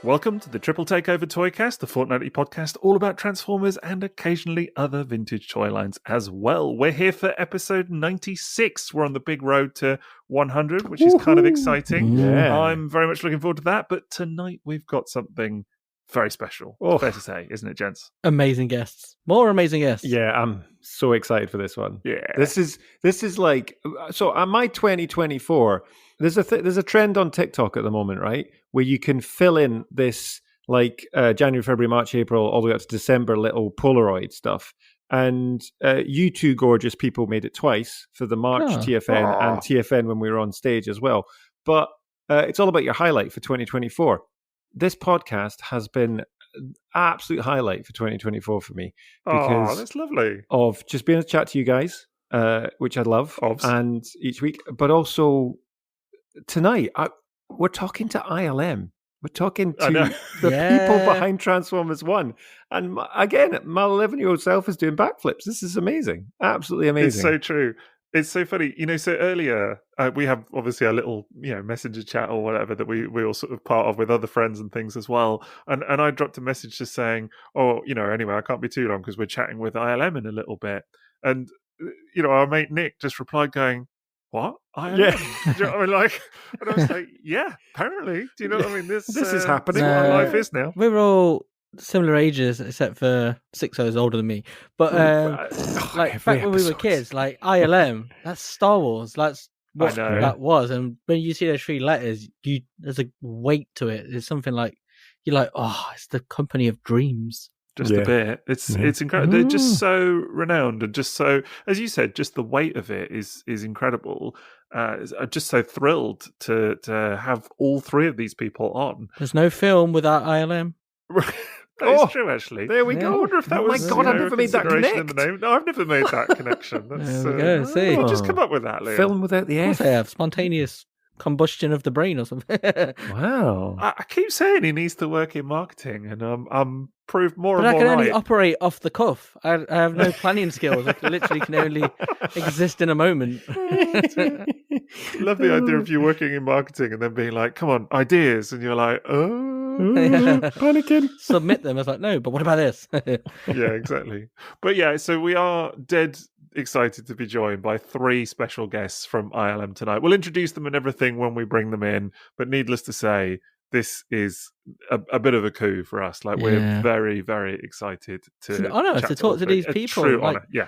Welcome to the Triple Takeover Toycast, the fortnightly podcast all about Transformers and occasionally other vintage toy lines as well. We're here for episode 96. We're on the big road to 100, which is kind of exciting. Yeah. I'm very much looking forward to that. But tonight we've got something very special. Fair to say, isn't it, gents? Amazing guests. More amazing guests. Yeah, I'm so excited for this one. Yeah. This is like, so on my 2024, there's a trend on TikTok at the moment, right? Where you can fill in this like January, February, March, April, all the way up to December little Polaroid stuff. And you two gorgeous people made it twice for the March TFN and TFN when we were on stage as well. But it's all about your highlight for 2024. This podcast has been an absolute highlight for 2024 for me. Because that's lovely. of just being able to chat to you guys, which I love, and each week, but also tonight, we're talking to ILM. We're talking to the people behind Transformers 1. And again, my 11-year-old self is doing backflips. This is amazing. Absolutely amazing. It's so true. It's so funny. So earlier, we have obviously a little, messenger chat or whatever that we all sort of part of with other friends and things as well. And I dropped a message just saying, anyway, I can't be too long because we're chatting with ILM in a little bit. And, our mate Nick just replied going, what? ILM? Yeah. Do you know what I mean? And I was like, yeah, apparently. Do you know what I mean? This is happening. This is what life is now. We're all similar ages, except for Sixo is older than me. But back when we were kids, like ILM, that's Star Wars. That's what that was. And when you see those three letters, there's a weight to it. There's something like you're like, it's the company of dreams. Just a bit. It's incredible. They're just so renowned and just so, as you said, just the weight of it is incredible. I'm just so thrilled to have all three of these people on. There's no film without ILM. That is true, actually. There we go. I wonder if that was. My God, I've never made that consideration connect. In the name. No, I've never made that connection. That's, there we go. See, you just come up with that, Liam. Film without the F. They have spontaneous combustion of the brain or something. Wow. I keep saying he needs to work in marketing, and I'm proved more but and more I can only right. operate off the cuff. I have no planning skills. I can only exist in a moment. Love the idea of you working in marketing and then being like, come on, ideas. And you're like, panicking. Submit them. I was like, no, but what about this? Yeah, exactly. But yeah, so we are dead excited to be joined by three special guests from ILM tonight. We'll introduce them and everything when we bring them in. But needless to say, this is a bit of a coup for us. Like, we're very, very excited to it's an honor to talk to these people. True like, honor. Yeah.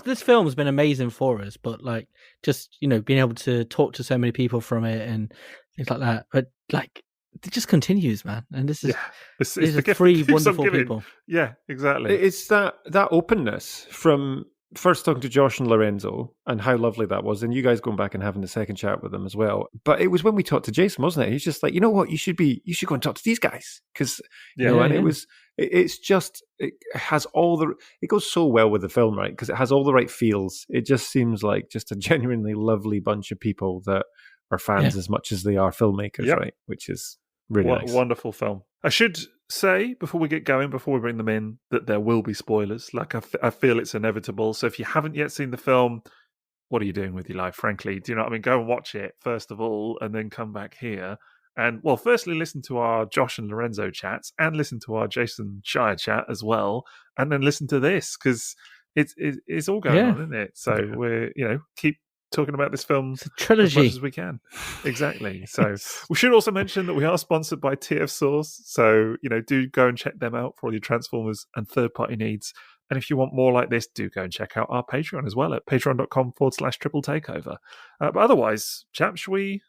This film has been amazing for us, but like just being able to talk to so many people from it and things like that. But like it just continues, man. And this is it's these are the three wonderful people. Yeah, exactly. It's that openness from first talking to Josh and Lorenzo and how lovely that was, and you guys going back and having the second chat with them as well. But it was when we talked to Jason, wasn't it? He's just like, you know what, you should go and talk to these guys because it has all it goes so well with the film, right? Because it has all the right feels. It just seems like just a genuinely lovely bunch of people that are fans as much as they are filmmakers, right? Which is really nice. Wonderful film. I should say before we get going, before we bring them in, that there will be spoilers. Like I feel it's inevitable. So if you haven't yet seen the film, what are you doing with your life? Frankly, do you know what I mean? Go and watch it first of all, and then come back here. And well, firstly, listen to our Josh and Lorenzo chats, and listen to our Jason Shire chat as well, and then listen to this because it's all going on, isn't it? So we're keep talking about this film it's a trilogy as much as we can. Exactly. So we should also mention that we are sponsored by TF Source. So, do go and check them out for all your Transformers and third-party needs. And if you want more like this, do go and check out our Patreon as well at patreon.com/Triple Takeover. But otherwise, chaps, should we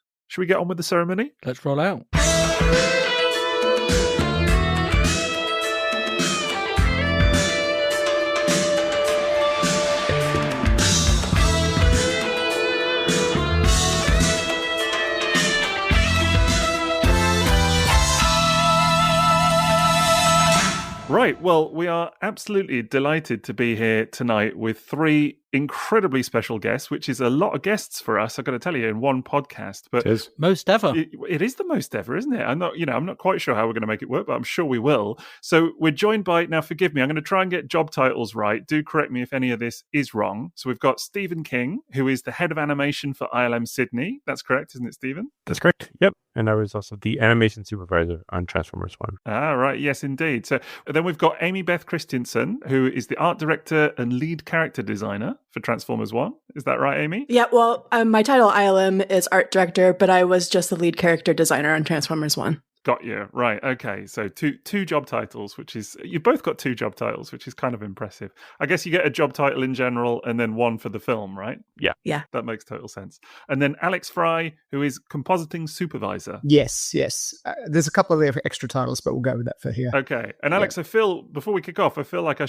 get on with the ceremony? Let's roll out. Right, well, we are absolutely delighted to be here tonight with three incredibly special guest, which is a lot of guests for us, I've got to tell you, in one podcast. But it is. Most ever. It is the most ever, isn't it? I'm not quite sure how we're going to make it work, but I'm sure we will. So we're joined by, now forgive me, I'm going to try and get job titles right. Do correct me if any of this is wrong. So we've got Stephen King, who is the head of animation for ILM Sydney. That's correct, isn't it, Stephen? That's correct. Yep. And I was also the animation supervisor on Transformers 1. Ah, right. Yes, indeed. So then we've got Amy Beth Christenson, who is the art director and lead character designer for Transformers 1. Is that right, Amy? Yeah, well, my title ILM is art director, but I was just the lead character designer on Transformers 1. Got you. Right. Okay. So two job titles, which is, you both got two job titles, which is kind of impressive. I guess you get a job title in general and then one for the film, right? Yeah. That makes total sense. And then Alex Fry, who is compositing supervisor. Yes. There's a couple of extra titles, but we'll go with that for here. Okay. And Alex, I feel, before we kick off, I feel like I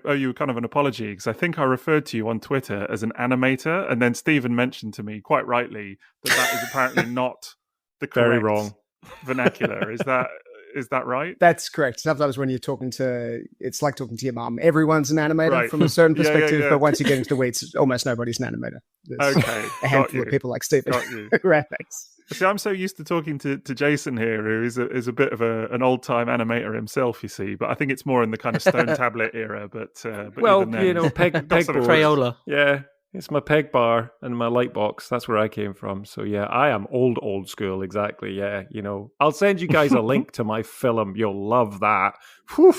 owe you kind of an apology, because I think I referred to you on Twitter as an animator, and then Stephen mentioned to me, quite rightly, that is apparently not the correct Very wrong vernacular. Is that right? That's correct. Sometimes when you're it's like talking to your mum. Everyone's an animator Right. from a certain perspective, Yeah. but once you get into the weeds, almost nobody's an animator. There's Okay. a handful of people like Stephen. Got you. Right, thanks. See, I'm so used to talking to Jason here, who is a bit of an old time animator himself, you see. But I think it's more in the kind of Stone Tablet era. But well, even then, you know, peg sort of Crayola. Yeah, it's my peg bar and my light box. That's where I came from. So yeah, I am old school. Exactly. Yeah, you know, I'll send you guys a link to my film. You'll love that. Whew.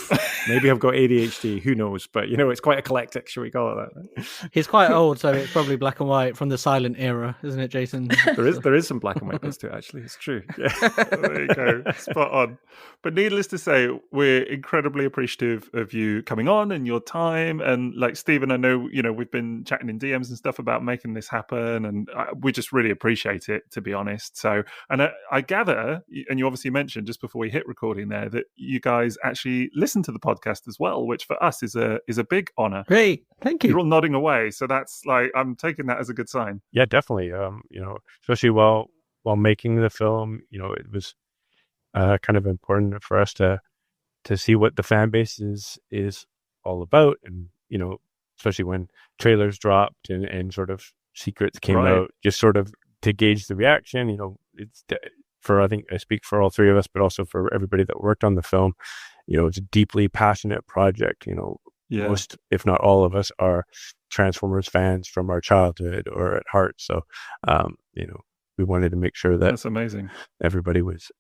Maybe I've got ADHD. Who knows? But you know, it's quite eclectic. Should we call it that? Right? He's quite old, so it's probably black and white from the silent era, isn't it, Jason? There is some black and white bits to it, actually. It's true. Yeah. There you go. Spot on. But needless to say, we're incredibly appreciative of you coming on and your time. And like Stephen, I know, you know, we've been chatting in DMs and stuff about making this happen, and we just really appreciate it, to be honest. So, and I gather, and you obviously mentioned just before we hit recording there, that you guys actually listen to the podcast as well, which for us is a big honor. Great. Thank you. You're all nodding away, so that's like, I'm taking that as a good sign. Yeah, definitely. You know, especially while making the film, you know, it was kind of important for us to see what the fan base is all about, and you know, especially when trailers dropped and sort of secrets came out, just sort of to gauge the reaction. You know, it's I think I speak for all three of us, but also for everybody that worked on the film. You know, it's a deeply passionate project. You know, most, if not all of us, are Transformers fans from our childhood or at heart. So, you know, we wanted to make sure that that's amazing. Everybody was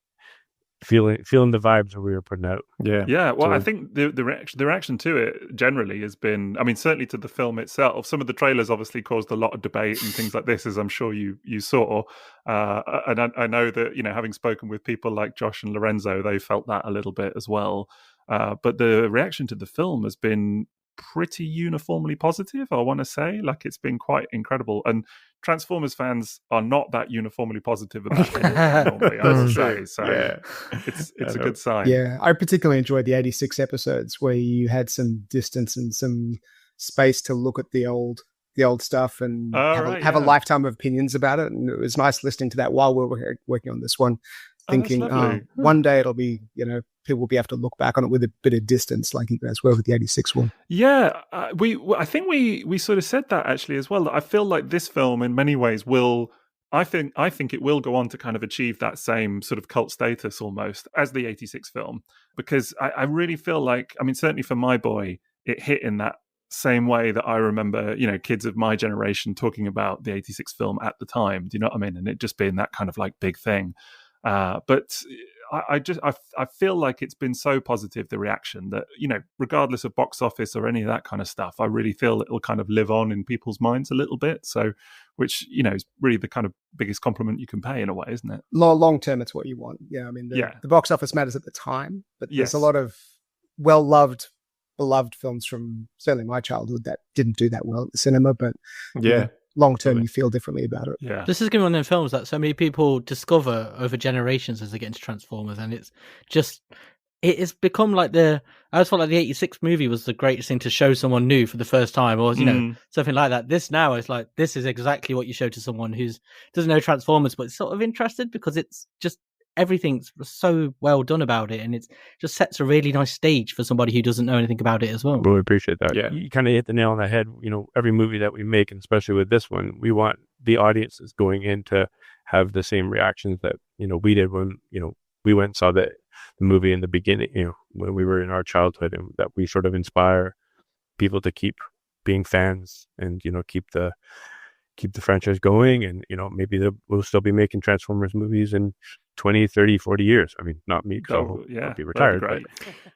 feeling the vibes that we were putting out. Yeah. Well, I think the reaction to it generally has been, I mean, certainly to the film itself. Some of the trailers obviously caused a lot of debate and things like this, as I'm sure you saw. And I know that, you know, having spoken with people like Josh and Lorenzo, they felt that a little bit as well. But the reaction to the film has been pretty uniformly positive, I want to say. Like, it's been quite incredible. And Transformers fans are not that uniformly positive about it normally, I would say. So it's a good sign. Yeah, I particularly enjoyed the 86 episodes where you had some distance and some space to look at the old stuff and have a lifetime of opinions about it. And it was nice listening to that while we were working on this one, thinking one day it'll be, you know, people will be able to look back on it with a bit of distance, like you guys were with the 86 one. Yeah, I think we sort of said that actually as well. I feel like this film in many ways I think it will go on to kind of achieve that same sort of cult status almost as the 86 film, because I really feel like, I mean, certainly for my boy, it hit in that same way that I remember, you know, kids of my generation talking about the 86 film at the time. Do you know what I mean? And it just being that kind of like big thing. But I feel like it's been so positive, the reaction, that, you know, regardless of box office or any of that kind of stuff, I really feel it'll kind of live on in people's minds a little bit. So, which, you know, is really the kind of biggest compliment you can pay in a way, isn't it? Long term, it's what you want. Yeah, I mean, the box office matters at the time, but there's a lot of beloved films from certainly my childhood that didn't do that well at the cinema, but long term, you feel differently about it. Yeah, this is going to be one of them films that so many people discover over generations as they get into Transformers, and it's become like I always felt like the 86 movie was the greatest thing to show someone new for the first time, or you know, something like that. This now is like, this is exactly what you show to someone who doesn't know Transformers but is sort of interested, because it's just everything's so well done about it, and it just sets a really nice stage for somebody who doesn't know anything about it as well. Really appreciate that. Yeah. You kind of hit the nail on the head. Every movie that we make, and especially with this one, we want the audiences going in to have the same reactions that we did when we went and saw the movie in the beginning, when we were in our childhood, and that we sort of inspire people to keep being fans and keep the franchise going, and maybe we'll still be making Transformers movies in 20, 30, 40 years. I mean, not me, because I'll be retired,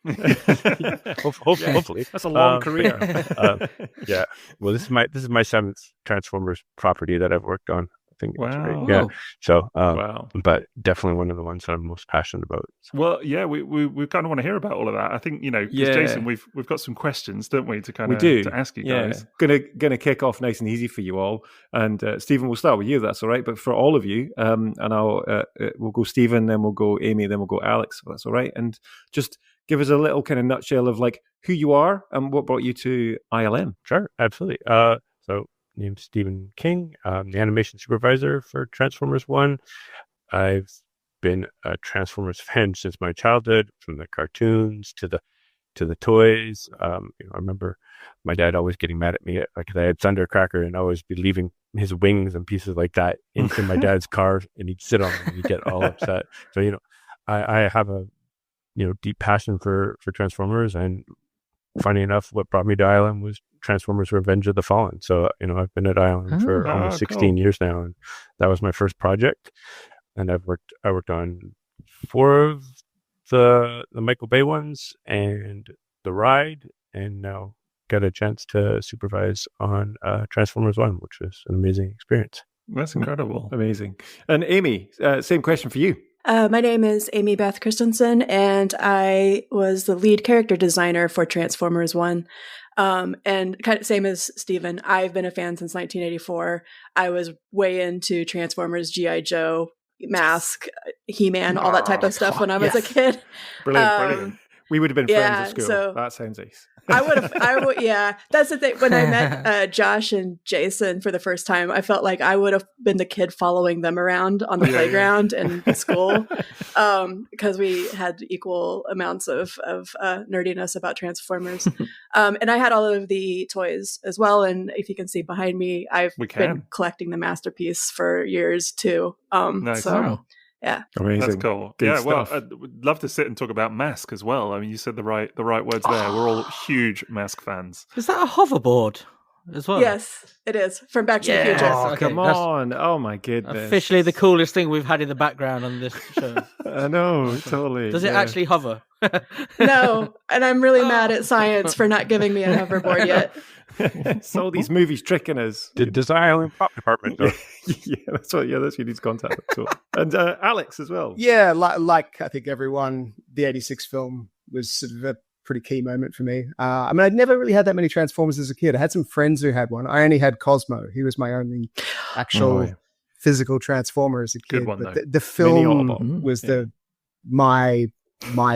but hopefully. That's a long career. Well, this is my 7th Transformers property that I've worked on. I think. Wow. Yeah. So, wow. But definitely one of the ones that I'm most passionate about. So. Well, yeah, we kind of want to hear about all of that. I think, Jason, we've got some questions, don't we, to ask you guys. Gonna kick off nice and easy for you all. And Stephen, we'll start with you, if that's all right. But for all of you, and we'll go Stephen, then we'll go Amy, then we'll go Alex, if that's all right. And just give us a little kind of nutshell of like who you are and what brought you to ILM. Sure, absolutely. So name's Stephen King. I'm the animation supervisor for Transformers 1. I've been a Transformers fan since my childhood, from the cartoons to the toys. I remember my dad always getting mad at me because I had Thundercracker, and I always be leaving his wings and pieces like that into my dad's car, and he'd sit on them and he'd get all upset. So I have a deep passion for Transformers, and funny enough, what brought me to ILM was Transformers Revenge of the Fallen. So, I've been at ILM for almost 16 years now, and that was my first project. And I worked on 4 of the Michael Bay ones and the ride, and now got a chance to supervise on Transformers 1, which was an amazing experience. That's incredible. Amazing. And Amy, same question for you. My name is Amy Beth Christenson, and I was the lead character designer for Transformers 1. And kind of same as Steven, I've been a fan since 1984. I was way into Transformers, G.I. Joe, Mask, He-Man, all that type of stuff when I was a kid. Brilliant. We would have been friends at school. So that sounds nice. I would, yeah. That's the thing. When I met Josh and Jason for the first time, I felt like I would have been the kid following them around on the playground and school, because we had equal amounts of nerdiness about Transformers. And I had all of the toys as well. And if you can see behind me, I've been collecting the Masterpiece for years too. Nice. So, yeah, amazing. That's cool. Good stuff. Well, I'd love to sit and talk about Mask as well. I mean, you said the right words there. We're all huge Mask fans. Is that a hoverboard as well? Yes, it is from Back to the Future. Oh, okay, come on! Oh my goodness! Officially, the coolest thing we've had in the background on this show. I know, totally. Does it actually hover? No, and I'm really mad at science for not giving me a hoverboard yet. So these movies tricking us. Does ILM prop department? That's what you need to contact them. And Alex as well. Yeah, like I think everyone, the '86 film was sort of a pretty key moment for me. I mean, I'd never really had that many Transformers as a kid. I had some friends who had one. I only had Cosmo. He was my only actual physical Transformer as a kid. Good one, but though. the film was my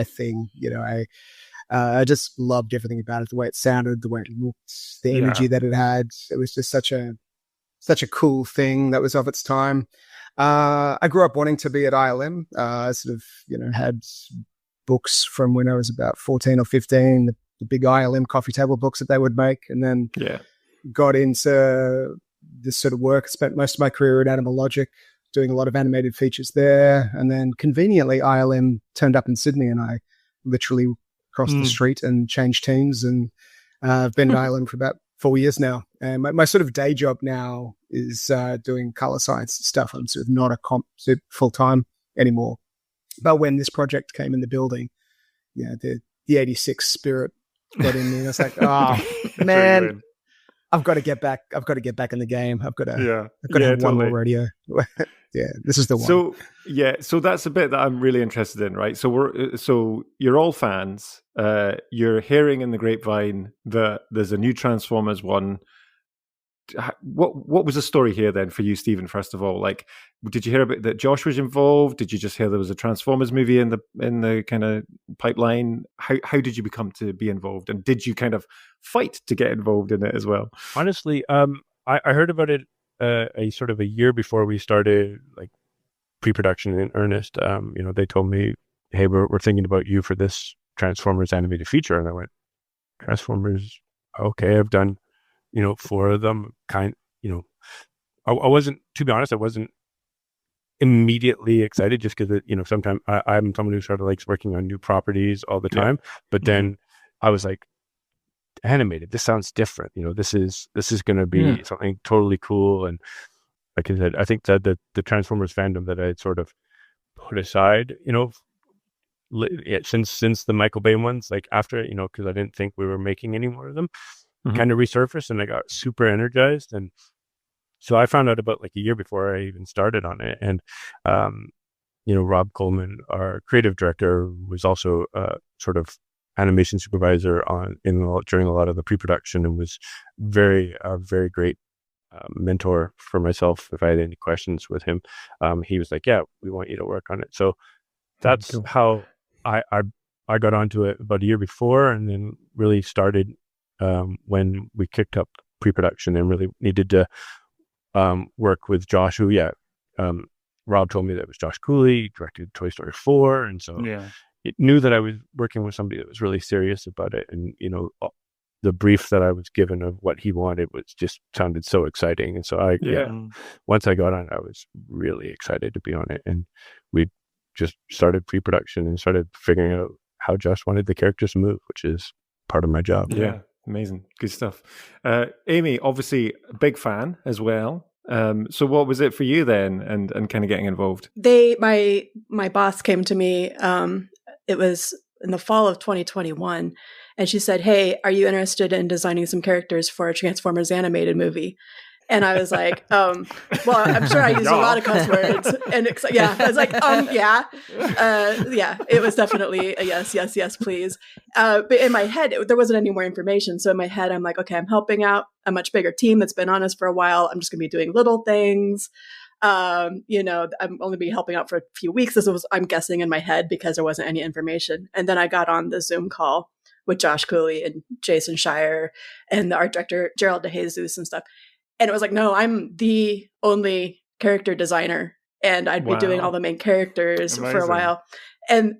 thing. I just loved everything about it, the way it sounded, the way it looked, the energy that it had. It was just such a cool thing that was of its time. I grew up wanting to be at ILM. I sort of, had books from when I was about 14 or 15, the big ILM coffee table books that they would make, and then got into this sort of work. I spent most of my career at Animal Logic, doing a lot of animated features there. And then conveniently, ILM turned up in Sydney, and I literally crossed the street and changed teams. And I've been at ILM for about 4 years now. And my sort of day job now is doing color science stuff. I'm sort of not a comp full time anymore. But when this project came in the building, the '86 spirit got in me. And I was like, oh man, I've got to get back. I've got to get back in the game. I've got to have one more radio. This is the one. So that's a bit that I'm really interested in, right? So you're all fans. You're hearing in the grapevine that there's a new Transformers 1. What was the story here then for you, Stephen? First of all, like, did you hear about that Josh was involved? Did you just hear there was a Transformers movie in the kind of pipeline? How did you become to be involved, and did you kind of fight to get involved in it as well? Honestly, I heard about it a sort of a year before we started like pre-production in earnest, they told me, hey, we're thinking about you for this Transformers animated feature. And I went, Transformers, okay, I've done, 4 of them. I wasn't, to be honest, I wasn't immediately excited just because, sometimes I'm someone who sort of likes working on new properties all the time. But then I was like, animated, this sounds different. This is going to be something totally cool. And like I said, I think that the Transformers fandom that I had sort of put aside, since the Michael Bay ones, like after, because I didn't think we were making any more of them, kind of resurfaced, and I got super energized. And so I found out about like a year before I even started on it. And, Rob Coleman, our creative director, was also sort of animation supervisor during a lot of the pre-production, and was very great mentor for myself if I had any questions with him. He was like, yeah, we want you to work on it. So that's how I got onto it about a year before, and then really started when we kicked up pre-production and really needed to work with Josh, who Rob told me that it was Josh Cooley, directed Toy Story 4, and so it knew that I was working with somebody that was really serious about it. And the brief that I was given of what he wanted sounded so exciting. And so once I got on it, I was really excited to be on it. And we just started pre-production and started figuring out how Josh wanted the characters to move, which is part of my job. Yeah, amazing. Good stuff. Amy, obviously a big fan as well. So what was it for you then, and kind of getting involved? My boss came to me, it was in the fall of 2021, and she said, hey, are you interested in designing some characters for a Transformers animated movie? And I was like, well, I'm sure I used a lot of cuss words. And I was like, it was definitely a yes, please. But in my head, there wasn't any more information. So in my head, I'm like, okay, I'm helping out a much bigger team that's been on us for a while. I'm just going to be doing little things. I'm only be helping out for a few weeks. This was, I'm guessing in my head, because there wasn't any information. And then I got on the Zoom call with Josh Cooley and Jason Schreier and the art director, Gerald DeJesus and stuff. And it was like, no, I'm the only character designer, and I'd be doing all the main characters for a while. And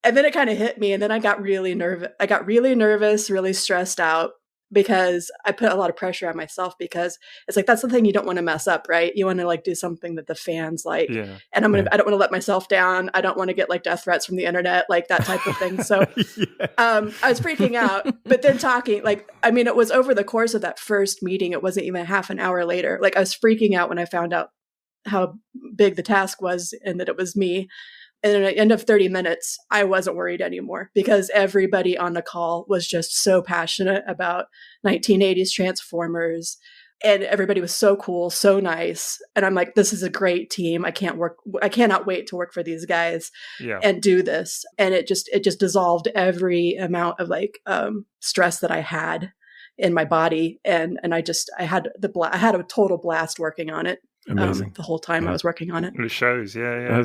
then it kind of hit me, and then I got really nervous. I got really nervous, really stressed out, because I put a lot of pressure on myself, because it's like, that's the thing you don't want to mess up, right? You want to like do something that the fans like. Yeah. And I don't want to let myself down. I don't want to get like death threats from the internet, like that type of thing. So I was freaking out, but then talking, it was over the course of that first meeting. It wasn't even half an hour later. Like, I was freaking out when I found out how big the task was and that it was me. And at the end of 30 minutes, I wasn't worried anymore, because everybody on the call was just so passionate about 1980s Transformers. And everybody was so cool, so nice. And I'm like, this is a great team. I cannot wait to work for these guys and do this. And it just dissolved every amount of stress that I had in my body. And I had a total blast working on it. Amazing. The whole time I was working on it. It shows, Well,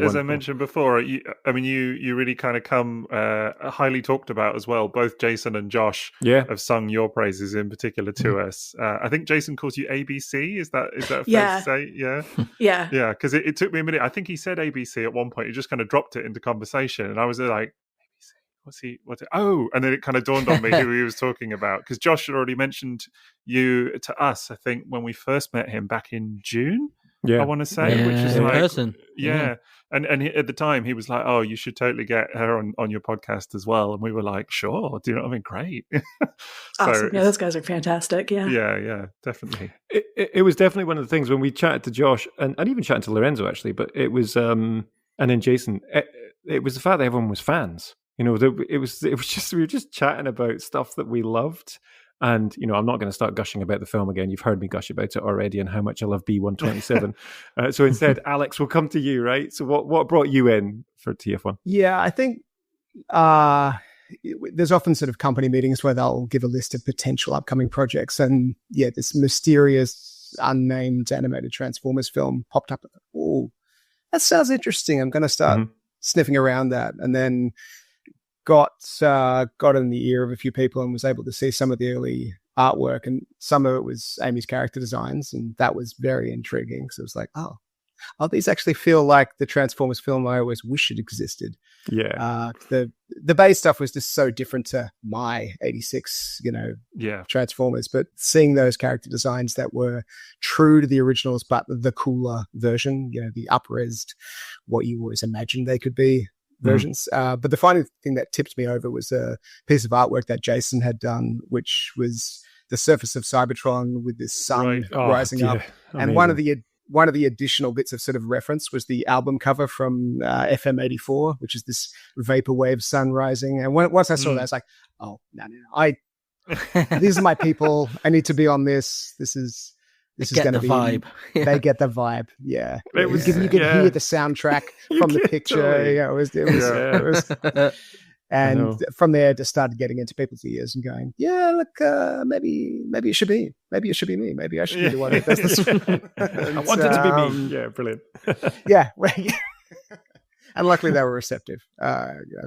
as I mentioned before, you really kind of come highly talked about as well. Both Jason and Josh have sung your praises in particular to us. I think Jason calls you ABC. Is that fair to say? Yeah. Yeah, because it took me a minute. I think he said ABC at one point. He just kind of dropped it into conversation, and I was like, what's it? Oh, and then it kind of dawned on me who he was talking about, because Josh had already mentioned you to us, I think, when we first met him back in June. I want to say, which is like, person. And at the time he was like, "Oh, you should totally get her on your podcast as well." And we were like, "Sure, do you know what I mean? Great." Awesome. Yeah, those guys are fantastic. Yeah, definitely. It was definitely one of the things when we chatted to Josh and even chatting to Lorenzo actually, but it was and then Jason. It was the fact that everyone was fans. It was just, we were just chatting about stuff that we loved. And, I'm not going to start gushing about the film again. You've heard me gush about it already and how much I love B127. So instead, Alex, we'll come to you, right? So what brought you in for TF1? Yeah, I think there's often sort of company meetings where they'll give a list of potential upcoming projects. And this mysterious, unnamed animated Transformers film popped up. Oh, that sounds interesting. I'm going to start sniffing around that. And then got in the ear of a few people and was able to see some of the early artwork, and some of it was Amy's character designs, and that was very intriguing. So it was like, oh, these actually feel like the Transformers film I always wished it existed. Yeah. The base stuff was just so different to my 86, Transformers, but seeing those character designs that were true to the originals, but the cooler version, the up-resed, what you always imagined they could be versions. But the final thing that tipped me over was a piece of artwork that Jason had done, which was the surface of Cybertron with this sun rising up. Amazing. And one of the additional bits of sort of reference was the album cover from FM 84, which is this vaporwave sun rising. And once I saw that, I was like, oh, no. These are my people. I need to be on this. This is going to be vibe. They get the vibe. Yeah. You could hear the soundtrack from the picture. Totally. It was and from there, just started getting into people's ears and going, yeah, look, maybe it should be me. Maybe I should be the one that does this. I wanted to be me. Yeah, brilliant. Yeah. And luckily they were receptive.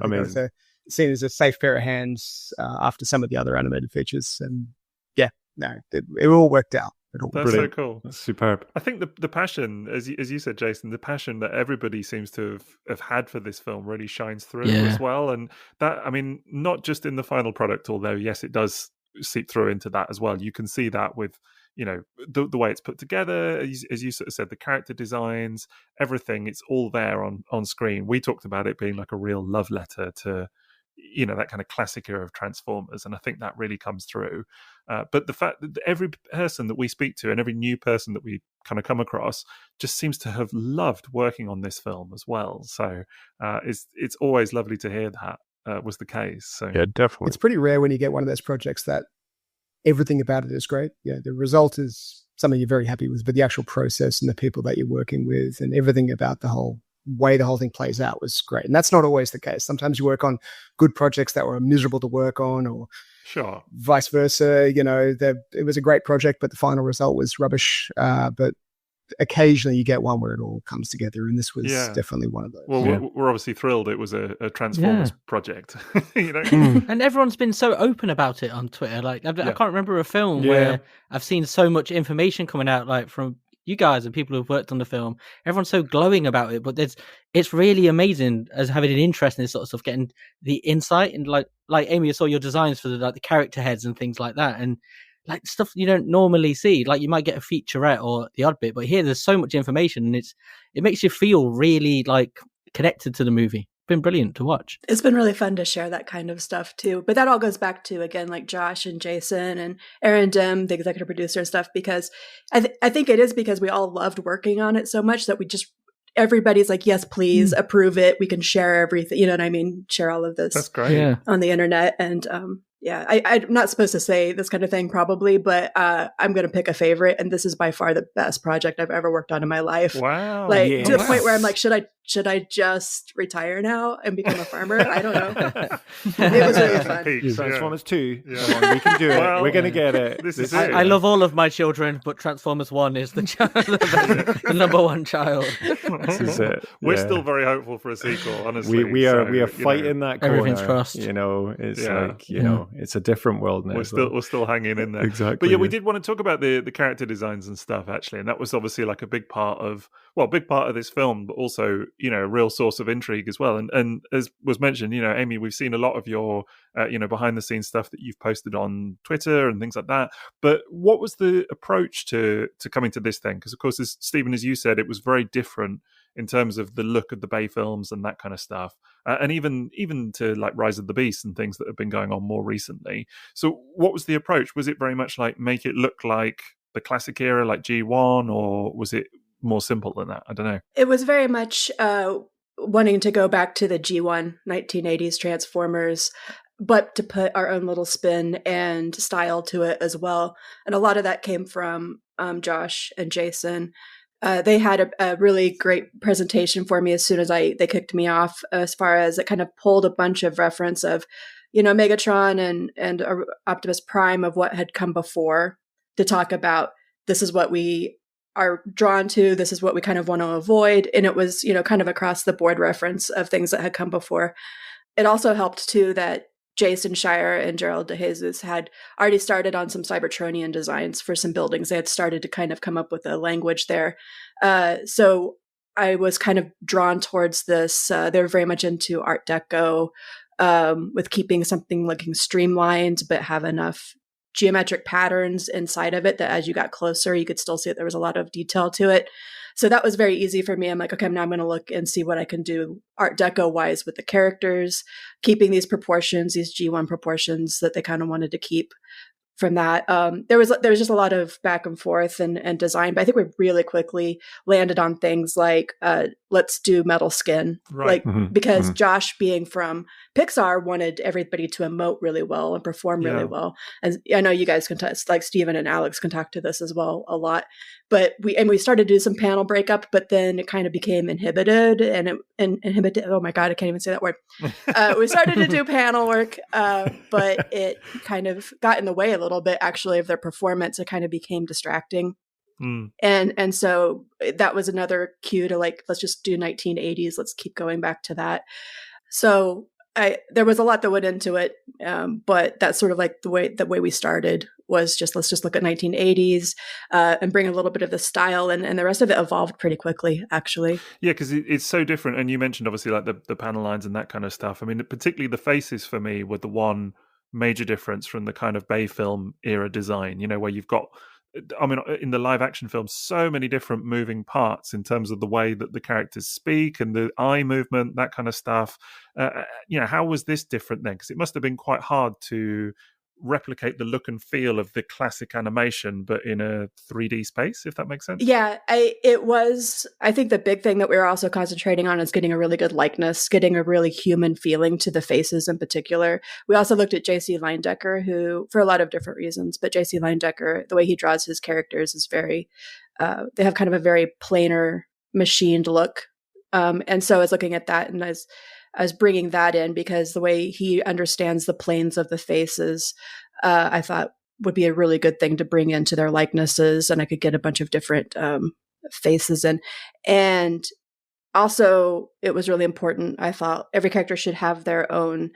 Amazing. Seen as a safe pair of hands after some of the other animated features. And it all worked out. That's brilliant. So cool. That's superb. I think the passion, as you said, Jason, the passion that everybody seems to have had for this film really shines through as well. And that, I mean, not just in the final product, although yes, it does seep through into that as well. You can see that with, the way it's put together, as you sort of said, the character designs, everything, it's all there on screen. We talked about it being like a real love letter to, that kind of classic era of Transformers. And I think that really comes through. But the fact that every person that we speak to and every new person that we kind of come across just seems to have loved working on this film as well. So it's always lovely to hear that was the case. So yeah, definitely. It's pretty rare when you get one of those projects that everything about it is great. Yeah, the result is something you're very happy with, but the actual process and the people that you're working with and everything about the whole way the whole thing plays out was great. And that's not always the case. Sometimes you work on good projects that were miserable to work on, or sure, vice versa. It was a great project, but the final result was rubbish. But occasionally you get one where it all comes together, and this was definitely one of those. Well, we're obviously thrilled it was a Transformers project. And everyone's been so open about it on Twitter. Like I can't remember a film where I've seen so much information coming out, like from you guys and people who've worked on the film. Everyone's so glowing about it, but it's really amazing as having an interest in this sort of stuff, getting the insight and like Amy, I saw your designs for the character heads and things like that, and like stuff you don't normally see. Like you might get a featurette or the odd bit, but here there's so much information, and it makes you feel really like connected to the movie. Been brilliant to watch. It's been really fun to share that kind of stuff too. But that all goes back to, again, like Josh and Jason and Aaron Dim, the executive producer and stuff, because I think it is because we all loved working on it so much that everybody's like, yes, please approve it. We can share everything. You know what I mean? Share all of this. That's great. On the internet. And I'm not supposed to say this kind of thing probably, but I'm going to pick a favorite. And this is by far the best project I've ever worked on in my life. Wow. To the point where I'm like, should I just retire now and become a farmer? I don't know. It was really fun. Transformers 2. Come on, we can do it. We're going to get it. This is I love all of my children, but Transformers 1 is the number one child. This is it. We're still very hopeful for a sequel, honestly. We are fighting that corner. Everything's crossed. It's it's a different world now. We're still hanging in there. Exactly. But we did want to talk about the character designs and stuff, actually, and that was obviously like a big part of this film, but also a real source of intrigue as well. And as was mentioned, Amy, we've seen a lot of your behind the scenes stuff that you've posted on Twitter and things like that. But what was the approach to coming to this thing? Because of course, Stephen, as you said, it was very different in terms of the look of the Bay films and that kind of stuff, and even to like Rise of the Beast and things that have been going on more recently. So what was the approach? Was it very much like make it look like the classic era, like G1, or was it more simple than that? I don't know. It was very much wanting to go back to the G1 1980s Transformers, but to put our own little spin and style to it as well. And a lot of that came from Josh and Jason. They had a really great presentation for me as soon as they kicked me off, as far as it kind of pulled a bunch of reference of, Megatron and Optimus Prime, of what had come before, to talk about this is what we are drawn to, this is what we kind of want to avoid. And it was, kind of across the board reference of things that had come before. It also helped too that Jason Shire and Gerald DeJesus had already started on some Cybertronian designs for some buildings. They had started to kind of come up with a language there. So I was kind of drawn towards this. They're very much into Art Deco, with keeping something looking streamlined, but have enough geometric patterns inside of it that as you got closer, you could still see that there was a lot of detail to it. So that was very easy for me. I'm like, okay, now I'm going to look and see what I can do Art Deco wise with the characters, keeping these proportions, these G1 proportions that they kind of wanted to keep from that. There was just a lot of back and forth and design, but I think we really quickly landed on things like, let's do metal skin, right. Because Josh, being from Pixar, wanted everybody to emote really well and perform really well. And I know you guys can like Steven and Alex can talk to this as well a lot, but we started to do some panel breakup, but then it kind of became inhibited and inhibited. Oh my God, I can't even say that word. We started to do panel work, but it kind of got in the way a little bit actually of their performance. It kind of became distracting. And so that was another cue to like, let's just do 1980s. Let's keep going back to that. So there was a lot that went into it. But that's sort of like the way we started was just, let's just look at 1980s, and bring a little bit of the style and the rest of it evolved pretty quickly, actually. Yeah. Cause it's so different. And you mentioned obviously like the panel lines and that kind of stuff. I mean, particularly the faces for me were the one major difference from the kind of Bay film era design, where you've got, I mean, in the live action film, so many different moving parts in terms of the way that the characters speak and the eye movement, that kind of stuff. How was this different then? Because it must have been quite hard to replicate the look and feel of the classic animation, but in a 3D space, if that makes sense. Yeah, I think the big thing that we were also concentrating on is getting a really good likeness, getting a really human feeling to the faces in particular. We also looked at J.C. Leyendecker, who, for a lot of different reasons, but J.C. Leyendecker, the way he draws his characters is very, they have kind of a very planar, machined look. And so I was looking at that and I was bringing that in because the way he understands the planes of the faces, I thought would be a really good thing to bring into their likenesses, and I could get a bunch of different faces in. And also, it was really important. I thought every character should have their own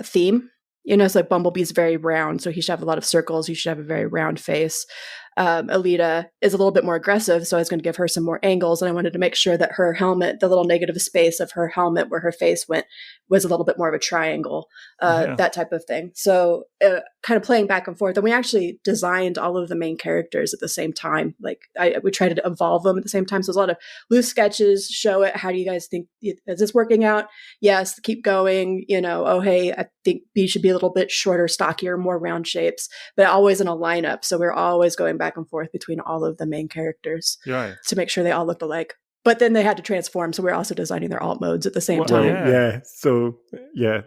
theme. It's like Bumblebee's very round, so he should have a lot of circles. He should have a very round face. Alita is a little bit more aggressive, so I was going to give her some more angles, and I wanted to make sure that her helmet, the little negative space of her helmet where her face went, was a little bit more of a triangle, that type of thing. So kind of playing back and forth. And we actually designed all of the main characters at the same time. Like we tried to evolve them at the same time. So there's a lot of loose sketches, show it. How do you guys think, is this working out? Yes, keep going. Oh, hey, I think B should be a little bit shorter, stockier, more round shapes, but always in a lineup. So we're always going back and forth between all of the main characters to make sure they all looked alike. But then they had to transform, so we're also designing their alt modes at the same time. Yeah. So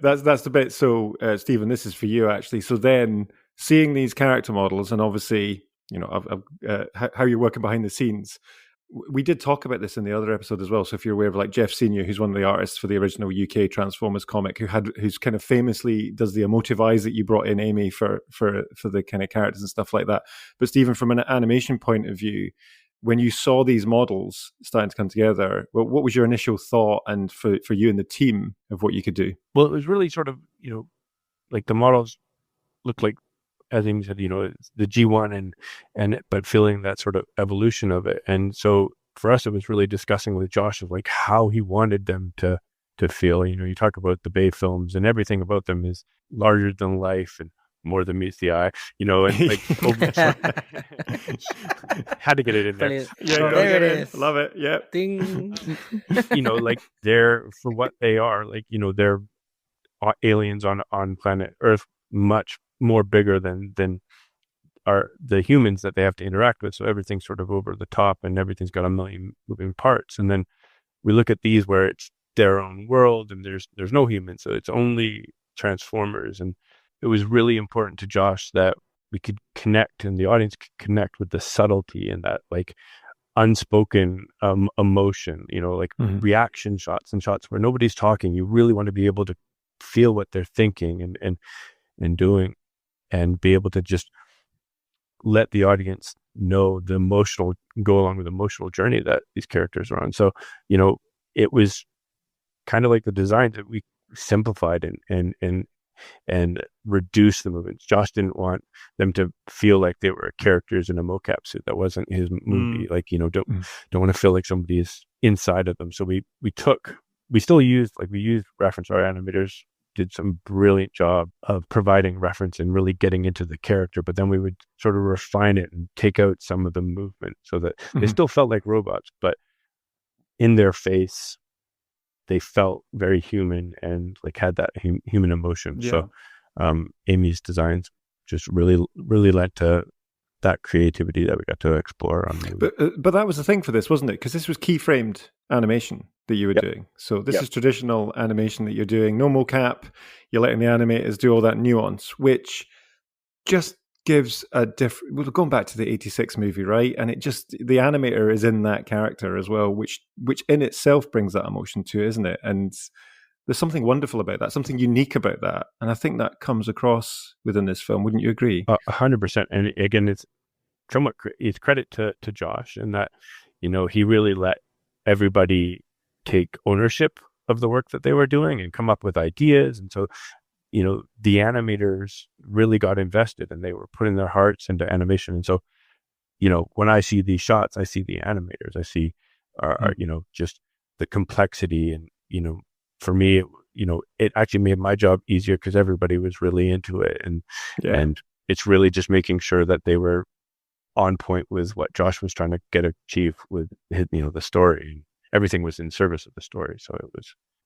that's the bit. So Stephen, this is for you actually. So then seeing these character models, and obviously, how you're working behind the scenes. We did talk about this in the other episode as well. So if you're aware of like Jeff Senior, who's one of the artists for the original UK Transformers comic, who's kind of famously does the emotive eyes that you brought in, Amy, for the kind of characters and stuff like that. But Stephen, from an animation point of view, when you saw these models starting to come together, what was your initial thought, and for you and the team, of what you could do? Well, it was really sort of, like the models looked like, as Amy said, the G1 but feeling that sort of evolution of it. And so for us, it was really discussing with Josh of like how he wanted them to feel. You talk about the Bay films and everything about them is larger than life and more than meets the eye, and like had to get it in there. Brilliant. There it is. Love it. Yeah. Ding. Like they're, for what they are, like, they're aliens on planet Earth, much more bigger than are the humans that they have to interact with. So everything's sort of over the top and everything's got a million moving parts. And then we look at these where it's their own world and there's no humans. So it's only Transformers. And it was really important to Josh that we could connect and the audience could connect with the subtlety and that like unspoken emotion, like reaction shots and shots where nobody's talking. You really want to be able to feel what they're thinking and doing, and be able to just let the audience know go along with the emotional journey that these characters are on. So, it was kind of like the design that we simplified and and reduce the movements. Josh didn't want them to feel like they were characters in a mocap suit. That wasn't his movie. Like, don't want to feel like somebody is inside of them. So we used reference. Our animators did some brilliant job of providing reference and really getting into the character, but then we would sort of refine it and take out some of the movement so that they still felt like robots, but in their face they felt very human and like had that human emotion. So Amy's designs just really led to that creativity that we got to explore on the but that was the thing for this, wasn't it? Because this was keyframed animation that you were doing. So this is traditional animation that you're doing, no mocap. You're letting the animators do all that nuance, which just gives a different. We're going back to the '86 movie, right? And it just, the animator is in that character as well, which in itself brings that emotion to it, isn't it? And there's something wonderful about that, something unique about that, and I think that comes across within this film. Wouldn't you agree? 100%. And again, it's credit to Josh in that, he really let everybody take ownership of the work that they were doing and come up with ideas. And so, the animators really got invested and they were putting their hearts into animation. And so, when I see these shots, I see the animators, I see, just the complexity. And, for me, it actually made my job easier because everybody was really into it. And it's really just making sure that they were on point with what Josh was trying to achieve with his, the story. Everything was in service of the story. So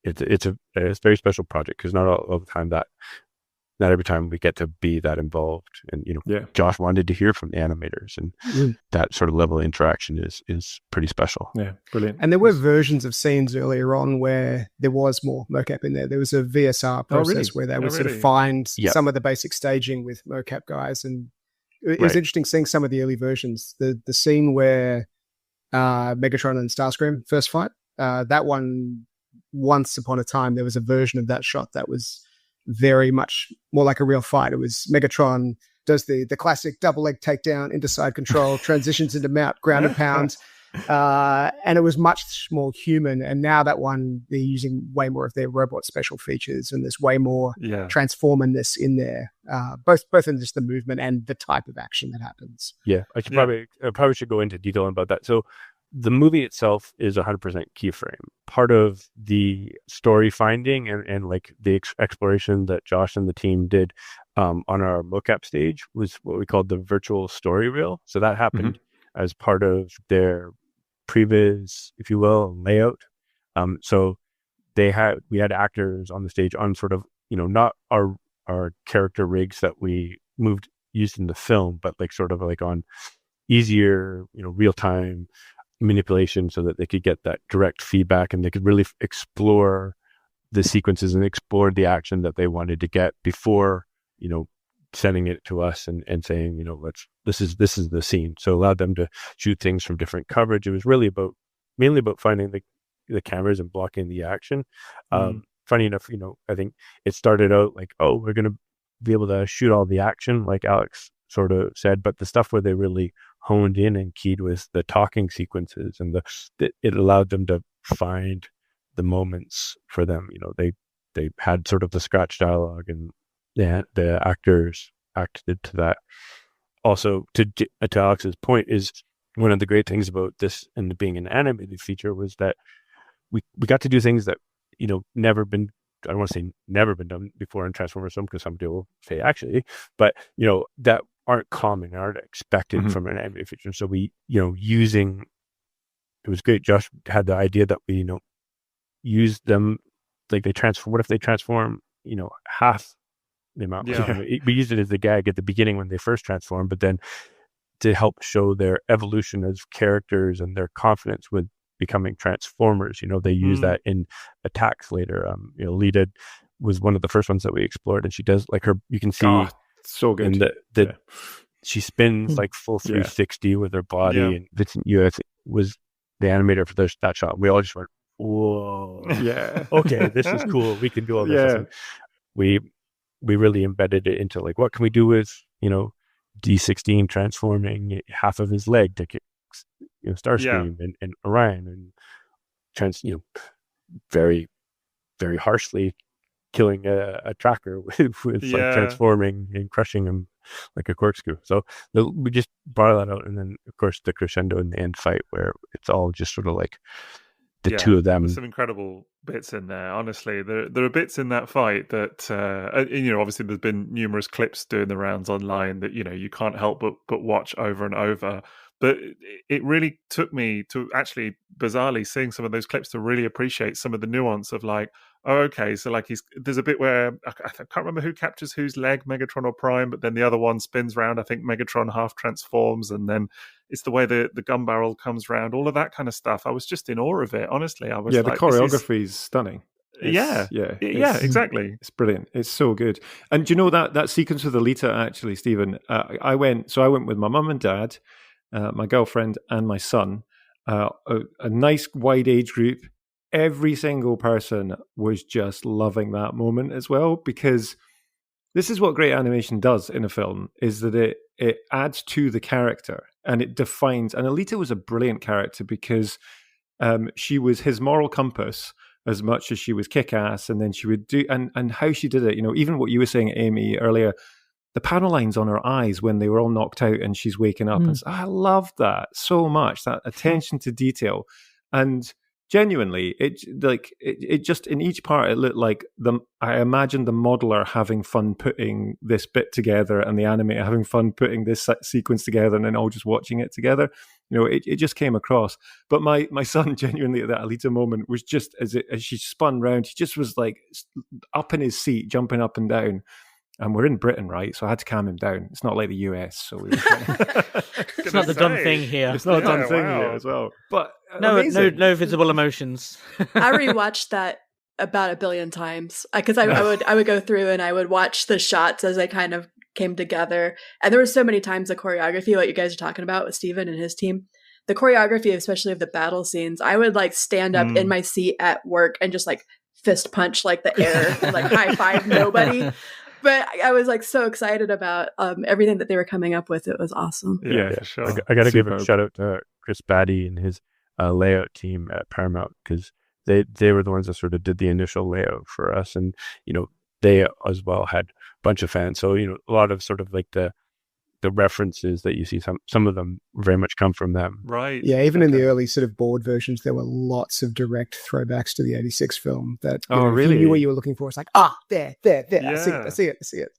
it's a very special project because not all the time not every time we get to be that involved. And, Josh wanted to hear from the animators, and that sort of level of interaction is pretty special. Yeah, brilliant. And there were versions of scenes earlier on where there was more mocap in there. There was a VSR process where they would sort of find some of the basic staging with mocap guys. And it was interesting seeing some of the early versions. The scene where Megatron and Starscream first fight, that one, once upon a time, there was a version of that shot that was very much more like a real fight. It was Megatron does the classic double leg takedown into side control, transitions into mount, ground and pound, and it was much more human. And now that one, they're using way more of their robot special features, and there's way more transformerness in there, both in just the movement and the type of action that happens. Yeah, I probably should go into detail about that. So the movie itself is 100% keyframe. Part of the story finding and like the exploration that Josh and the team did on our mocap stage was what we called the virtual story reel. So that happened as part of their previs, if you will, layout. So we had actors on the stage on sort of, not our character rigs that we used in the film, but like sort of like on easier, real time manipulation so that they could get that direct feedback and they could really explore the sequences and explore the action that they wanted to get before, sending it to us and saying, this is the scene. So allowed them to shoot things from different coverage. It was really mainly about finding the cameras and blocking the action. Funny enough, I think it started out like, we're going to be able to shoot all the action, like Alex sort of said, but the stuff where they really honed in and keyed was the talking sequences, and it allowed them to find the moments for them. They had sort of the scratch dialogue, and the actors acted to that. Also, to Alex's point, is one of the great things about this and being an animated feature was that we got to do things that never been. I don't want to say never been done before in Transformers film, because somebody will say actually, but that aren't common, aren't expected from an animated feature. So we, it was great. Josh had the idea that we, use them like they transform. What if they transform, half the amount? Yeah. We used it as a gag at the beginning when they first transformed, but then to help show their evolution as characters and their confidence with becoming Transformers. They use that in attacks later. Lita was one of the first ones that we explored, and she does like her. You can see so good. And she spins like full 360 with her body, and Vincent U.S. was the animator for that shot. We all just went, whoa, okay, this is cool. We can do all this. And we really embedded it into like, what can we do with D16 transforming half of his leg to kick Starscream and Orion, and very, very harshly killing a tracker with like transforming and crushing him like a corkscrew. So we just brought that out, and then of course the crescendo in the end fight where it's all just sort of like the two of them. There's some incredible bits in there. Honestly, there are bits in that fight that obviously there's been numerous clips doing the rounds online that you can't help but watch over and over. But it really took me to actually, bizarrely, seeing some of those clips to really appreciate some of the nuance of like, oh, okay, so like there's a bit where I can't remember who captures whose leg, Megatron or Prime, but then the other one spins round. I think Megatron half transforms, and then it's the way the gun barrel comes round. All of that kind of stuff. I was just in awe of it. Honestly, I was. Yeah, the choreography is stunning. Exactly. It's brilliant. It's so good. And do you know that sequence with Alita? Actually, Stephen, I went with my mum and dad, my girlfriend, and my son. A nice wide age group. Every single person was just loving that moment as well, because this is what great animation does in a film, is that it adds to the character and it defines. And Alita was a brilliant character because she was his moral compass as much as she was kick-ass, and then she would do and how she did it. Even what you were saying, Amy, earlier, the panel lines on her eyes when they were all knocked out and she's waking up. And I loved that so much, that attention to detail. And genuinely, it just, in each part, it looked like I imagined the modeler having fun putting this bit together and the animator having fun putting this sequence together, and then all just watching it together. It just came across. But my son, genuinely, at that Alita moment, was just as she spun round, he just was like up in his seat, jumping up and down. And we're in Britain, right? So I had to calm him down. It's not like the US. So it's not the done thing here. It's not a done thing here as well. But no visible emotions. I rewatched that about 1 billion times because I would go through and I would watch the shots as they kind of came together. And there were so many times the choreography, what you guys are talking about with Steven and his team, the choreography, especially of the battle scenes, I would like stand up in my seat at work and just like fist punch like the air and like high five nobody. But I was like so excited about everything that they were coming up with. It was awesome. Yeah, for sure. I got to give a shout out to Chris Batty and his layout team at Paramount, because they were the ones that sort of did the initial layout for us, and they as well had a bunch of fans. So a lot of sort of like the references that you see, some of them very much come from them. Right. Yeah, even in the early sort of board versions, there were lots of direct throwbacks to the 86 film that really? If you knew what you were looking for. It's like, there. Yeah. I see it.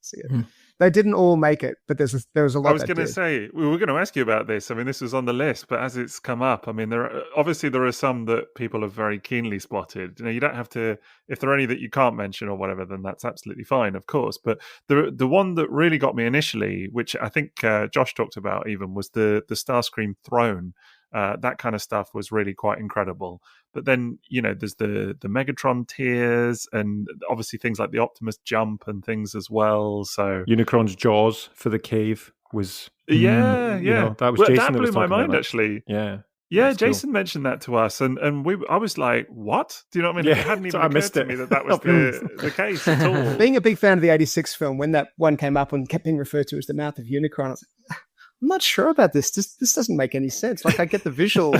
They didn't all make it, but there was a lot. I was going to say, we were going to ask you about this. I mean, this was on the list, but as it's come up, I mean, there are some that people have very keenly spotted. You don't have to, if there are any that you can't mention or whatever, then that's absolutely fine, of course. But the one that really got me initially, which I think Josh talked about even, was the Starscream throne. That kind of stuff was really quite incredible. But then, there's the Megatron tears, and obviously things like the Optimus jump and things as well. So Unicron's jaws for the cave was that was Jason. That blew my mind, actually. Yeah, Jason mentioned that to us, and I was like, "What?" Do you know what I mean? Yeah, it hadn't even occurred to me that was the case at all. Being a big fan of the 86 film, when that one came up and kept being referred to as the mouth of Unicron, I was like, I'm not sure about this. This doesn't make any sense. Like, I get the visual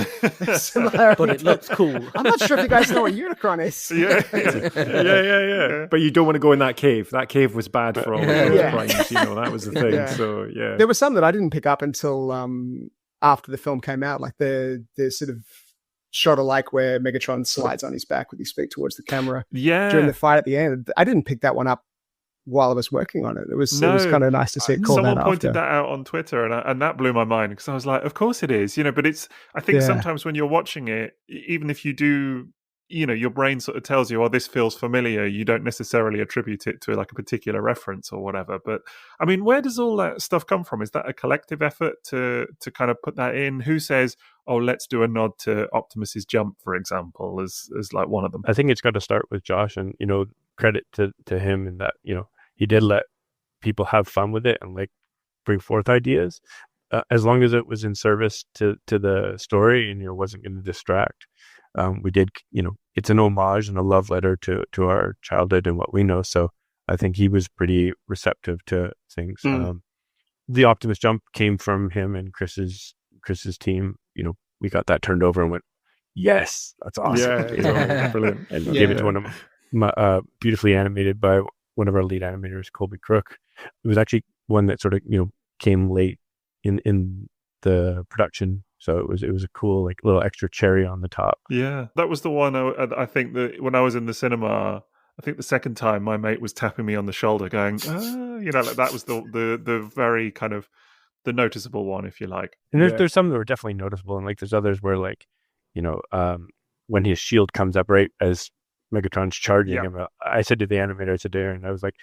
similarity, but it looks cool. I'm not sure if you guys know what Unicron is. Yeah. But you don't want to go in that cave. That cave was bad for all the primes. That was the thing. Yeah. So yeah, there were some that I didn't pick up until after the film came out, like the sort of shot alike where Megatron slides on his back with his feet towards the camera. Yeah, during the fight at the end. I didn't pick that one up while I was working on it. It was kind of nice to see it called someone out. Pointed that out on Twitter, and that blew my mind, because I was like, of course it is, but I think sometimes when you're watching it, even if you do, your brain sort of tells you, oh, this feels familiar, you don't necessarily attribute it to like a particular reference or whatever. But I mean, where does all that stuff come from? Is that a collective effort to kind of put that in? Who says, oh, let's do a nod to Optimus's jump, for example, as like one of them? I think it's got to start with Josh, and credit to him in that he did let people have fun with it and like bring forth ideas, as long as it was in service to the story and wasn't going to distract. We did, it's an homage and a love letter to our childhood and what we know. So I think he was pretty receptive to things. The Optimus jump came from him and Chris's team. We got that turned over and went, yes, that's awesome. Yeah, brilliant. And gave it to one of them. beautifully animated by one of our lead animators, Colby Crook. It was actually one that sort of came late in the production, so it was a cool like little extra cherry on the top. Yeah, that was the one. I think that when I was in the cinema, I think the second time my mate was tapping me on the shoulder, going, like that was the very kind of the noticeable one, if you like. And there's some that were definitely noticeable, and like there's others where like when his shield comes up right as Megatron's charging him, I said to the animator, I said to Aaron, I was like,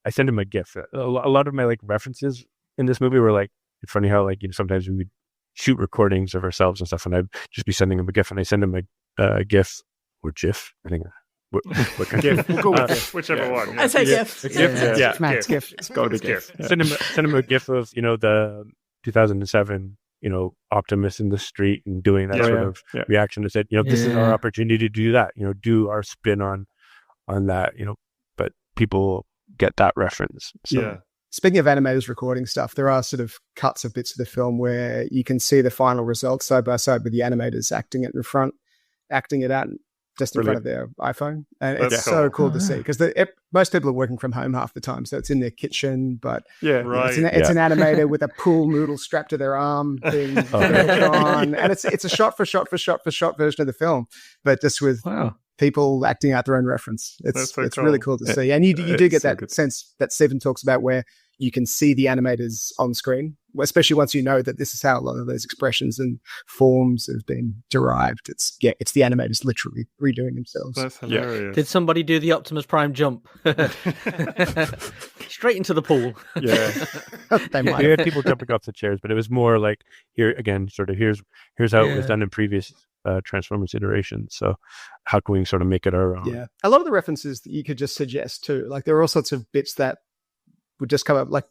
I sent him a GIF. A lot of my like references in this movie were like, it's funny how like sometimes we would shoot recordings of ourselves and stuff, and I'd just be sending him a GIF, and I send him a GIF or GIF, I think. What kind GIF? We'll go with GIF, whichever one. I say GIF. GIF. GIF. Let's go to GIF. Send him a GIF of the 2007 Optimus in the street and doing that sort of reaction. That said, this is our opportunity to do that. Do our spin on that. But people get that reference. So. Yeah. Speaking of animators recording stuff, there are sort of cuts of bits of the film where you can see the final result side by side with the animators acting it out just in front of their iPhone. And it's so cool to see because most people are working from home half the time, so it's in their kitchen, but it's an animator with a pool noodle strapped to their arm being on, and it's a shot for shot version of the film, but just with people acting out their own reference. It's cool. Really cool to see. And you do get that sense that Stephen talks about where you can see the animators on screen, especially once you know that this is how a lot of those expressions and forms have been derived. It's the animators literally redoing themselves. That's hilarious. Did somebody do the Optimus Prime jump? Straight into the pool. Yeah. They might. We had people jumping off the chairs, but it was more like, here again, sort of here's how it was done in previous Transformers iterations. So how can we sort of make it our own? Yeah. A lot of the references that you could just suggest too, like there are all sorts of bits that would just come up like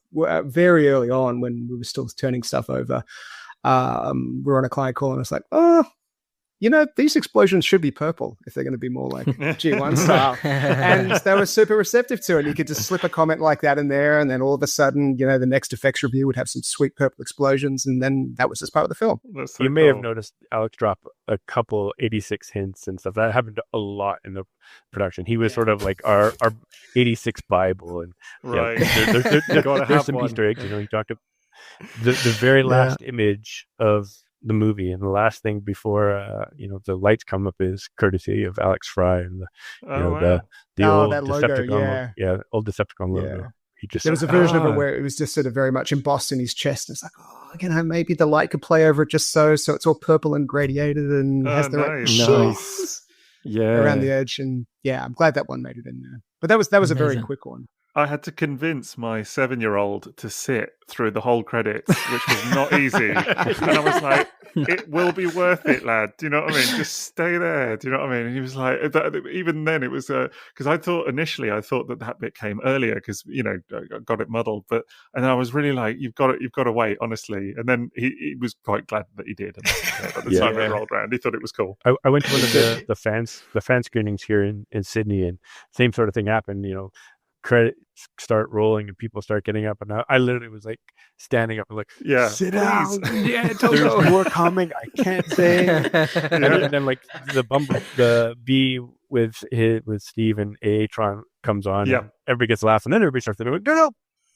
very early on when we were still turning stuff over. We're on a client call and it's like, these explosions should be purple if they're going to be more like G1 style. And they were super receptive to it. You could just slip a comment like that in there, and then all of a sudden, the next effects review would have some sweet purple explosions, and then that was just part of the film. So you may have noticed Alex drop a couple 86 hints and stuff. That happened a lot in the production. He was sort of like our 86 Bible, and there's some Easter eggs. He talked about the very last image of the movie, and the last thing before the lights come up is courtesy of Alex Fry and the old Decepticon logo. Old Decepticon logo. There was a version of it where it was just sort of very much embossed in his chest. It's like, maybe the light could play over it just so it's all purple and gradiated and has the right nice. around the edge. And I'm glad that one made it in there. But that was a very quick one. I had to convince my 7-year-old to sit through the whole credits, which was not easy. And I was like, it will be worth it, lad. Do you know what I mean? Just stay there. Do you know what I mean? And he was like, even then it was, because I thought that bit came earlier because, I got it muddled. And I was really like, you've got to wait, honestly. And then he was quite glad that he did. And by the time it rolled around, he thought it was cool. I went to one of the fan screenings here in Sydney, and same sort of thing happened, credits start rolling and people start getting up, and I literally was like standing up and like, sit down. There's more coming. I can't say. And then like the B with Steve and Aatron comes on. And everybody gets laughing, and then everybody starts to like, no.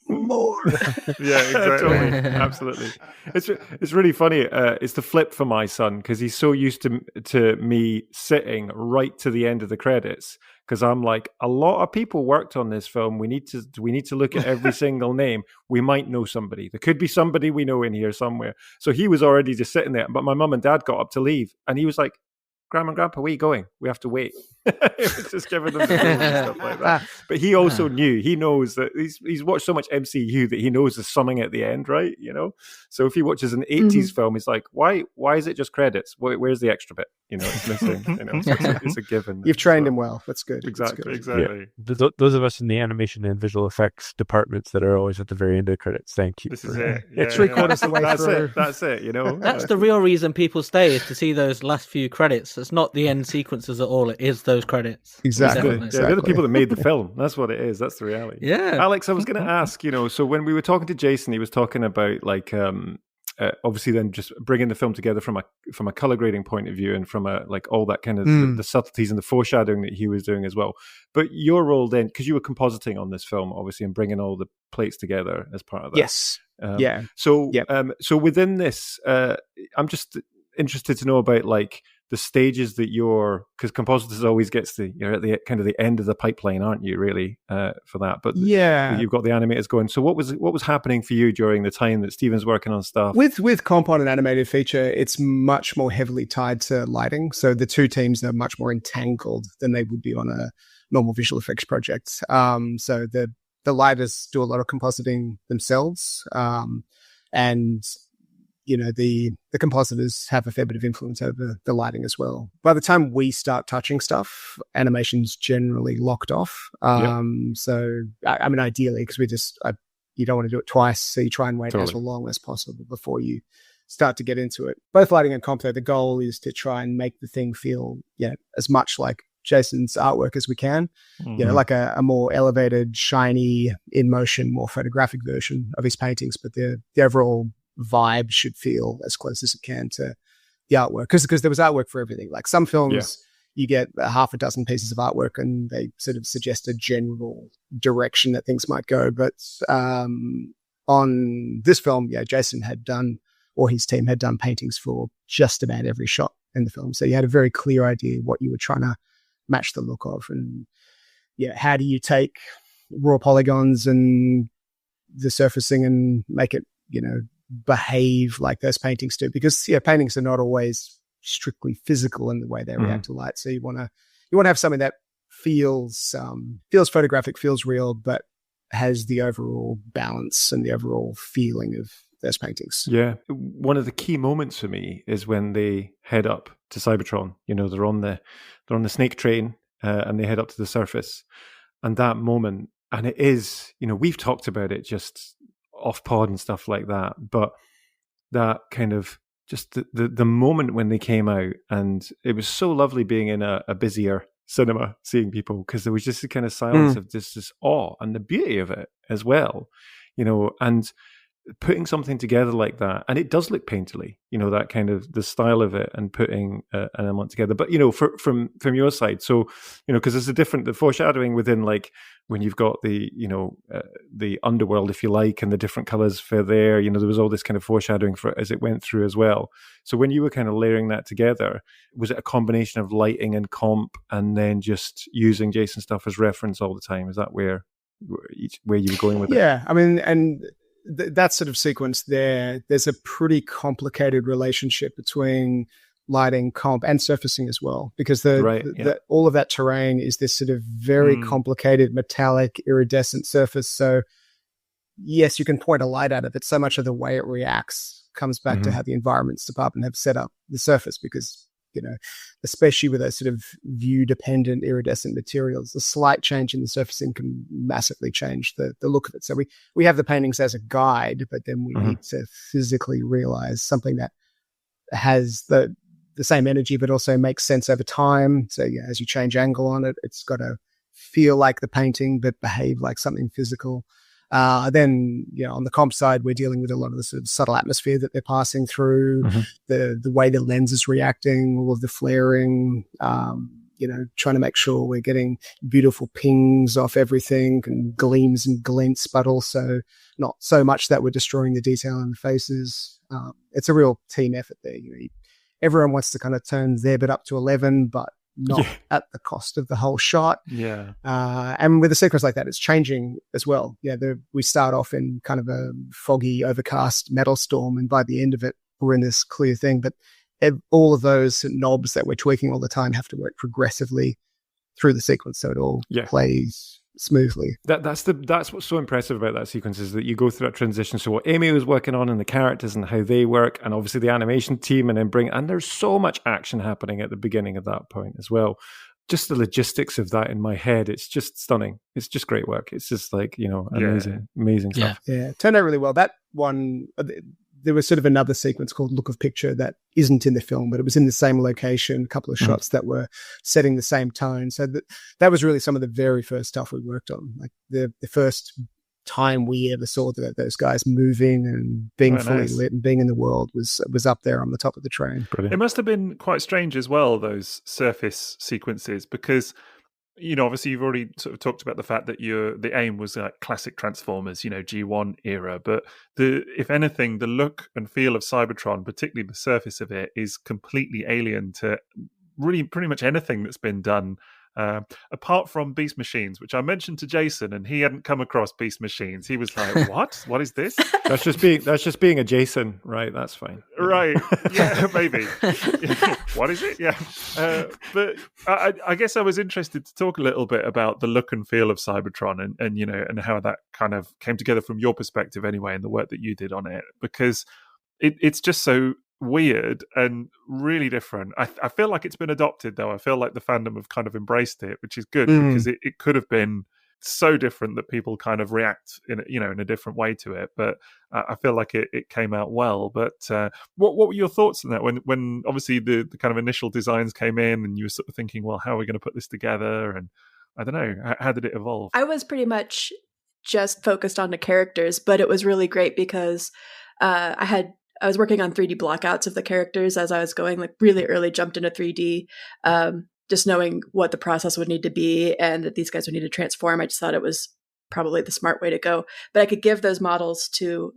More. Exactly. Totally. Absolutely. It's really funny. It's the flip for my son because he's so used to me sitting right to the end of the credits. Because I'm like, a lot of people worked on this film. We need to look at every single name. We might know somebody. There could be somebody we know in here somewhere. So he was already just sitting there. But my mum and dad got up to leave, and he was like, Grandma and Grandpa, where are you going? We have to wait. It was just giving them the and stuff like that. But he also knew. He knows that he's watched so much MCU that he knows there's something at the end, right? So if he watches an 80s film, he's like, why is it just credits? Where's the extra bit? It's missing. So it's a given. You've trained him well. That's good. Exactly. Yeah. Those of us in the animation and visual effects departments that are always at the very end of the credits, thank you. This is it. It's 3/4 the way through. That's it. That's the real reason people stay, is to see those last few credits. It's not the end sequences at all. It is those credits. Exactly. They're the people that made the film. That's what it is. That's the reality. Yeah. Alex, I was going to ask, so when we were talking to Jason, he was talking about like obviously then just bringing the film together from a color grading point of view and from a like all that kind of the subtleties and the foreshadowing that he was doing as well. But your role then, because you were compositing on this film, obviously, and bringing all the plates together as part of that. Yes. So within this, I'm just interested to know about like the stages that because compositors always gets you're at the kind of the end of the pipeline, aren't you, really, for that? But you've got the animators going. So what was happening for you during the time that Steven's working on stuff? With comp on an animated feature, it's much more heavily tied to lighting. So the two teams are much more entangled than they would be on a normal visual effects project. So the lighters do a lot of compositing themselves, and the compositors have a fair bit of influence over the lighting as well. By the time we start touching stuff, animation's generally locked off. So, I mean, ideally, because you don't want to do it twice, so you try and wait as long as possible before you start to get into it. Both lighting and comp, though, the goal is to try and make the thing feel as much like Jason's artwork as we can, like a more elevated, shiny, in motion, more photographic version of his paintings, but the overall vibe should feel as close as it can to the artwork, because there was artwork for everything. Like some films, you get a half a dozen pieces of artwork and they sort of suggest a general direction that things might go. But on this film, Jason had done, or his team had done, paintings for just about every shot in the film. So you had a very clear idea what you were trying to match the look of. And how do you take raw polygons and the surfacing and make it, behave like those paintings do, because paintings are not always strictly physical in the way they react to light. So you want to have something that feels photographic, feels real, but has the overall balance and the overall feeling of those paintings. Yeah, one of the key moments for me is when they head up to Cybertron. They're on the snake train and they head up to the surface, and that moment, and it is, we've talked about it just off pod and stuff like that, but that kind of just the moment when they came out, and it was so lovely being in a busier cinema, seeing people, because there was just a kind of silence of just this awe and the beauty of it as well, and putting something together like that, and it does look painterly, that kind of the style of it, and putting an element together. But from your side, so because there's the foreshadowing within, like when you've got the the underworld, if you like, and the different colors for there, there was all this kind of foreshadowing for as it went through as well. So when you were kind of layering that together, was it a combination of lighting and comp, and then just using Jason stuff as reference all the time? Is that where you were going with it? Yeah, I mean, and that sort of sequence there's a pretty complicated relationship between lighting, comp, and surfacing as well, because all of that terrain is this sort of very complicated metallic iridescent surface. So yes, you can point a light at it, but so much of the way it reacts comes back to how the environments department have set up the surface, because especially with those sort of view-dependent iridescent materials, a slight change in the surfacing can massively change the look of it. So we have the paintings as a guide, but then we need to physically realize something that has the same energy, but also makes sense over time. So as you change angle on it, it's got to feel like the painting, but behave like something physical. Then, on the comp side, we're dealing with a lot of the sort of subtle atmosphere that they're passing through, the way the lens is reacting, all of the flaring, trying to make sure we're getting beautiful pings off everything and gleams and glints, but also not so much that we're destroying the detail in the faces. It's a real team effort there. Everyone wants to kind of turn their bit up to 11, but not at the cost of the whole shot. Yeah. And with a sequence like that, it's changing as well. We start off in kind of a foggy, overcast metal storm, and by the end of it, we're in this clear thing. But all of those knobs that we're tweaking all the time have to work progressively through the sequence, so it all plays smoothly. That's what's so impressive about that sequence, is that you go through that transition. So what Amy was working on and the characters and how they work, and obviously the animation team, and then and there's so much action happening at the beginning of that point as well. Just the logistics of that in my head, it's just stunning. It's just great work. It's just like, amazing stuff. Yeah, it turned out really well. That one, there was sort of another sequence called Look of Picture that isn't in the film, but it was in the same location, a couple of shots that were setting the same tone. So that was really some of the very first stuff we worked on. Like the first time we ever saw those guys moving and being fully lit and being in the world was up there on the top of the train. Brilliant. It must have been quite strange as well, those surface sequences, because obviously you've already sort of talked about the fact that the aim was like classic Transformers, G1 era, but if anything, the look and feel of Cybertron, particularly the surface of it, is completely alien to really pretty much anything that's been done. Apart from Beast Machines, which I mentioned to Jason, and he hadn't come across Beast Machines. He was like, "What? What is this?" That's just being a Jason, right? That's fine, right? Yeah, maybe. What is it? Yeah, but I guess I was interested to talk a little bit about the look and feel of Cybertron, and how that kind of came together from your perspective, anyway, and the work that you did on it, because it's just so weird and really different. I feel like it's been adopted, though. I feel like the fandom have kind of embraced it, which is good, because it could have been so different that people kind of react in a different way to it. But I feel like it came out well. But what were your thoughts on that when obviously the kind of initial designs came in, and you were sort of thinking, well, how are we going to put this together? And I don't know, how did it evolve? I was pretty much just focused on the characters, but it was really great because I was working on 3D blockouts of the characters as I was going, like really early jumped into 3D, just knowing what the process would need to be and that these guys would need to transform. I just thought it was probably the smart way to go. But I could give those models to,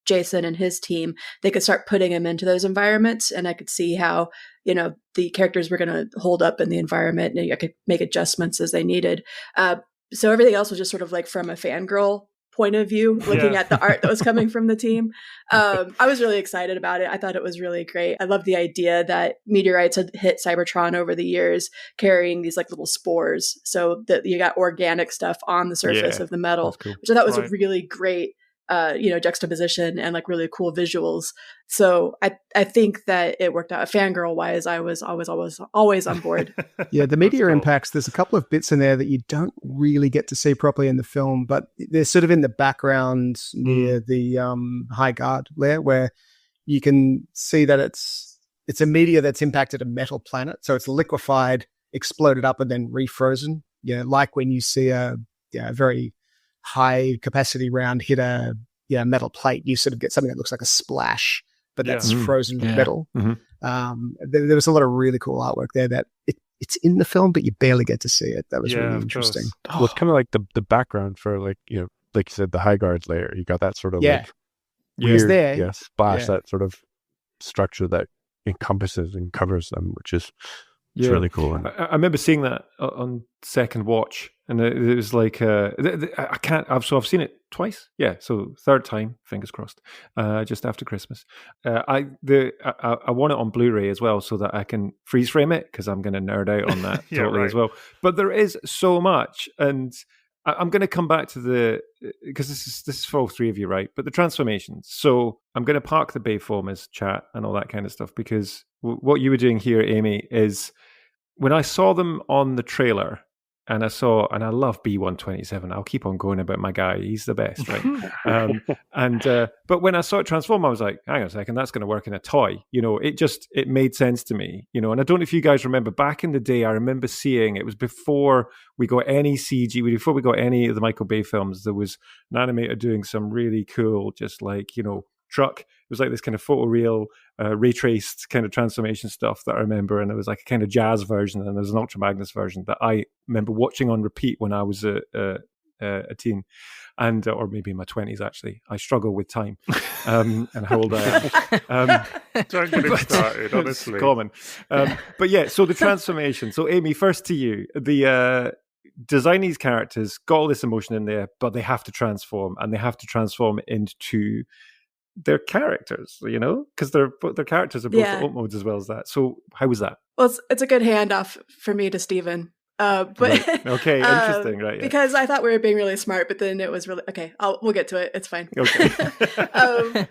Jason and his team. They could start putting them into those environments, and I could see how, the characters were going to hold up in the environment, and I could make adjustments as they needed. So everything else was just sort of like from a fangirl point of view, looking at the art that was coming from the team. I was really excited about it. I thought it was really great. I love the idea that meteorites had hit Cybertron over the years, carrying these like little spores, so that you got organic stuff on the surface of the metal, cool. Which I thought was a really great juxtaposition and like really cool visuals. So I think that it worked out. Fangirl wise, I was always on board. Yeah, the meteor impacts, there's a couple of bits in there that you don't really get to see properly in the film, but they're sort of in the background near the high guard layer, where you can see that it's a meteor that's impacted a metal planet. So it's liquefied, exploded up, and then refrozen. Like when you see a very high capacity round hit a metal plate, you sort of get something that looks like a splash, but that's frozen metal. There was a lot of really cool artwork there that it's in the film, but you barely get to see it. That was really interesting. Well, it's kind of like the background for like you said, the high guard layer. You got that sort of like weird splash, that sort of structure that encompasses and covers them, which is it's really cool. I remember seeing that on second watch, and it was like I've seen it twice. Yeah, so third time, fingers crossed. Just after Christmas, I want it on Blu-ray as well, so that I can freeze frame it, because I'm going to nerd out on that as well. But there is so much, and I'm going to come back to because this is for all three of you, right? But the transformations. So I'm going to park the Bayformers chat and all that kind of stuff, because what you were doing here, Amy, is when I saw them on the trailer, and I love B127. I'll keep on going about my guy. He's the best, right? But when I saw it transform, I was like, hang on a second, that's going to work in a toy. It made sense to me, and I don't know if you guys remember back in the day, I remember seeing, it was before we got any CG, before we got any of the Michael Bay films, there was an animator doing some really cool, just like, truck. It was like this kind of photoreal, ray traced kind of transformation stuff that I remember, and it was like a kind of jazz version, and there's an Ultra Magnus version that I remember watching on repeat when I was a teen, and or maybe in my 20s. Actually, I struggle with time and how old I am. Don't get it started, honestly. Common, but yeah. So the transformation. So Amy, first to you. The design these characters, got all this emotion in there, but they have to transform, and they have to transform into their characters, because their characters are both alt modes as well as that. So how was that? Well, it's a good handoff for me to Steven. But right. Okay, interesting, right? Yeah. Because I thought we were being really smart, but then it was really okay. We'll get to it. It's fine. Okay.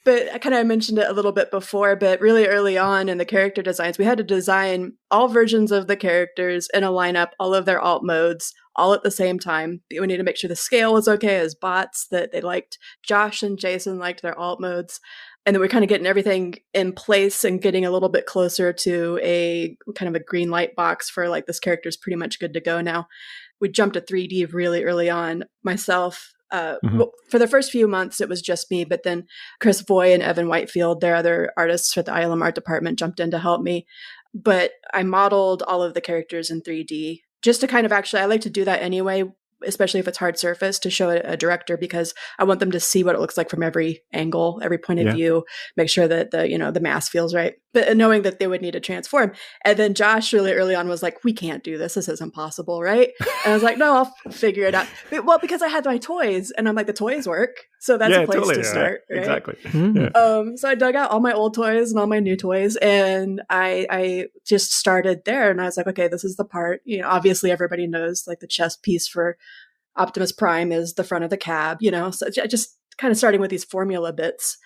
But I kind of mentioned it a little bit before, but really early on in the character designs, we had to design all versions of the characters in a lineup, all of their alt modes, all at the same time. We need to make sure the scale was okay as bots, that they liked. Josh and Jason liked their alt modes. And then we're kind of getting everything in place and getting a little bit closer to a kind of a green light box for like, this character is pretty much good to go now. we jumped to 3D really early on. Myself, for the first few months, it was just me, but then Chris Voy and Evan Whitefield, their other artists for the ILM art department, jumped in to help me. But I modeled all of the characters in 3D just to kind of I like to do that anyway, especially if it's hard surface, to show a director, because I want them to see what it looks like from every angle, every point of view, make sure that the mass feels right. But knowing that they would need to transform. And then Josh really early on was like, we can't do this. This isn't possible, right? And I was like, no, I'll figure it out. Well, because I had my toys and I'm like, the toys work. So that's a place to start. Right? Exactly. So I dug out all my old toys and all my new toys, and I just started there. And I was like, okay, this is the part, obviously everybody knows like the chest piece for Optimus Prime is the front of the cab, so I just kind of starting with these formula bits,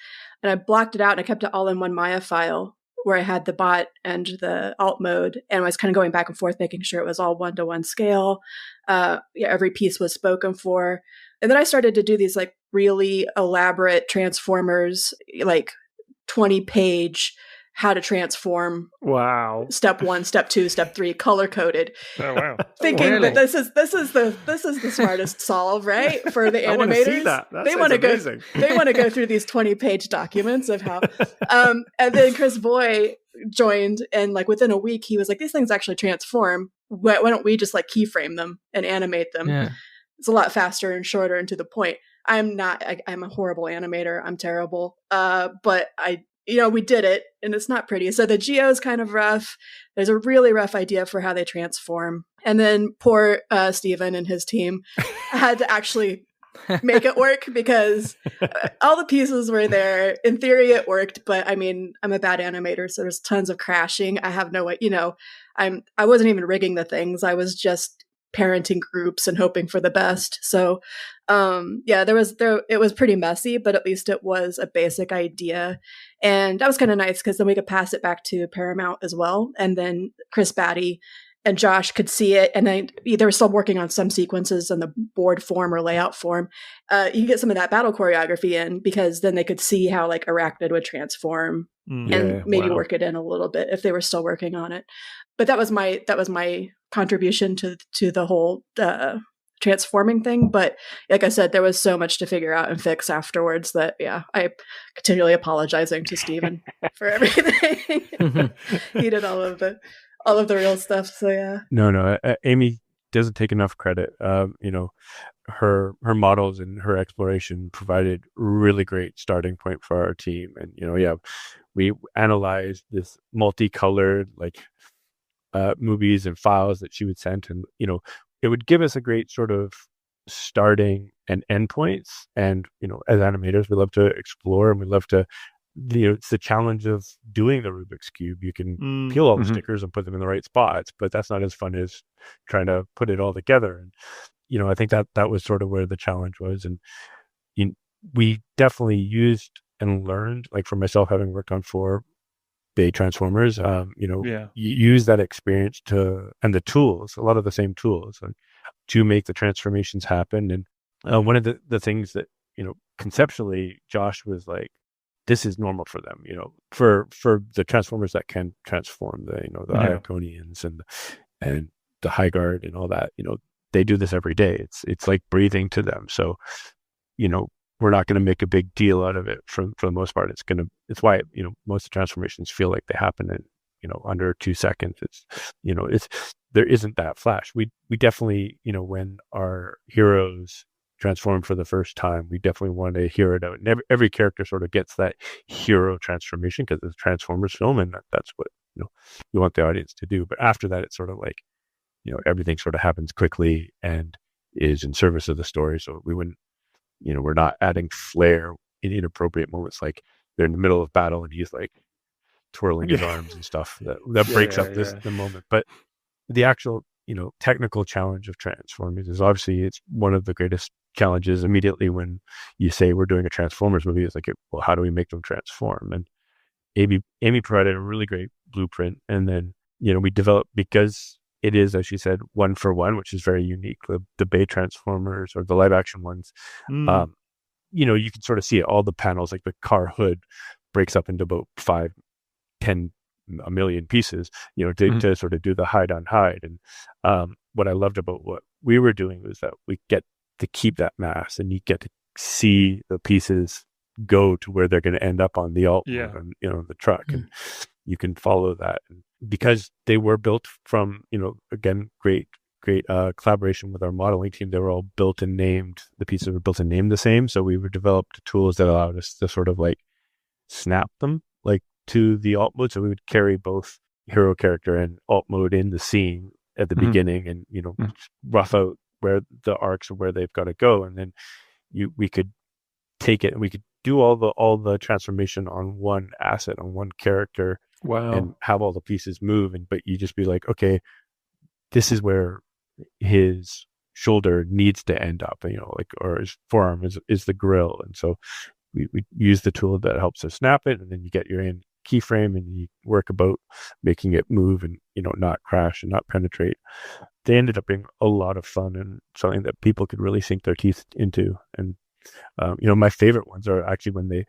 and I blocked it out and I kept it all in one Maya file where I had the bot and the alt mode, and I was kind of going back and forth, making sure it was all 1-to-1 scale. Every piece was spoken for. And then I started to do these like really elaborate transformers, like 20-page how to transform. Wow. Step 1, step 2, step 3, color coded. Oh wow. Thinking that this is the smartest solve, right? For the animators. I want to see that. They want to go through these 20-page documents of how and then Chris Voy joined, and like within a week he was like, these things actually transform. Why don't we just like keyframe them and animate them? Yeah. It's a lot faster and shorter and to the point. I'm a horrible animator. I'm terrible. But we did it, and it's not pretty. So the geo is kind of rough. There's a really rough idea for how they transform. And then poor Steven and his team had to actually make it work, because all the pieces were there. In theory, it worked, but I mean, I'm a bad animator, so there's tons of crashing. I have no way, I wasn't even rigging the things. I was just parenting groups and hoping for the best. So it was pretty messy, but at least it was a basic idea. And that was kind of nice, because then we could pass it back to Paramount as well. And then Chris Batty and Josh could see it. And then they were still working on some sequences in the board form or layout form. You can get some of that battle choreography in, because then they could see how like Arachnid would transform and maybe work it in a little bit if they were still working on it. But that was my contribution to the whole transforming thing. But like I said, there was so much to figure out and fix afterwards that I continually apologizing to Steven for everything. He did all of the real stuff. So no, Amy doesn't take enough credit. Her models and her exploration provided really great starting point for our team. And we analyzed this multicolored like movies and files that she would send, and it would give us a great sort of starting and end points. And as animators, we love to explore, and we love to it's the challenge of doing the Rubik's Cube. You can peel all the stickers and put them in the right spots, but that's not as fun as trying to put it all together. And I think that was sort of where the challenge was. And we definitely used and learned, like for myself, having worked on 4 Bay Transformers, you use that experience and the tools, a lot of the same tools, to make the transformations happen. And one of the things that conceptually Josh was like, this is normal for them, for the Transformers that can transform, the Iaconians and the High Guard and all that, they do this every day. It's like breathing to them. So we're not going to make a big deal out of it for the most part. It's why most of the transformations feel like they happen in under 2 seconds. There isn't that flash. We definitely when our heroes transform for the first time, we definitely want to hear it out. And every character sort of gets that hero transformation because it's a Transformers film, and that's what we want the audience to do. But after that, it's sort of like everything sort of happens quickly and is in service of the story. So we wouldn't. We're not adding flair in inappropriate moments, like they're in the middle of battle and he's like twirling his arms and stuff. That breaks up the moment. But the actual, technical challenge of transforming is obviously it's one of the greatest challenges immediately when you say we're doing a Transformers movie. It's like, well, how do we make them transform? And Amy provided a really great blueprint, and then we developed, because it is, as she said, 1-for-1, which is very unique. The Bay Transformers, or the live action ones, you can sort of see it. All the panels, like the car hood, breaks up into about 5, 10, a million pieces, to sort of do the hide on hide. And what I loved about what we were doing was that we get to keep that mass, and you get to see the pieces go to where they're going to end up on the alt mode, on, the truck, and you can follow that. And because they were built from, again, great collaboration with our modeling team, they were all built and named. The pieces were built and named the same, so we developed tools that allowed us to sort of like snap them like to the alt mode. So we would carry both hero character and alt mode in the scene at the beginning, and rough out where the arcs or where they've got to go, and then we could take it and we could do all the transformation on one asset, on one character. Wow. And have all the pieces move, but you just be like, okay, this is where his shoulder needs to end up, or his forearm is the grill. And so we use the tool that helps us snap it, and then you get your in keyframe and you work about making it move and, not crash and not penetrate. They ended up being a lot of fun and something that people could really sink their teeth into. And, my favorite ones are actually when they,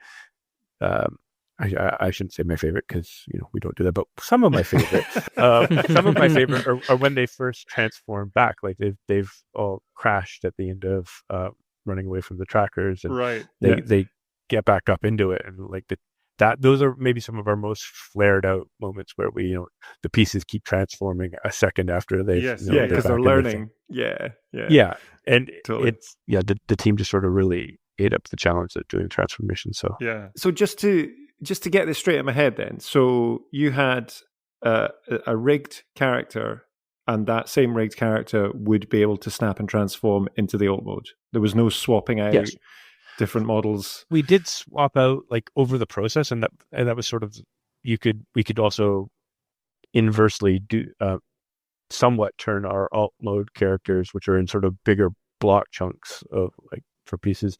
I shouldn't say my favorite because, we don't do that, but some of my favorite, are when they first transform back, like they've all crashed at the end of running away from the trackers, and they get back up into it, and like those are maybe some of our most flared out moments where we, the pieces keep transforming a second after they've, because they're learning. And totally. It's the team just sort of really ate up the challenge of doing transformation. So so just to get this straight in my head then, so you had a rigged character, and that same rigged character would be able to snap and transform into the alt mode. There was no swapping out different models. We did swap out like over the process, and that was sort of, we could also inversely do somewhat turn our alt mode characters, which are in sort of bigger block chunks of like for pieces,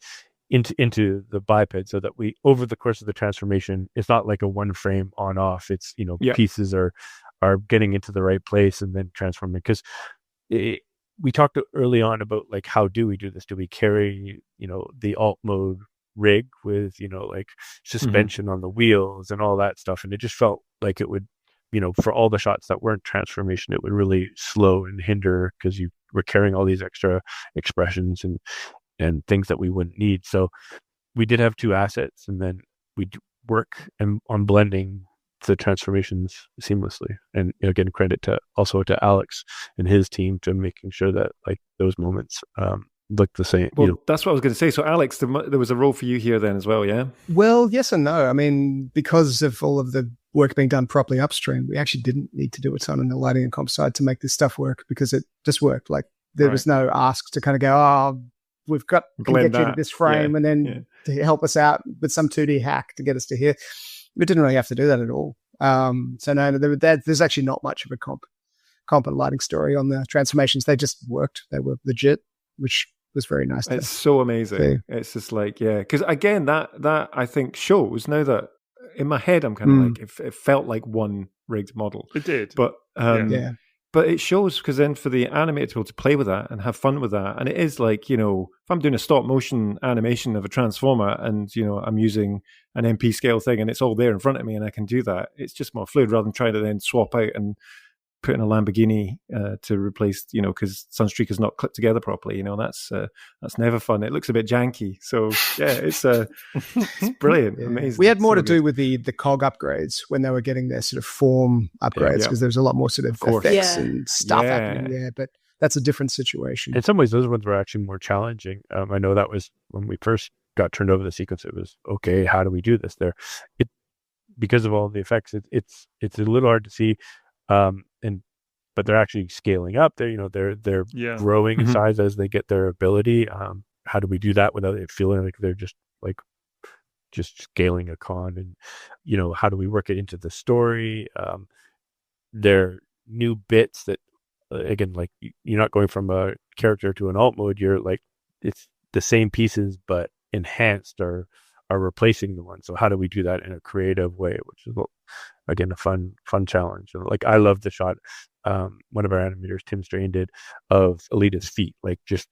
into the biped, so that we, over the course of the transformation, it's not like a one frame on off. It's pieces are getting into the right place and then transforming. Because we talked early on about like, how do we do this? Do we carry the alt mode rig with like suspension on the wheels and all that stuff? And it just felt like it would, for all the shots that weren't transformation, it would really slow and hinder, because you were carrying all these extra expressions and things that we wouldn't need. So we did have two assets, and then we work on blending the transformations seamlessly. And again, credit to Alex and his team to making sure that like those moments look the same. Well, that's what I was going to say. So Alex, there was a role for you here then as well, yeah? Well, yes and no. I mean, because of all of the work being done properly upstream, we actually didn't need to do a ton on the lighting and comp side to make this stuff work, because it just worked. Like there was no ask to kind of go, we've got to get you to this frame and then to help us out with some 2D hack to get us to here. We didn't really have to do that at all. So no, there's actually not much of a comp and lighting story on the transformations. They just worked. They were legit, which was very nice. It's so amazing. See. It's just like, because again, that I think shows now that in my head, I'm kind of like, it felt like one rigged model. It did. But but it shows, because then for the animator to be able to play with that and have fun with that, and it is like, if I'm doing a stop motion animation of a transformer and, I'm using an MP scale thing and it's all there in front of me and I can do that, it's just more fluid rather than trying to then swap out and put in a Lamborghini to replace, because Sunstreak is not clipped together properly. That's never fun. It looks a bit janky. So it's brilliant, amazing. We had more to do with the cog upgrades when they were getting their sort of form upgrades, because there was a lot more sort of effects and stuff happening there. But that's a different situation. In some ways, those ones were actually more challenging. I know that was when we first got turned over the sequence. It was okay. How do we do this? Because of all the effects, it's a little hard to see. But they're actually scaling up. They're growing in size as they get their ability. How do we do that without it feeling like they're just scaling a con? And how do we work it into the story? They're new bits that again, like you're not going from a character to an alt mode. You're like, it's the same pieces but enhanced or are replacing the one. So how do we do that in a creative way, which is again a fun challenge. And like I love the shot one of our animators, Tim Strain, did of Alita's feet, like just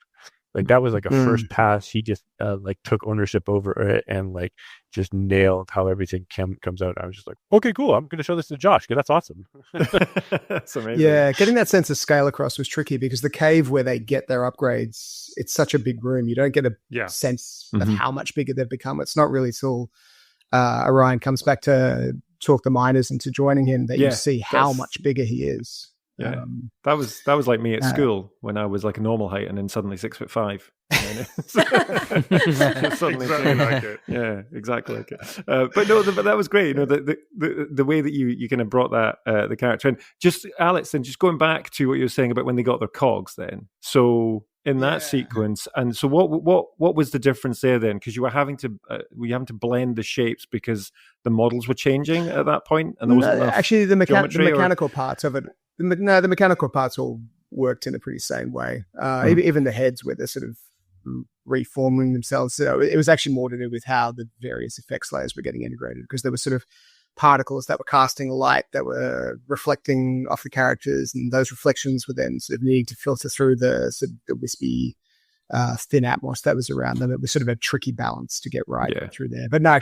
Like that was like a first pass. He just like took ownership over it and like just nailed how everything comes out. I was just like, okay, cool. I'm going to show this to Josh. That's awesome. That's amazing. Yeah, getting that sense of scale across was tricky because the cave where they get their upgrades, it's such a big room. You don't get a sense of how much bigger they've become. It's not really till Orion comes back to talk the miners into joining him that you see how much bigger he is. Yeah, that was like me at school when I was like a normal height and then suddenly 6'5". Suddenly, exactly like it. Yeah, exactly like it. But no, but that was great. You know, the way that you kind of brought that the character in. Just Alex, then just going back to what you were saying about when they got their cogs. Then, so in that sequence, and so what was the difference there then? Because you were having to blend the shapes because the models were changing at that point, and there wasn't actually the mechanical parts of it. The mechanical parts all worked in a pretty same way. Even the heads where they're sort of reforming themselves. So it was actually more to do with how the various effects layers were getting integrated because there were sort of particles that were casting light that were reflecting off the characters, and those reflections were then sort of needing to filter through the sort of the wispy thin atmos that was around them. It was sort of a tricky balance to get right through there. But no,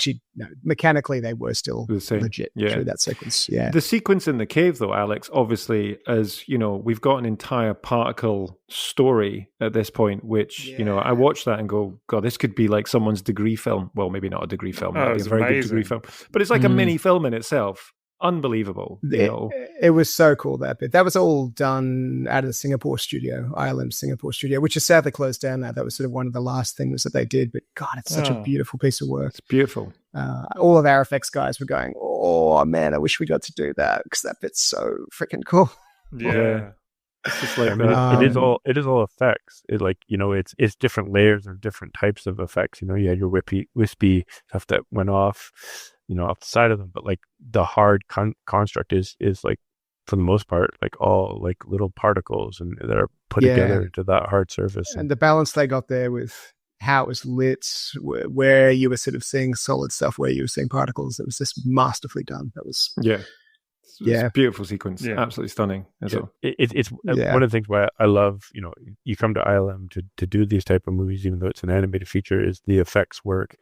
mechanically they were still legit through that sequence. Yeah. The sequence in the cave though, Alex, obviously, as you know, we've got an entire particle story at this point, which, you know, I watch that and go, God, this could be like someone's degree film. Well, maybe not a degree film, might be a very good degree film. But it's like a mini film in itself. Unbelievable. It was so cool, that bit. That was all done out of the Singapore studio, ILM Singapore studio, which is sadly closed down now. That was sort of one of the last things that they did. But God, it's such a beautiful piece of work. It's beautiful. All of our effects guys were going, oh man, I wish we got to do that because that bit's so freaking cool. Yeah. It's just like it is all effects. It like, you know, it's different layers or different types of effects. You know, you had your wispy stuff that went off, you know, off the side of them, but like the hard construct is like for the most part like all like little particles and that are put together into that hard surface. And the balance they got there with how it was lit, where you were sort of seeing solid stuff, where you were seeing particles, it was just masterfully done. That was it's a beautiful sequence, absolutely stunning. So it's one of the things why I love, you know, you come to ILM to do these type of movies, even though it's an animated feature, is the effects work,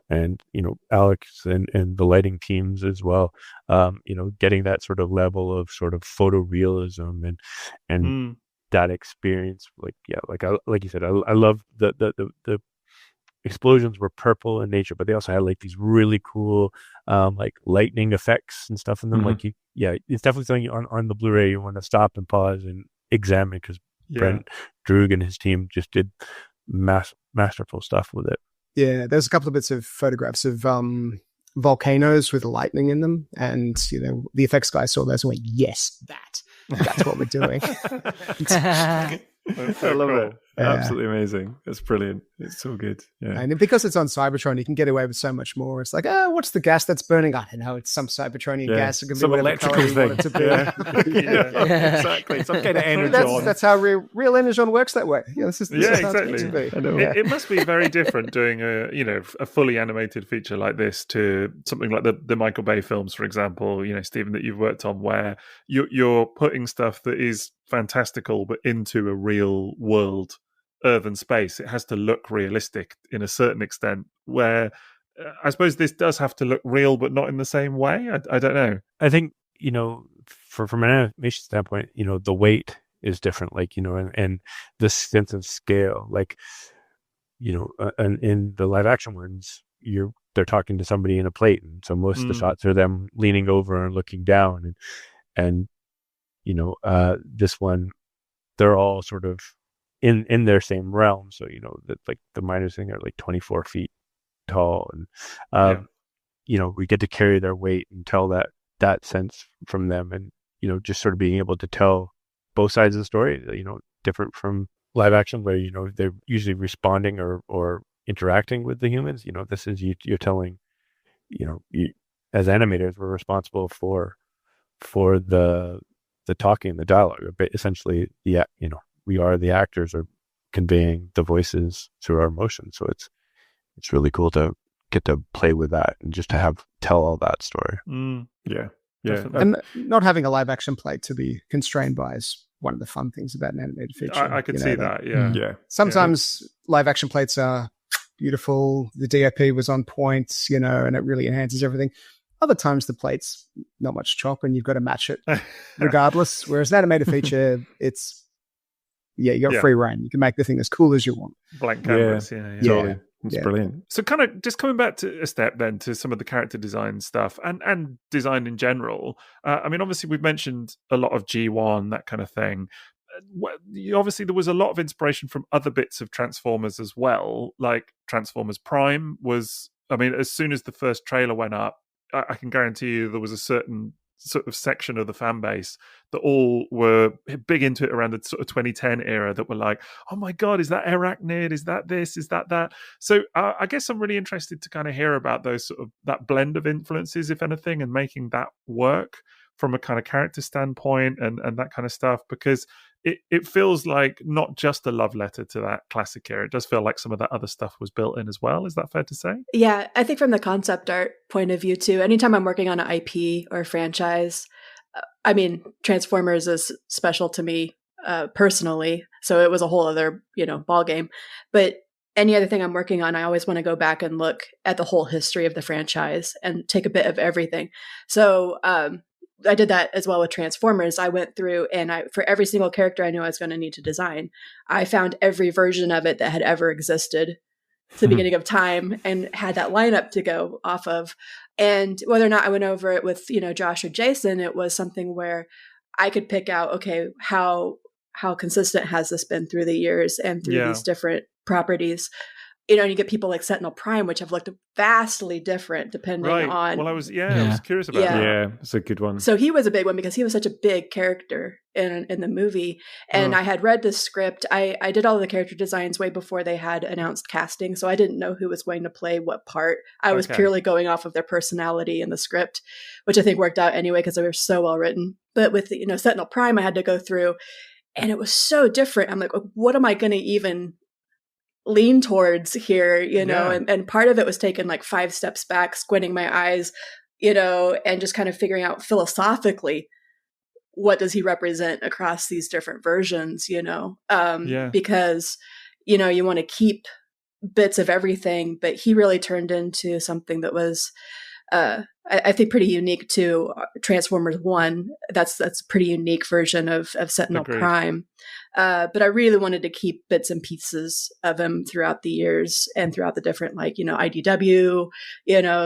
and you know, Alex and the lighting teams as well. You know, getting that sort of level of sort of photorealism and that experience, like you said, I love the explosions were purple in nature, but they also had like these really cool like lightning effects and stuff in them. Like it's definitely something on the Blu-ray you want to stop and pause and examine, because Brent Droog and his team just did masterful stuff with it. Yeah, there's a couple of bits of photographs of volcanoes with lightning in them, and you know, the effects guy saw those and went, yes, that's what we're doing. I love it. Absolutely amazing. It's brilliant. It's so good. Yeah. And because it's on Cybertron, you can get away with so much more. It's like, what's the gas that's burning? I don't know. It's some Cybertronian gas. It can some be electrical thing. To be. Exactly. Some kind of energon. That's how real energon works that way. Yeah, this is exactly. It must be very different doing a fully animated feature like this to something like the Michael Bay films, for example, you know, Stephen, that you've worked on, where you're putting stuff that is fantastical but into a real world earthen space. It has to look realistic in a certain extent, where I suppose this does have to look real but not in the same way. I don't know. I think, you know, from an animation standpoint, you know, the weight is different, like, you know, and the sense of scale, like, you know, and in the live action ones, they're talking to somebody in a plate, and so most of the shots are them leaning over and looking down, and you know, this one, they're all sort of in their same realm. So, you know, that like the miners thing are like 24 feet tall, and you know, we get to carry their weight and tell that sense from them, and you know, just sort of being able to tell both sides of the story, you know, different from live action where, you know, they're usually responding or interacting with the humans. You know, this is you're telling, you know, as animators, we're responsible for the talking, the dialogue, but essentially, you know, we are the actors are conveying the voices through our emotions. So it's really cool to get to play with that and just to tell all that story. Yeah. And not having a live action plate to be constrained by is one of the fun things about an animated feature. I could see that. Yeah. Sometimes live action plates are beautiful. The DOP was on point, and it really enhances everything. Other times the plate's not much chop and you've got to match it regardless. Whereas an animated feature, you got free reign. You can make the thing as cool as you want. Blank canvas, Totally. It's brilliant. So kind of just coming back to a step then to some of the character design stuff and design in general. I mean, obviously we've mentioned a lot of G1, that kind of thing. Obviously there was a lot of inspiration from other bits of Transformers as well. Like Transformers Prime was, I mean, as soon as the first trailer went up, I can guarantee you there was a certain sort of section of the fan base that all were big into it around the sort of 2010 era that were like, oh my God, is that Arachnid? Is that this? Is that? So I guess I'm really interested to kind of hear about those sort of that blend of influences, if anything, and making that work from a kind of character standpoint and that kind of stuff, because it feels like not just a love letter to that classic era. It does feel like some of that other stuff was built in as well. Is that fair to say? Yeah, I think from the concept art point of view too, anytime I'm working on an IP or a franchise, I mean, Transformers is special to me personally, so it was a whole other, ball game. But any other thing I'm working on, I always want to go back and look at the whole history of the franchise and take a bit of everything. So I did that as well with Transformers. I went through and for every single character I knew I was going to need to design, I found every version of it that had ever existed to the beginning of time and had that lineup to go off of. And whether or not I went over it with, Josh or Jason, it was something where I could pick out, okay, how consistent has this been through the years and through these different properties. And you get people like Sentinel Prime, which have looked vastly different depending on. Well, I was curious about that. Yeah, it's a good one. So he was a big one because he was such a big character in the movie. And I had read the script. I did all of the character designs way before they had announced casting. So I didn't know who was going to play what part. I was purely going off of their personality in the script, which I think worked out anyway because they were so well written. But with Sentinel Prime, I had to go through, and it was so different. I'm like, what am I going to even lean towards here, and part of it was taking like 5 steps back, squinting my eyes, and just kind of figuring out philosophically, what does he represent across these different versions, because, you want to keep bits of everything, but he really turned into something that was, I think pretty unique to Transformers 1. That's a pretty unique version of Sentinel Prime. But I really wanted to keep bits and pieces of him throughout the years and throughout the different, IDW,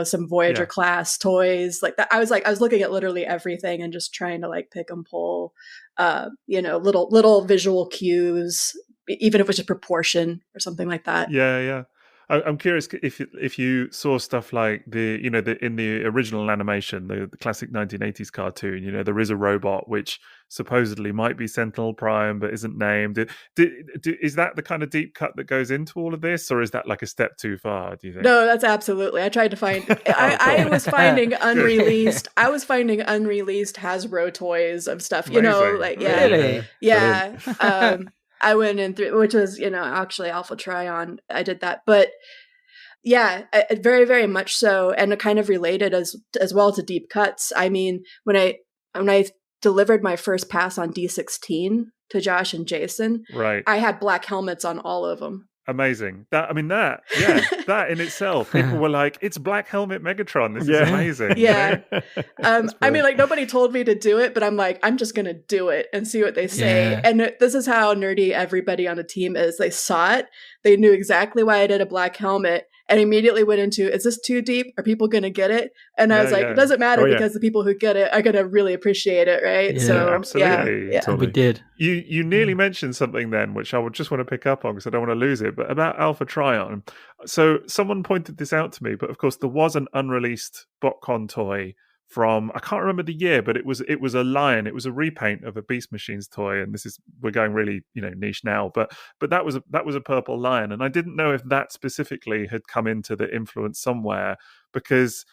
some Voyager class toys like that. I was looking at literally everything and just trying to pick and pull, little visual cues, even if it was just proportion or something like that. Yeah. I'm curious if you saw stuff like in the original animation, the classic 1980s cartoon, there is a robot which supposedly might be Sentinel Prime but isn't named. Is that the kind of deep cut that goes into all of this, or is that like a step too far, do you think? No, that's absolutely. I tried to find. I was finding unreleased. I was finding unreleased Hasbro toys of stuff. Really? Yeah. I went in through, which was, actually Alpha Trion. I did that. But yeah, very, very much so. And it kind of related as well to deep cuts. I mean, when I delivered my first pass on D16 to Josh and Jason, I had black helmets on all of them. Amazing. That in itself, people were like, it's Black Helmet Megatron. This is amazing. Yeah. I mean, nobody told me to do it, but I'm like, I'm just going to do it and see what they say. Yeah. And this is how nerdy everybody on the team is. They saw it. They knew exactly why I did a black helmet and immediately went into, is this too deep? Are people going to get it? And I was like, it doesn't matter because the people who get it are going to really appreciate it, right? Yeah, so absolutely. Yeah. Totally. We did. You nearly mentioned something then, which I would just want to pick up on because I don't want to lose it, but about Alpha Trion. So someone pointed this out to me, but of course there was an unreleased BotCon toy from, I can't remember the year, but it was a lion. It was a repaint of a Beast Machines toy, and we're going really niche now, but that was a purple lion, and I didn't know if that specifically had come into the influence somewhere, because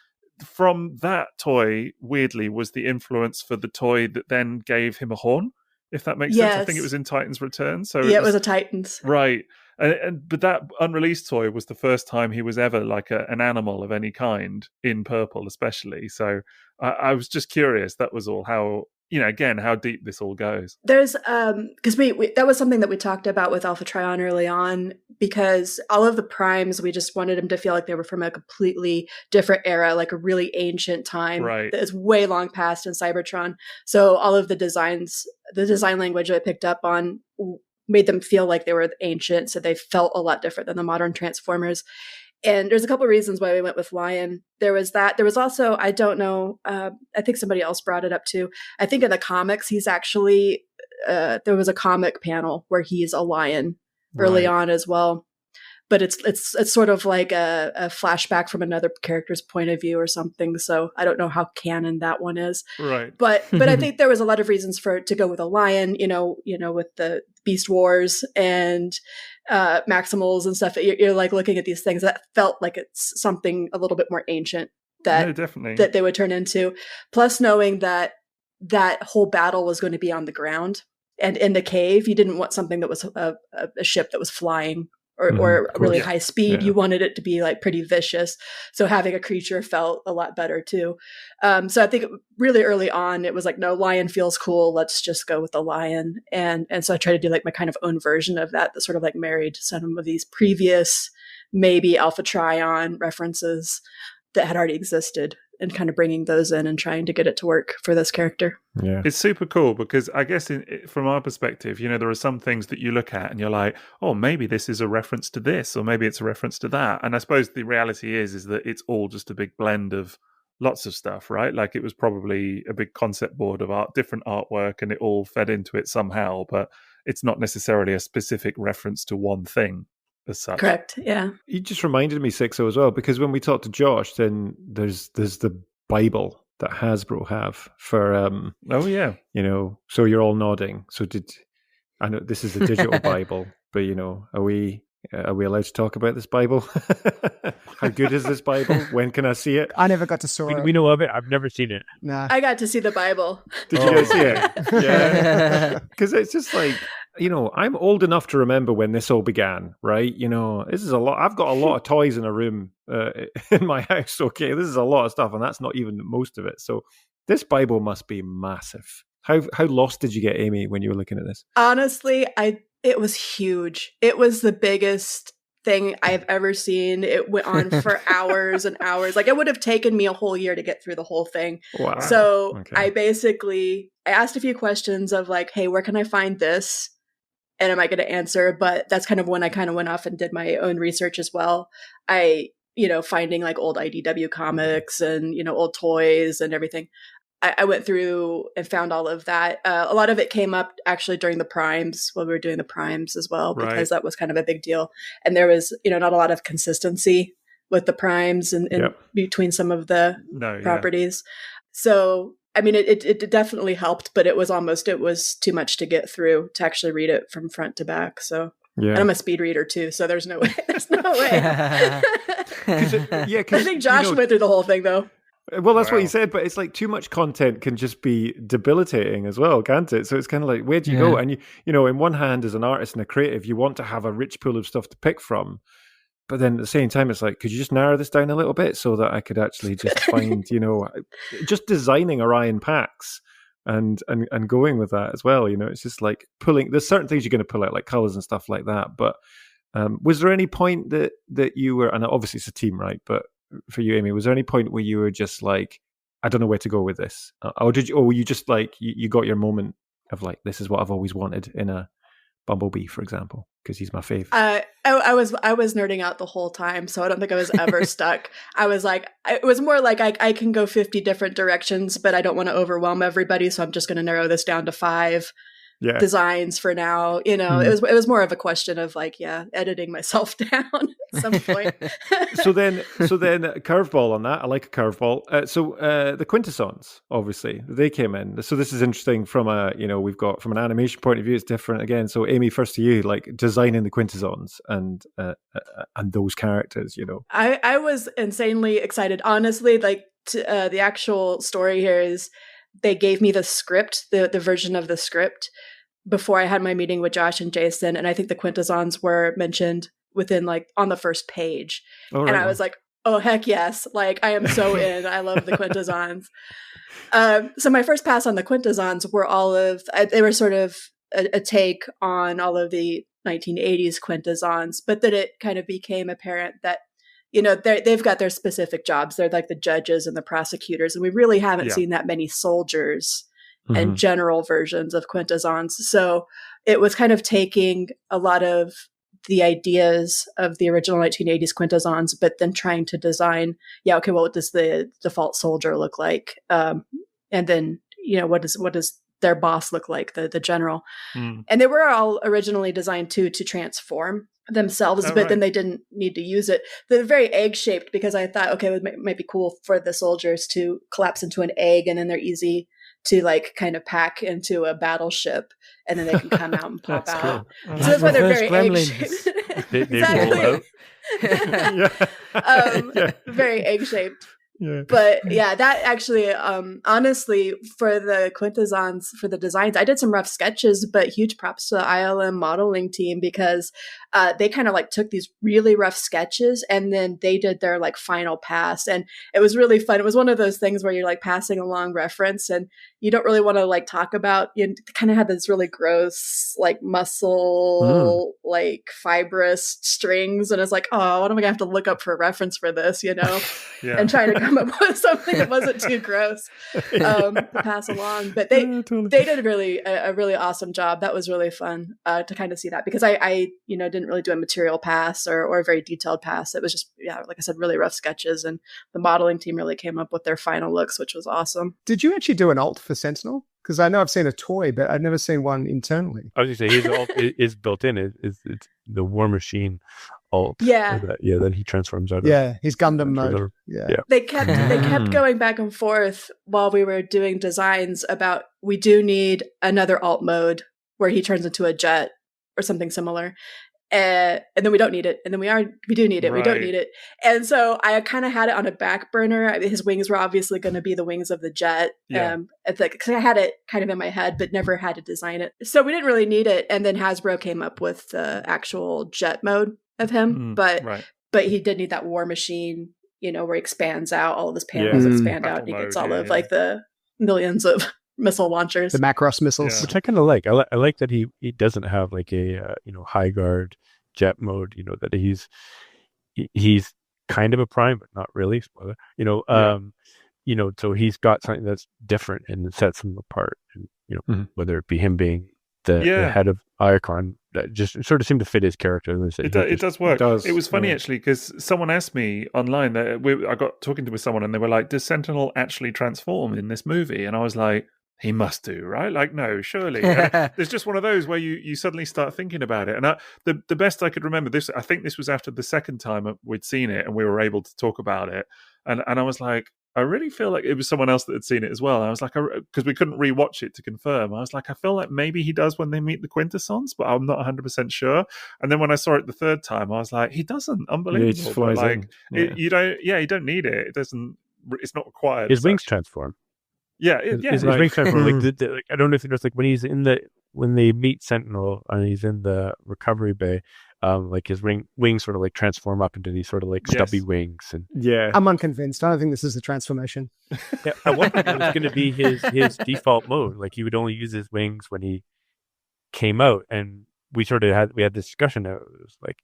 from that toy, weirdly, was the influence for the toy that then gave him a horn, if that makes sense. I think it was in Titan's Return. So it was a Titans, right? But that unreleased toy was the first time he was ever like an animal of any kind in purple, especially. So I was just curious. That was all. How again, how deep this all goes. There's because we that was something that we talked about with Alpha Trion early on, because all of the primes, we just wanted them to feel like they were from a completely different era, like a really ancient time that is way long past in Cybertron. So all of the design language that I picked up on made them feel like they were ancient, so they felt a lot different than the modern Transformers. And there's a couple of reasons why we went with Lion. There was that. There was also, I don't know, I think somebody else brought it up too. I think in the comics, he's actually, there was a comic panel where he's a lion early on as well. But it's sort of like a flashback from another character's point of view or something. So I don't know how canon that one is. Right. But I think there was a lot of reasons to go with a lion, with the Beast Wars and Maximals and stuff. You're like looking at these things that felt like it's something a little bit more ancient definitely that they would turn into. Plus knowing that whole battle was going to be on the ground and in the cave, you didn't want something that was a ship that was flying or really high speed. Yeah. You wanted it to be like pretty vicious. So having a creature felt a lot better too. So I think really early on, it was like, no, lion feels cool. Let's just go with the lion. And so I tried to do like my kind of own version of that sort of like married some of these previous, maybe Alpha Trion references that had already existed, and kind of bringing those in and trying to get it to work for this character. Yeah, it's super cool because I guess from our perspective, there are some things that you look at and you're like, oh, maybe this is a reference to this, or maybe it's a reference to that. And I suppose the reality is that it's all just a big blend of lots of stuff, right? Like it was probably a big concept board of different artwork, and it all fed into it somehow, but it's not necessarily a specific reference to one thing. As such. Correct. Yeah. You just reminded me, Sixo, as well, because when we talked to Josh, then there's the Bible that Hasbro have for oh yeah, so you're all nodding. So I know this is a digital Bible, but are we allowed to talk about this Bible? How good is this Bible? When can I see it? I never got to saw it. We know of it. I've never seen it. Nah. I got to see the Bible. Did you guys see it? Yeah. Because it's just like, I'm old enough to remember when this all began, right? This is a lot. I've got a lot of toys in a room in my house. Okay, this is a lot of stuff, and that's not even most of it. So this Bible must be massive. How lost did you get, Amy, when you were looking at this? Honestly, it was huge. It was the biggest thing I've ever seen. It went on for hours and hours. Like it would have taken me a whole year to get through the whole thing. Wow. So okay. I asked a few questions of like, hey, where can I find this? And am I going to answer? But that's kind of when I kind of went off and did my own research as well. Finding like old IDW comics and, old toys and everything. I went through and found all of that. A lot of it came up actually during the primes, when we were doing the primes as well, because that was kind of a big deal. And there was, not a lot of consistency with the primes and between some of the properties. So, I mean, it definitely helped, but it was too much to get through to actually read it from front to back. So, and I'm a speed reader too, so there's no way. I think Josh went through the whole thing though. Well, that's what he said, but it's like too much content can just be debilitating as well, can't it? So it's kind of like, where do you go? And in one hand, as an artist and a creative, you want to have a rich pool of stuff to pick from. But then at the same time, it's like, could you just narrow this down a little bit so that I could actually just find, just designing Orion packs and going with that as well. It's just like there's certain things you're going to pull out, like colors and stuff like that. But was there any point that you were, and obviously it's a team, right? But for you, Amy, was there any point where you were just like, I don't know where to go with this? Or were you just like, you got your moment of like, this is what I've always wanted in a Bumblebee, for example, because he's my fave. I was nerding out the whole time, so I don't think I was ever stuck. I was like, it was more like I can go 50 different directions, but I don't want to overwhelm everybody, so I'm just going to narrow this down to 5 designs for now. It was more of a question of like, editing myself down at some point. so then a curveball on that. I like a curveball. So the Quintessons, obviously, they came in. So this is interesting from we've got from an animation point of view, it's different again. So Amy, first to you, like designing the Quintessons and those characters. I was insanely excited, honestly. Like the actual story here is they gave me the script, the version of the script, before I had my meeting with Josh and Jason, and I think the Quintessons were mentioned within like on the first page. And I was like, Oh, heck yes. Like, I am so in. I love the Quintessons. So my first pass on the Quintessons were they were sort of a take on all of the 1980s Quintessons, but then it kind of became apparent that, they've got their specific jobs. They're like the judges and the prosecutors, and we really haven't seen that many soldiers and general versions of Quintessons. So it was kind of taking a lot of the ideas of the original 1980s Quintessons, but then trying to design, what does the default soldier look like? And then, what does their boss look like, the general? And they were all originally designed to transform themselves, but then they didn't need to use it. They're very egg-shaped because I thought, okay, it might be cool for the soldiers to collapse into an egg, and then they're easy to like kind of pack into a battleship, and then they can come out and pop out. Cool. So that's why they're very egg-shaped. They roll out. Very egg-shaped. Yeah. But yeah, that actually, honestly, for the Quintessons, for the designs, I did some rough sketches, but huge props to the ILM modeling team, because they kind of like took these really rough sketches and then they did their like final pass. And it was really fun. It was one of those things where you're like passing along reference and you don't really want to like talk about, kind of had this really gross, like muscle, like fibrous strings. And it's like, oh, what am I gonna have to look up for a reference for this, and trying to come up with something that wasn't too gross to pass along. But they did a really awesome job. That was really fun to kind of see that, because I didn't really do a material pass or a very detailed pass. It was just, like I said, really rough sketches, and the modeling team really came up with their final looks, which was awesome. Did you actually do an alt for Sentinel? Because I know I've seen a toy, but I've never seen one internally. I was going to say, his alt is built in. It's the War Machine alt. Yeah. Then he transforms out of. Yeah, his Gundam mode. Yeah. They kept going back and forth while we were doing designs about, we do need another alt mode where he turns into a jet or something similar. And then we don't need it. And then we do need it. Right. We don't need it. And so I kind of had it on a back burner. His wings were obviously going to be the wings of the jet. Because I had it kind of in my head, but never had to design it. So we didn't really need it. And then Hasbro came up with the actual jet mode of him. But he did need that War Machine, where he expands out, all of his panels expand out. And he gets all of like the millions of missile launchers, the Macross missiles, which I kind of like. I like that he doesn't have like a high guard jet mode. That he's kind of a prime, but not really. Spoiler. So he's got something that's different and sets him apart. And whether it be him being the head of Iacon, that just sort of seemed to fit his character. It does work. It was funny actually, because someone asked me online that I got talking with someone, and they were like, "Does Sentinel actually transform in this movie?" And I was like, he must do, right? Like, no, surely. There's just one of those where you suddenly start thinking about it. And the best I could remember, I think this was after the second time we'd seen it and we were able to talk about it. And I was like, I really feel like it was someone else that had seen it as well. And I was like, because we couldn't rewatch it to confirm. I was like, I feel like maybe he does when they meet the Quintessons, but I'm not 100% sure. And then when I saw it the third time, I was like, he doesn't. Unbelievable. He just flies like, you don't need it. It doesn't. It's not required. His wings transform. His wings transform. Like, I don't know if you noticed, like when they meet Sentinel and he's in the recovery bay, like his wings sort of like transform up into these sort of like stubby wings. And I'm unconvinced. I don't think this is a transformation. I wonder if it was going to be his default mode. Like he would only use his wings when he came out, and we had this discussion. It was like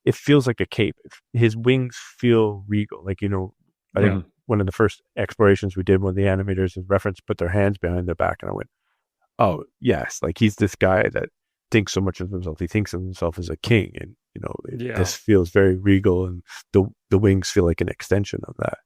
it feels like a cape. His wings feel regal. Like I think. One of the first explorations we did when the animators in reference put their hands behind their back, and I went, oh yes, like he's this guy that thinks so much of himself. He thinks of himself as a king, and this feels very regal, and the wings feel like an extension of that.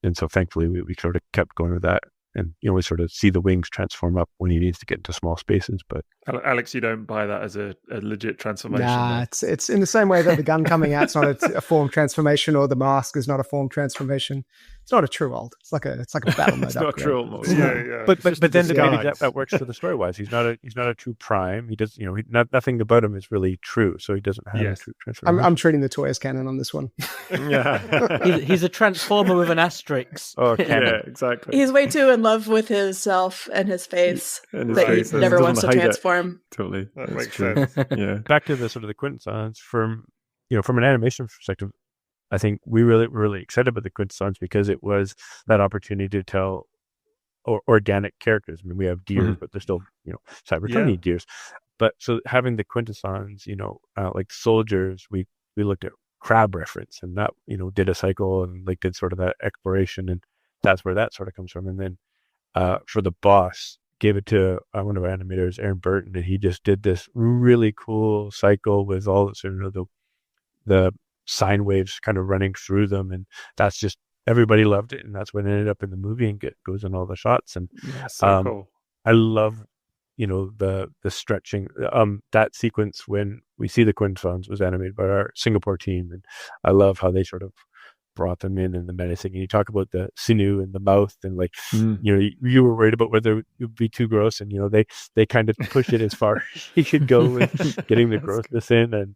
And so thankfully we sort of kept going with that, and we sort of see the wings transform up when he needs to get into small spaces. But Alex, you don't buy that as a legit transformation? Nah, it's in the same way that the gun coming out's not a form transformation, or the mask is not a form transformation. It's not a true alt. It's like a battle mode. It's not upgrade. True mode. Yeah. But then maybe that works for the story wise. He's not a true prime. He does nothing about him is really true. So he doesn't have a true transformation. I'm treating the toy as canon on this one. He's a transformer with an asterisk. Oh, canon. Yeah, exactly. He's way too in love with himself and his face that he never wants to transform. Totally. That makes sense. Yeah. Back to the sort of the Quintessons from an animation perspective. I think we were really excited about the Quintessons because it was that opportunity to tell organic characters. I mean, we have deers, but they're still, Cybertron deers. But so having the Quintessons, like soldiers, we looked at crab reference, and that, did a cycle and like did sort of that exploration, and that's where that sort of comes from. And then for the boss, gave it to one of our animators, Aaron Burton, and he just did this really cool cycle with all the sine waves kind of running through them, and that's just, everybody loved it, and that's what ended up in the movie and goes in all the shots. And cool. I love the stretching, that sequence when we see the Quintessons was animated by our Singapore team, and I love how they sort of brought them in and the menacing. And you talk about the sinew and the mouth, and like you were worried about whether it would be too gross, and they kind of pushed it as far as you could go with getting the grossness in, and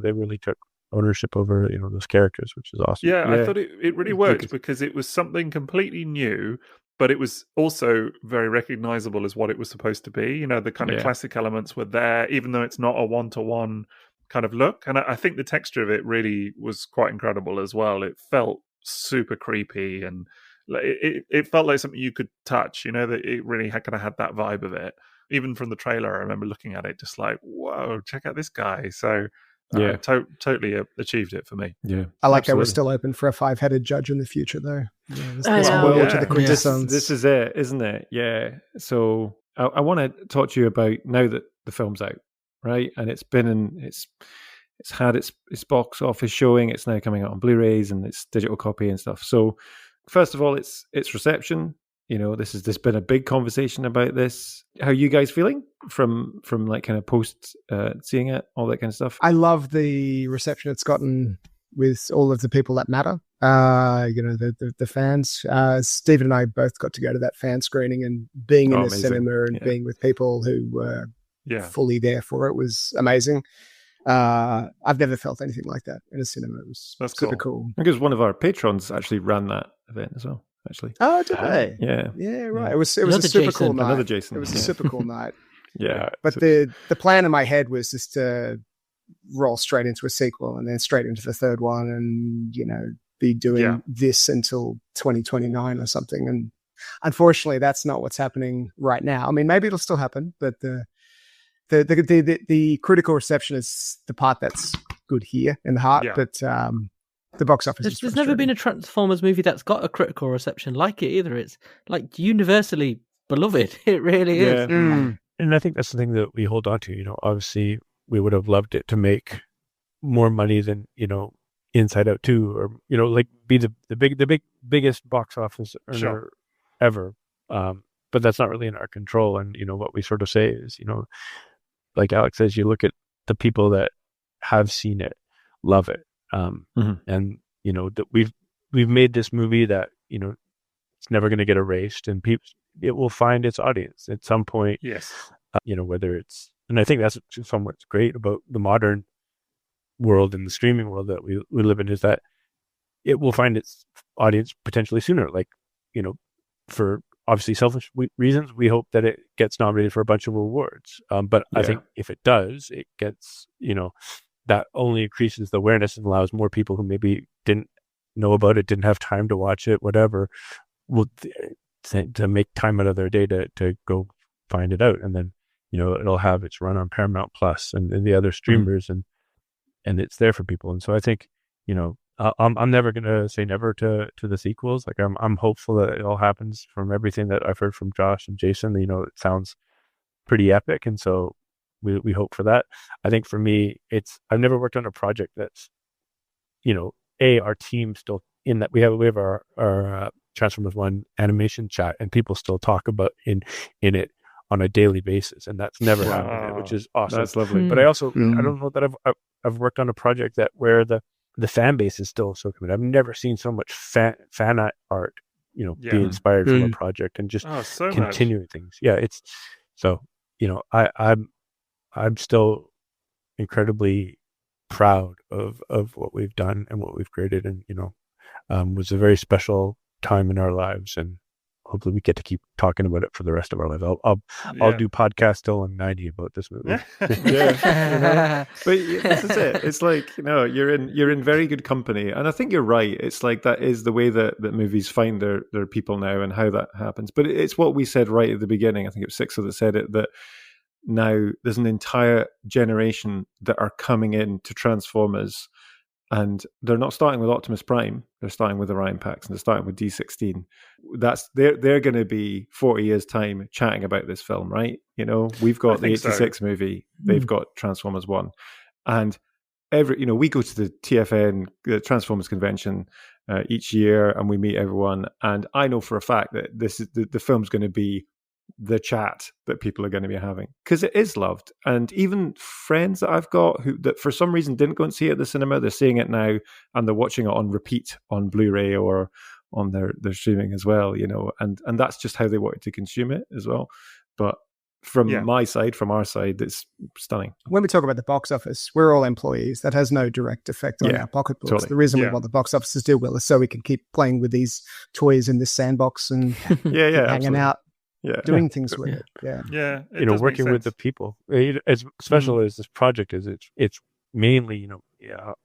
they really took ownership over those characters, which is awesome. I thought it really worked because it was something completely new, but it was also very recognizable as what it was supposed to be. The kind of classic elements were there, even though it's not a one-to-one kind of look. And I think the texture of it really was quite incredible as well. It felt super creepy, and it felt like something you could touch, that it really kind of had that vibe of it. Even from the trailer, I remember looking at it just like, whoa, check out this guy. So totally achieved it for me. Yeah, I like that we're still open for a 5-headed judge in the future, though. There's more to the Quintessons. This is it, isn't it? Yeah. So I want to talk to you about, now that the film's out, right? And it's had its box office showing. It's now coming out on Blu-rays and its digital copy and stuff. So first of all, its reception. There's been a big conversation about this. How are you guys feeling from like kind of post seeing it, all that kind of stuff? I love the reception it's gotten with all of the people that matter. The fans. Stephen and I both got to go to that fan screening, and being in the cinema and being with people who were fully there for it was amazing. I've never felt anything like that in a cinema. It was super cool. Because one of our patrons actually ran that event as well. Actually, did they? Yeah, right. It was a super cool night. Another Jason. It was a super cool night. Yeah, but the plan in my head was just to roll straight into a sequel and then straight into the third one, and be doing this until 2029 or something. And unfortunately, that's not what's happening right now. I mean, maybe it'll still happen, but the critical reception is the part that's good here in the heart. But the box office. There's never been a Transformers movie that's got a critical reception like it either. It's like universally beloved. It really is. And I think that's the thing that we hold on to. Obviously, we would have loved it to make more money than Inside Out 2, or like be the biggest box office earner ever. But that's not really in our control. And what we sort of say is, like Alex says, you look at the people that have seen it, love it. And that we've made this movie that it's never going to get erased, and it will find its audience at some point. Yes, whether it's, and I think that's somewhat great about the modern world and the streaming world that we live in, is that it will find its audience potentially sooner. Like for obviously selfish reasons, we hope that it gets nominated for a bunch of awards. But I think if it does, it gets that only increases the awareness and allows more people who maybe didn't know about it, didn't have time to watch it, whatever, to make time out of their day to go find it out. And then, it'll have its run on Paramount Plus and the other streamers, and it's there for people. And so I think, I'm never going to say never to the sequels. Like I'm hopeful that it all happens. From everything that I've heard from Josh and Jason, it sounds pretty epic. And so we hope for that. I think for me, I've never worked on a project that's, our team still in that we have our Transformers 1 animation chat, and people still talk about in it on a daily basis, and that's never happened, which is awesome. That's lovely. But I also I don't know that I've worked on a project where the fan base is still so committed. I've never seen so much fan art, be inspired from a project and just continuing things. Yeah, it's so I'm still incredibly proud of what we've done and what we've created, and was a very special time in our lives, and hopefully we get to keep talking about it for the rest of our lives. I'll do podcast till I'm 90 about this movie. Yeah, but this is it. It's like, you're in very good company, and I think you're right. It's like that is the way that movies find their people now, and how that happens. But it's what we said right at the beginning. I think it was Sixo that said it, that now there's an entire generation that are coming in to Transformers. And they're not starting with Optimus Prime. They're starting with Orion Pax, and they're starting with D16. They're going to be 40 years' time chatting about this film, right? We've got the 86 movie. They've got Transformers 1. And we go to the TFN, the Transformers convention each year, and we meet everyone. And I know for a fact that this is the film's going to be the chat that people are going to be having, because it is loved. And even friends that I've got that for some reason didn't go and see it at the cinema, they're seeing it now, and they're watching it on repeat on Blu-ray or on their streaming as well, and that's just how they wanted to consume it as well. But from our side, it's stunning. When we talk about the box office, we're all employees. That has no direct effect on our pocketbooks. Totally. The reason we want the box offices do well is so we can keep playing with these toys in this sandbox and hanging out. Doing things with it. Working with the people. As special as this project is, it's mainly,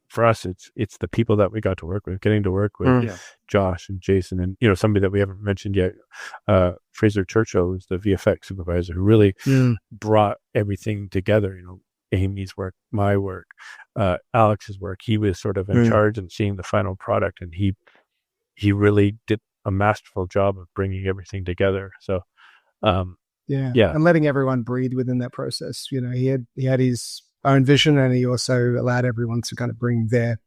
for us, it's the people that we got to work with, getting to work with Josh and Jason, and somebody that we haven't mentioned yet, Fraser Churchill is the VFX supervisor, who really brought everything together. Amy's work, my work, Alex's work. He was sort of in charge and seeing the final product, and he really did a masterful job of bringing everything together. So. And letting everyone breathe within that process. He had his own vision, and he also allowed everyone to kind of bring their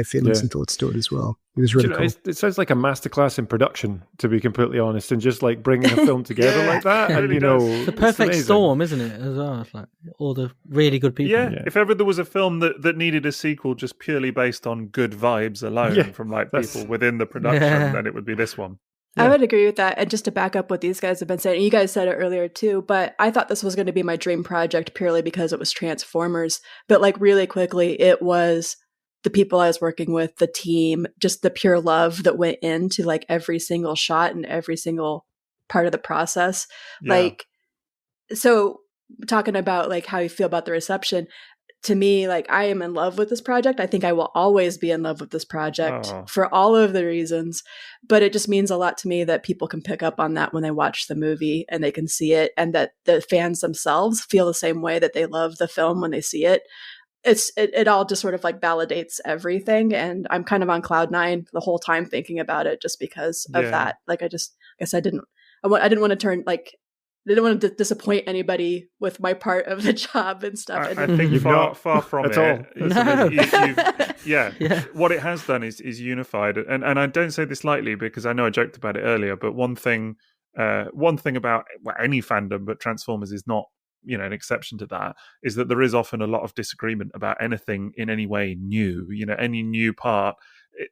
feelings and thoughts to it as well. It was really cool. It sounds like a masterclass in production, to be completely honest, and just like bringing a film together like that. And it's the perfect storm, isn't it? As well, it's like all the really good people. If ever there was a film that needed a sequel just purely based on good vibes alone from people within the production, then it would be this one. I would agree with that. And just to back up what these guys have been saying, you guys said it earlier too, but I thought this was going to be my dream project purely because it was Transformers. But like really quickly, it was the people I was working with, the team, just the pure love that went into like every single shot and every single part of the process. Like, so talking about like how you feel about the reception, to me, like I am in love with this project. I think I will always be in love with this project for all of the reasons, but it just means a lot to me that people can pick up on that when they watch the movie and they can see it, and that the fans themselves feel the same way, that they love the film when they see it. It all just sort of like validates everything. And I'm kind of on cloud nine the whole time thinking about it just because of that. Like I didn't want to turn like, I didn't want to disappoint anybody with my part of the job and stuff. I think you're far from it. All. What it has done is unified, and I don't say this lightly because I know I joked about it earlier. But one thing about any fandom, but Transformers is not, an exception to that, is that there is often a lot of disagreement about anything in any way new. Any new part.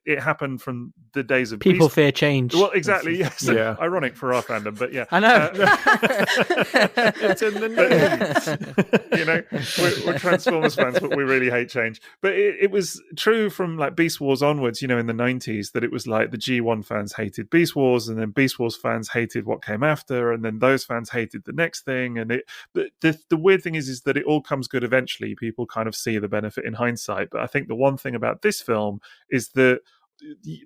It happened from the days of people fear change. Well, exactly. Yes. Yeah. Ironic for our fandom, but yeah. I know. It's in the news. We're Transformers fans, but we really hate change. But it was true from like Beast Wars onwards. In the 90s, that it was like the G1 fans hated Beast Wars, and then Beast Wars fans hated what came after, and then those fans hated the next thing. And the weird thing is that it all comes good eventually. People kind of see the benefit in hindsight. But I think the one thing about this film is that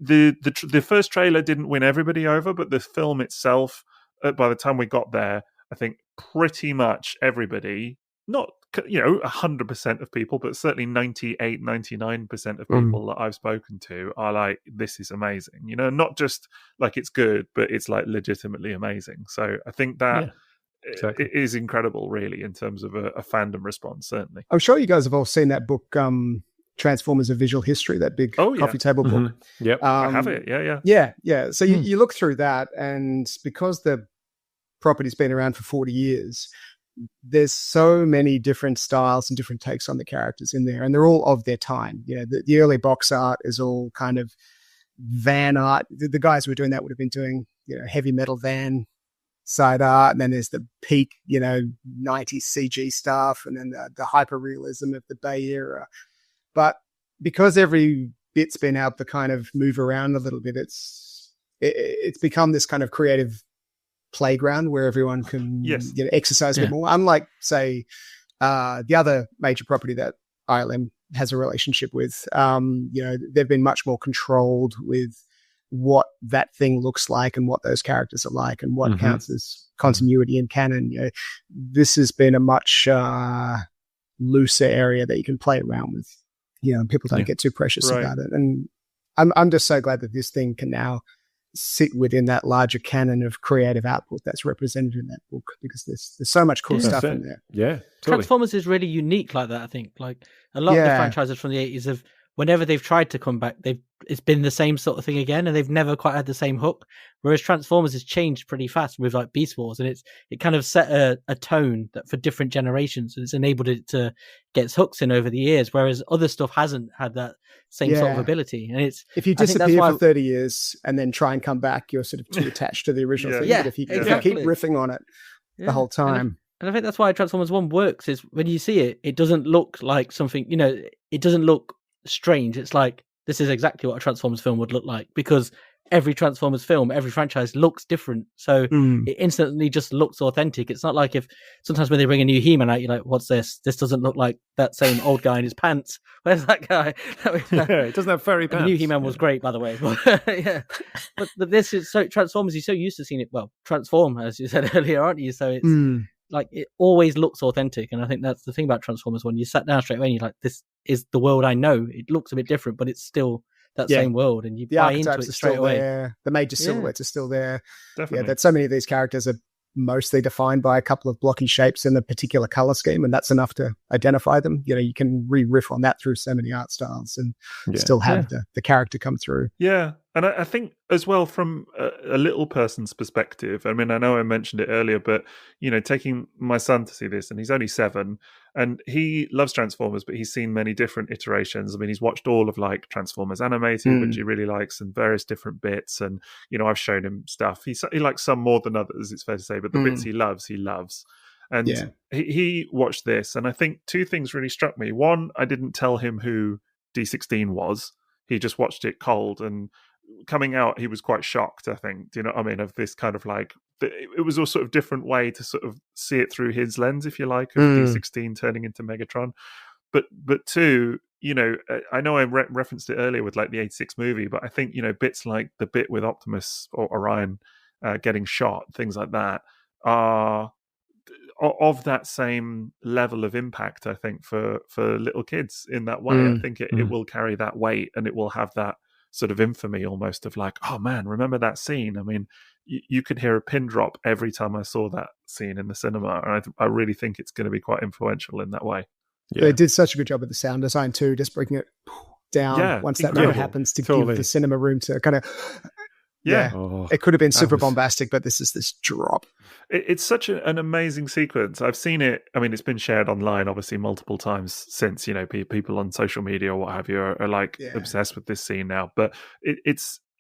the first trailer didn't win everybody over, but the film itself, by the time we got there, I think pretty much everybody, not 100% of people, but certainly 98, 99% of people that I've spoken to are like, this is amazing. Not just like it's good, but it's like legitimately amazing. So I think that it is incredible, really, in terms of a fandom response, certainly. I'm sure you guys have all seen that book, Transformers: A Visual History, that big coffee table book. Yep, I have it. Yeah. So you look through that, and because the property's been around for 40 years, there's so many different styles and different takes on the characters in there, and they're all of their time. The early box art is all kind of van art. The guys who were doing that would have been doing heavy metal van side art, and then there's the peak 90s CG stuff, and then the hyper realism of the Bay era. But because every bit's been able to kind of move around a little bit, it's become this kind of creative playground where everyone can exercise a bit more. Unlike, say, the other major property that ILM has a relationship with, they've been much more controlled with what that thing looks like and what those characters are like and what counts as continuity in canon. This has been a much looser area that you can play around with. People don't get too precious about it. And I'm just so glad that this thing can now sit within that larger canon of creative output that's represented in that book, because there's so much cool stuff in there. Yeah, totally. Transformers is really unique like that, I think. Like a lot of the franchises from the 80s have, whenever they've tried to come back, it's been the same sort of thing again, and they've never quite had the same hook. Whereas Transformers has changed pretty fast with like Beast Wars, and it kind of set a tone that for different generations, and it's enabled it to get its hooks in over the years. Whereas other stuff hasn't had that same sort of ability. And if you disappear for 30 years and then try and come back, you're sort of too attached to the original thing. But if you keep riffing on it the whole time. And I think that's why Transformers 1 works, is when you see it, it doesn't look like something, it doesn't look strange. It's like, this is exactly what a Transformers film would look like, because every Transformers film, every franchise looks different. So it instantly just looks authentic. It's not like if sometimes when they bring a new He-Man out, you're like, what's this? This doesn't look like that same old guy in his pants. Where's that guy? It doesn't have furry pants. The new He-Man was great, by the way. But this is so Transformers, you're so used to seeing it, transform, as you said earlier, aren't you? So it's like, it always looks authentic. And I think that's the thing about Transformers. When you sat down straight away and you're like, this is the world I know. It looks a bit different, but it's still that same world, and you buy into it straight away. There. The major silhouettes are still there. Definitely. Yeah, that so many of these characters are mostly defined by a couple of blocky shapes in a particular color scheme, and that's enough to identify them. You can riff on that through so many art styles and still have the character come through. Yeah. And I think as well, from a little person's perspective, I mean, I know I mentioned it earlier, but, taking my son to see this, and he's only 7, and he loves Transformers, but he's seen many different iterations. I mean, he's watched all of like Transformers Animated, which he really likes, and various different bits. And, I've shown him stuff. He likes some more than others, it's fair to say, but the bits he loves. And he watched this, and I think 2 things really struck me. One, I didn't tell him who D16 was. He just watched it cold, and coming out, he was quite shocked, I think. Do you know what I mean? Of this kind of like, it was a sort of different way to sort of see it through his lens, if you like, of D16 turning into Megatron. But 2, I know I referenced it earlier with like the 86 movie, but I think, bits like the bit with Optimus or Orion getting shot, things like that, are of that same level of impact, I think, for little kids in that way. I think it will carry that weight, and it will have that sort of infamy almost of like, oh man, remember that scene? I mean, you could hear a pin drop every time I saw that scene in the cinema, and I really think it's going to be quite influential in that way. They did such a good job with the sound design too, just breaking it down once that moment happens to give the cinema room to kind of it could have been super bombastic, but this is this drop. It's such an amazing sequence. I've seen it. I mean, it's been shared online, obviously, multiple times since. People on social media or what have you are like obsessed with this scene now. But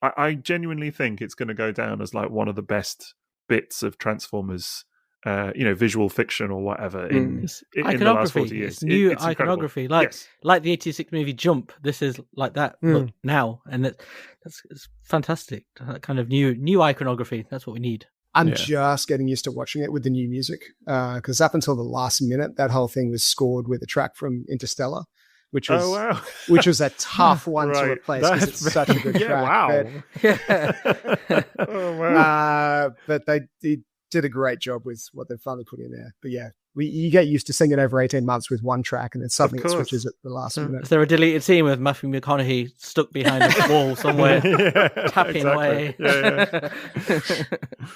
I genuinely think it's going to go down as like one of the best bits of Transformers, visual fiction or whatever in the last 40 years. It's new it's iconography, incredible. like the 86 movie Jump. This is like that but now, and it's fantastic. That kind of new iconography. That's what we need. I'm just getting used to watching it with the new music, because up until the last minute, that whole thing was scored with a track from Interstellar, which was which was a tough one to replace because it's such a good track. But they did a great job with what they finally put in there. But you get used to singing over 18 months with one track, and then suddenly it switches at the last minute. Is there a deleted scene with Matthew McConaughey stuck behind a wall somewhere, tapping away?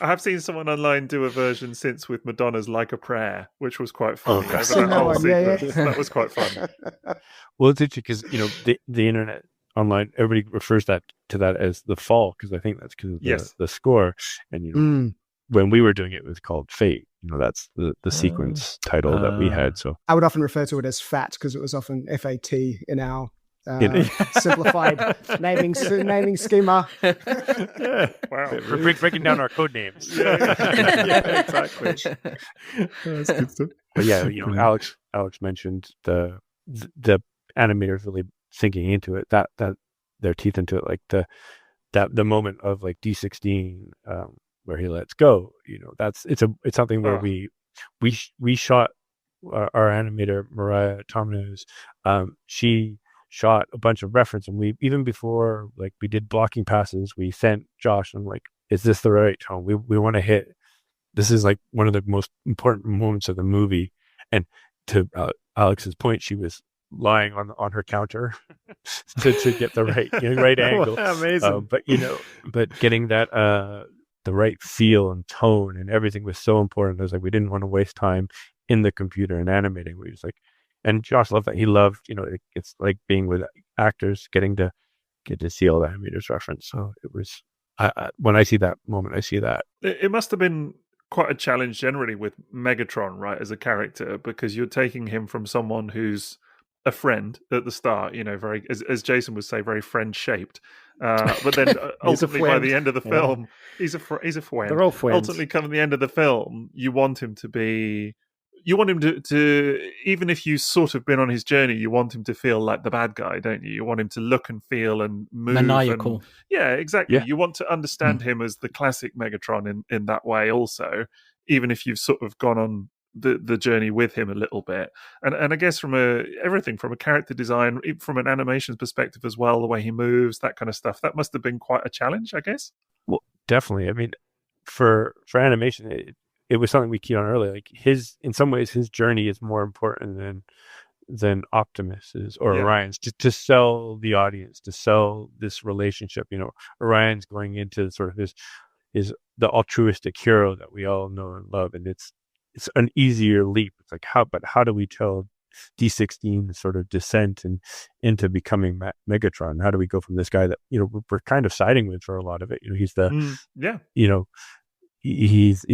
I have seen someone online do a version since with Madonna's "Like a Prayer," which was quite fun. That was quite fun. Well, it's interesting because the internet online, everybody refers to that as the fall, because I think that's because of the score, and when we were doing it, it was called Fate. That's the sequence title that we had. So I would often refer to it as FAT because it was often FAT in our simplified naming schema. Wow, we're breaking down our code names. Exactly. That's good stuff. But Alex mentioned the animators really thinking into it, that their teeth into it, like the moment of like D16 where he lets go. It's something where we shot our animator Mariah Tomnews. She shot a bunch of reference, and we, even before like we did blocking passes, we sent Josh and like, is this the right tone? We want to hit. This is like one of the most important moments of the movie. And to Alex's point, she was lying on her counter to get the right angle. Amazing. But getting that the right feel and tone and everything was so important. It was like we didn't want to waste time in the computer and animating. We was like, and Josh loved that. He loved, it's like being with actors, get to see all the animators reference. So it was, when I see that moment, I see that. It must have been quite a challenge generally with Megatron, right, as a character, because you're taking him from someone who's a friend at the start, very, as Jason would say, very friend-shaped. But then ultimately by the end of the film, he's a friend. They're all friends. Ultimately, coming the end of the film, you want him to be... You want him to, even if you sort of been on his journey, you want him to feel like the bad guy, don't you? You want him to look and feel and move. Maniacal. Yeah, exactly. Yeah. You want to understand him as the classic Megatron in that way also, even if you've sort of gone on the journey with him a little bit. And I guess from everything from a character design, from an animations perspective as well, the way he moves, that kind of stuff, that must have been quite a challenge, I guess. Well, definitely. I mean, for animation, it was something we keyed on earlier. Like in some ways, his journey is more important than Optimus's or Orion's, to sell the audience, to sell this relationship. Orion's going into sort of his the altruistic hero that we all know and love, and it's an easier leap. It's like how do we tell D16 sort of descent and into becoming Megatron? How do we go from this guy that we're kind of siding with for a lot of it? He's the he's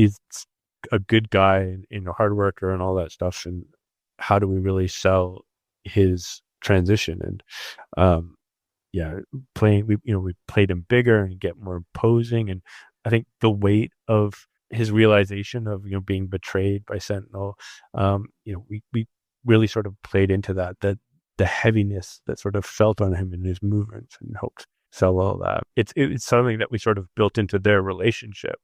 a good guy and a hard worker and all that stuff, and how do we really sell his transition? And we played him bigger and get more imposing, and I think the weight of his realization of being betrayed by Sentinel, we really sort of played into that the heaviness that sort of felt on him in his movements, and helped sell all that. It's something that we sort of built into their relationship.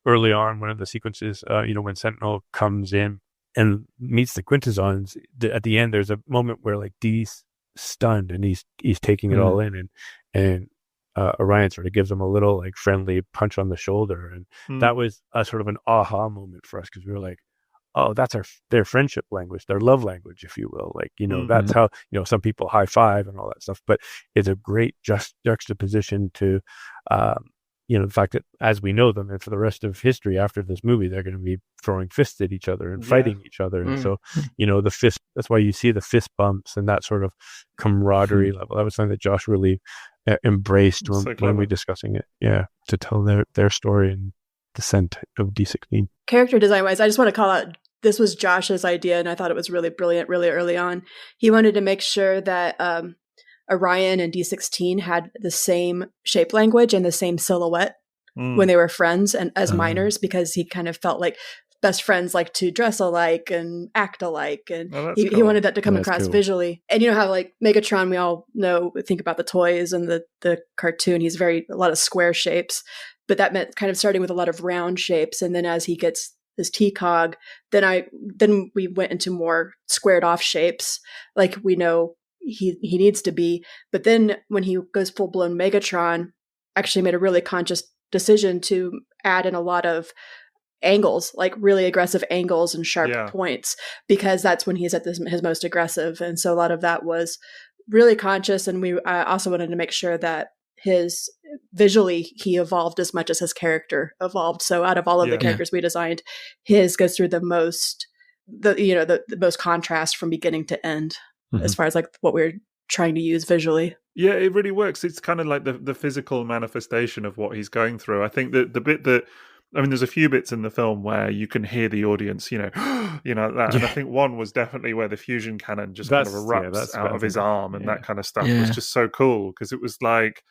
Early on, one of the sequences, when Sentinel comes in and meets the Quintessons, at the end, there's a moment where like Dee's stunned and he's taking it all in, and Orion sort of gives him a little like friendly punch on the shoulder, and that was a sort of an aha moment for us, because we were like, oh, that's their friendship language, their love language, if you will. Like, that's how, some people high five and all that stuff, but it's a great juxtaposition to, the fact that as we know them, and for the rest of history after this movie, they're going to be throwing fists at each other and fighting each other. And so, the fist, that's why you see the fist bumps and that sort of camaraderie level. That was something that Josh really embraced when we were discussing it. Yeah. To tell their story and descent of D16. Character design wise, I just want to call out, this was Josh's idea, and I thought it was really brilliant, really early on. He wanted to make sure that, Orion and D16 had the same shape language and the same silhouette when they were friends and as minors, because he kind of felt like best friends like to dress alike and act alike, and he wanted that to come across visually. And how like Megatron, we all think about the toys and the cartoon, he's a lot of square shapes, but that meant kind of starting with a lot of round shapes, and then as he gets his T-cog, then we went into more squared off shapes, like we know he needs to be. But then when he goes full-blown Megatron, actually made a really conscious decision to add in a lot of angles, like really aggressive angles and sharp points, because that's when he's at his most aggressive. And so a lot of that was really conscious. And we also wanted to make sure that his visually he evolved as much as his character evolved. So out of all of the characters we designed, his goes through the most contrast from beginning to end, as far as like what we're trying to use visually. Yeah, it really works. It's kind of like the physical manifestation of what he's going through. I think that the bit that, there's a few bits in the film where you can hear the audience, that. And I think one was definitely where the fusion cannon just kind of erupts out of his arm, and that kind of stuff was just so cool, because it was like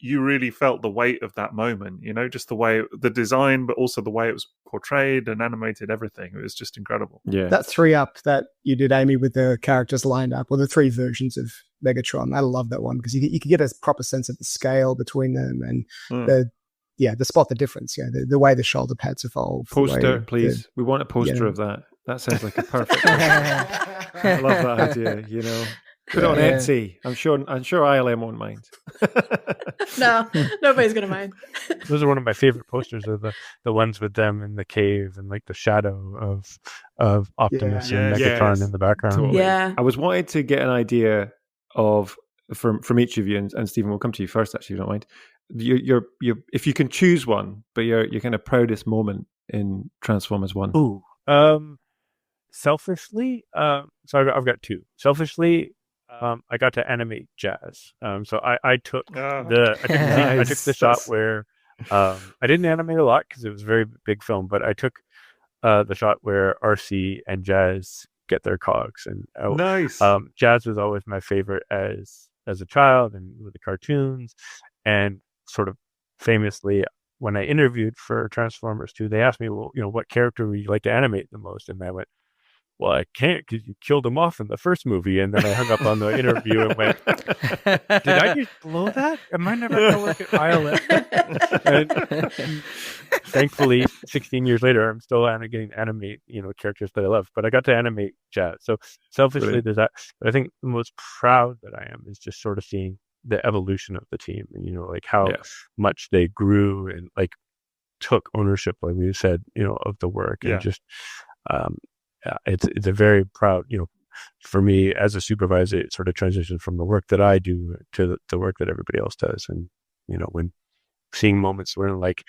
you really felt the weight of that moment, just the way the design, but also the way it was portrayed and animated, everything. It was just incredible. Yeah, that 3-up that you did, Amy, with the characters lined up, or the 3 versions of Megatron, I love that one, because you could get a proper sense of the scale between them, and spot the difference. Yeah, the way the shoulder pads evolve. Poster, please. We want a poster of that. That sounds like a perfect. I love that idea. Put it on Etsy. I'm sure ILM won't mind. No, nobody's gonna mind. Those are one of my favorite posters, are the ones with them in the cave and like the shadow of Optimus and Megatron in the background. Totally. Yeah, I was wanting to get an idea of from each of you, and Stephen, we'll come to you first. Actually, if you don't mind. Your if you can choose one, but your kind of proudest moment in Transformers 1. Ooh, selfishly, so I've got two. Selfishly, I got to animate Jazz. So I took I took the shot where I didn't animate a lot because it was a very big film, but I took the shot where RC and Jazz get their cogs, and nice. Jazz was always my favorite as a child and with the cartoons, and sort of famously, when I interviewed for Transformers 2, they asked me, well, what character would you like to animate the most? And I went, well, I can't because you killed him off in the first movie. And then I hung up on the interview and went, did I just blow that? Am I never going to work at ILM? And thankfully, 16 years later, I'm still getting to animate, characters that I love. But I got to animate Jazz. So selfishly, there's that. But I think the most proud that I am is just sort of seeing the evolution of the team, and like how much they grew and like took ownership, like we said, of the work, and just it's a very proud, for me as a supervisor, it sort of transitions from the work that I do to the work that everybody else does. And when seeing moments where, like,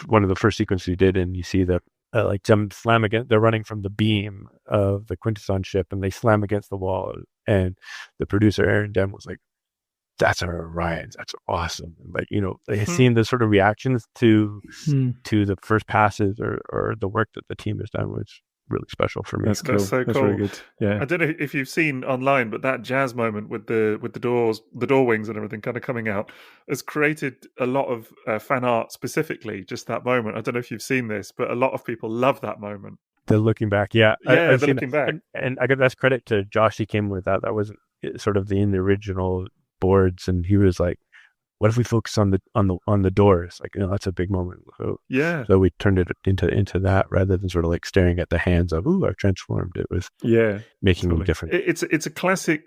one of the first sequences you did, and you see the like them slam against, they're running from the beam of the Quintessons ship and they slam against the wall, and the producer Aaron Dem was like, that's our Orions, that's awesome. And like, seeing the sort of reactions to the first passes or the work that the team has done was really special for me. That's cool. That's so That's cool. really good. Yeah. I don't know if you've seen online, but that Jazz moment with the doors, the door wings and everything kind of coming out has created a lot of fan art, specifically just that moment. I don't know if you've seen this, but a lot of people love that moment. The looking back, the looking back. And I got that's credit to Josh. He came with that. That wasn't sort of in the original boards, and he was like, what if we focus on the doors? Like, that's a big moment. So we turned it into that, rather than sort of like staring at the hands of, ooh, I've transformed. It was making them different. It's a classic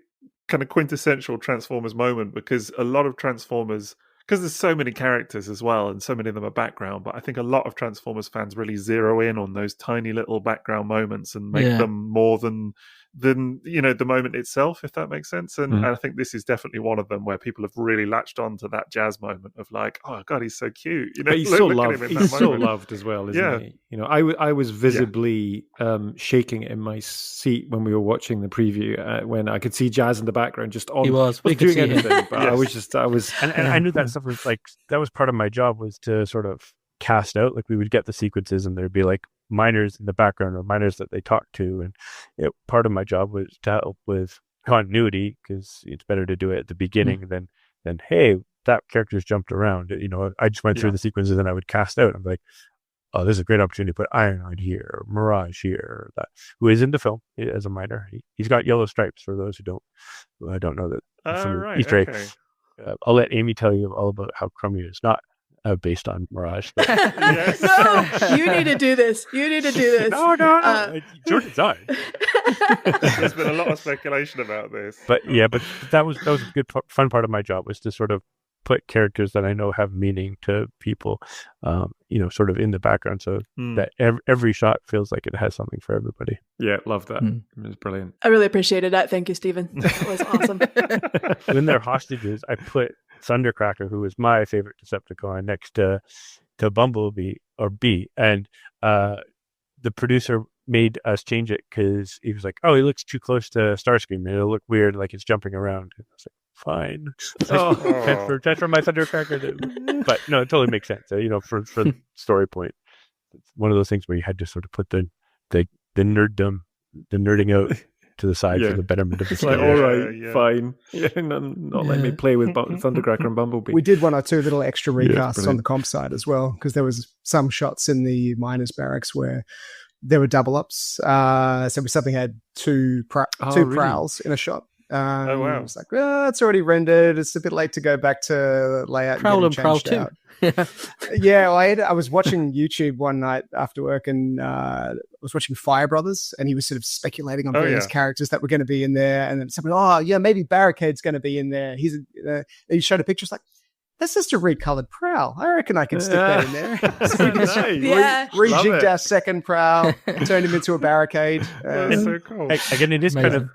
kind of quintessential Transformers moment, because a lot of Transformers, because there's so many characters as well, and so many of them are background, but I think a lot of Transformers fans really zero in on those tiny little background moments and make them more than the moment itself, if that makes sense. And I think this is definitely one of them where people have really latched on to that Jazz moment of like, oh god, he's so cute. But he's so loved. He's so loved as well, isn't he? I was visibly shaking in my seat when we were watching the preview, when I could see Jazz in the background, just on. He was doing anything, but I was, and I knew that stuff was like, that was part of my job, was to sort of cast out, like we would get the sequences and there'd be like minors in the background or minors that they talk to, and part of my job was to help with continuity, because it's better to do it at the beginning than hey, that character's jumped around. I just went through the sequences and I would cast out. I'm like, oh, this is a great opportunity to put Ironhide here, or Mirage here, or that, who is in the film as a minor. He's got yellow stripes, for those who don't know that from Easter egg. I'll let Amy tell you all about how Chromie is not based on Mirage. No, you need to do this. No. Jordan's on. There's been a lot of speculation about this. But that was a good fun part of my job, was to sort of put characters that I know have meaning to people, sort of in the background, so that every shot feels like it has something for everybody. Yeah, love that. It was brilliant. I really appreciated that. Thank you, Stephen. That was awesome. When they're hostages, I put Thundercracker, who was my favorite Decepticon, next to Bumblebee or B, and the producer made us change it because he was like, "Oh, he looks too close to Starscream. It'll look weird, like it's jumping around." And I was like, "Fine, transfer my Thundercracker." But no, it totally makes sense. For story point, it's one of those things where you had to sort of put the nerding out to the side for the betterment of the story. Like, all right, fine. Not let me play with Thundercracker and Bumblebee. We did one or two little extra recasts on the comp side as well, because there was some shots in the miners' barracks where there were double ups. So we something had two prowls in a shot. Oh wow! It's like, it's already rendered. It's a bit late to go back to layout. Prowl and Prowl 2. Yeah, well, I was watching YouTube one night after work, and I was watching Fire Brothers, and he was sort of speculating on various characters that were going to be in there, and then someone, maybe Barricade's going to be in there. He showed a picture. It's like, that's just a recolored Prowl. I reckon I can stick that in there. So we just rejigged our second Prowl, turned him into a Barricade. That's so cool. Again, it is kind of,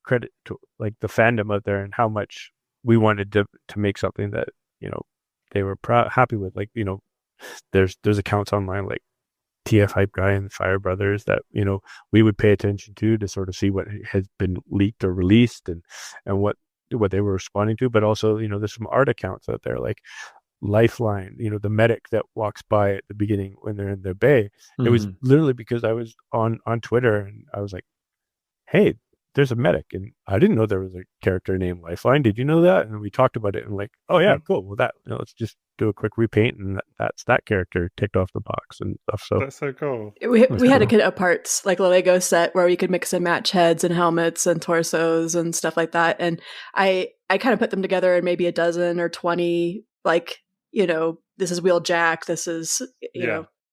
credit to like the fandom out there and how much we wanted to make something that, they were happy with. Like, there's accounts online like TF Hype Guy and Fire Brothers that, we would pay attention to sort of see what has been leaked or released and what they were responding to. But also, there's some art accounts out there like Lifeline, the medic that walks by at the beginning when they're in their bay. Mm-hmm. It was literally because I was on Twitter and I was like, hey, there's a medic, and I didn't know there was a character named Lifeline. Did you know that? And we talked about it, and like, oh yeah, cool. Well, that let's just do a quick repaint, and that's that character ticked off the box and stuff. So that's so cool. We had a kit of parts, like a Lego set, where we could mix and match heads and helmets and torsos and stuff like that. And I kind of put them together in maybe a dozen or 20. Like, this is Wheeljack. This is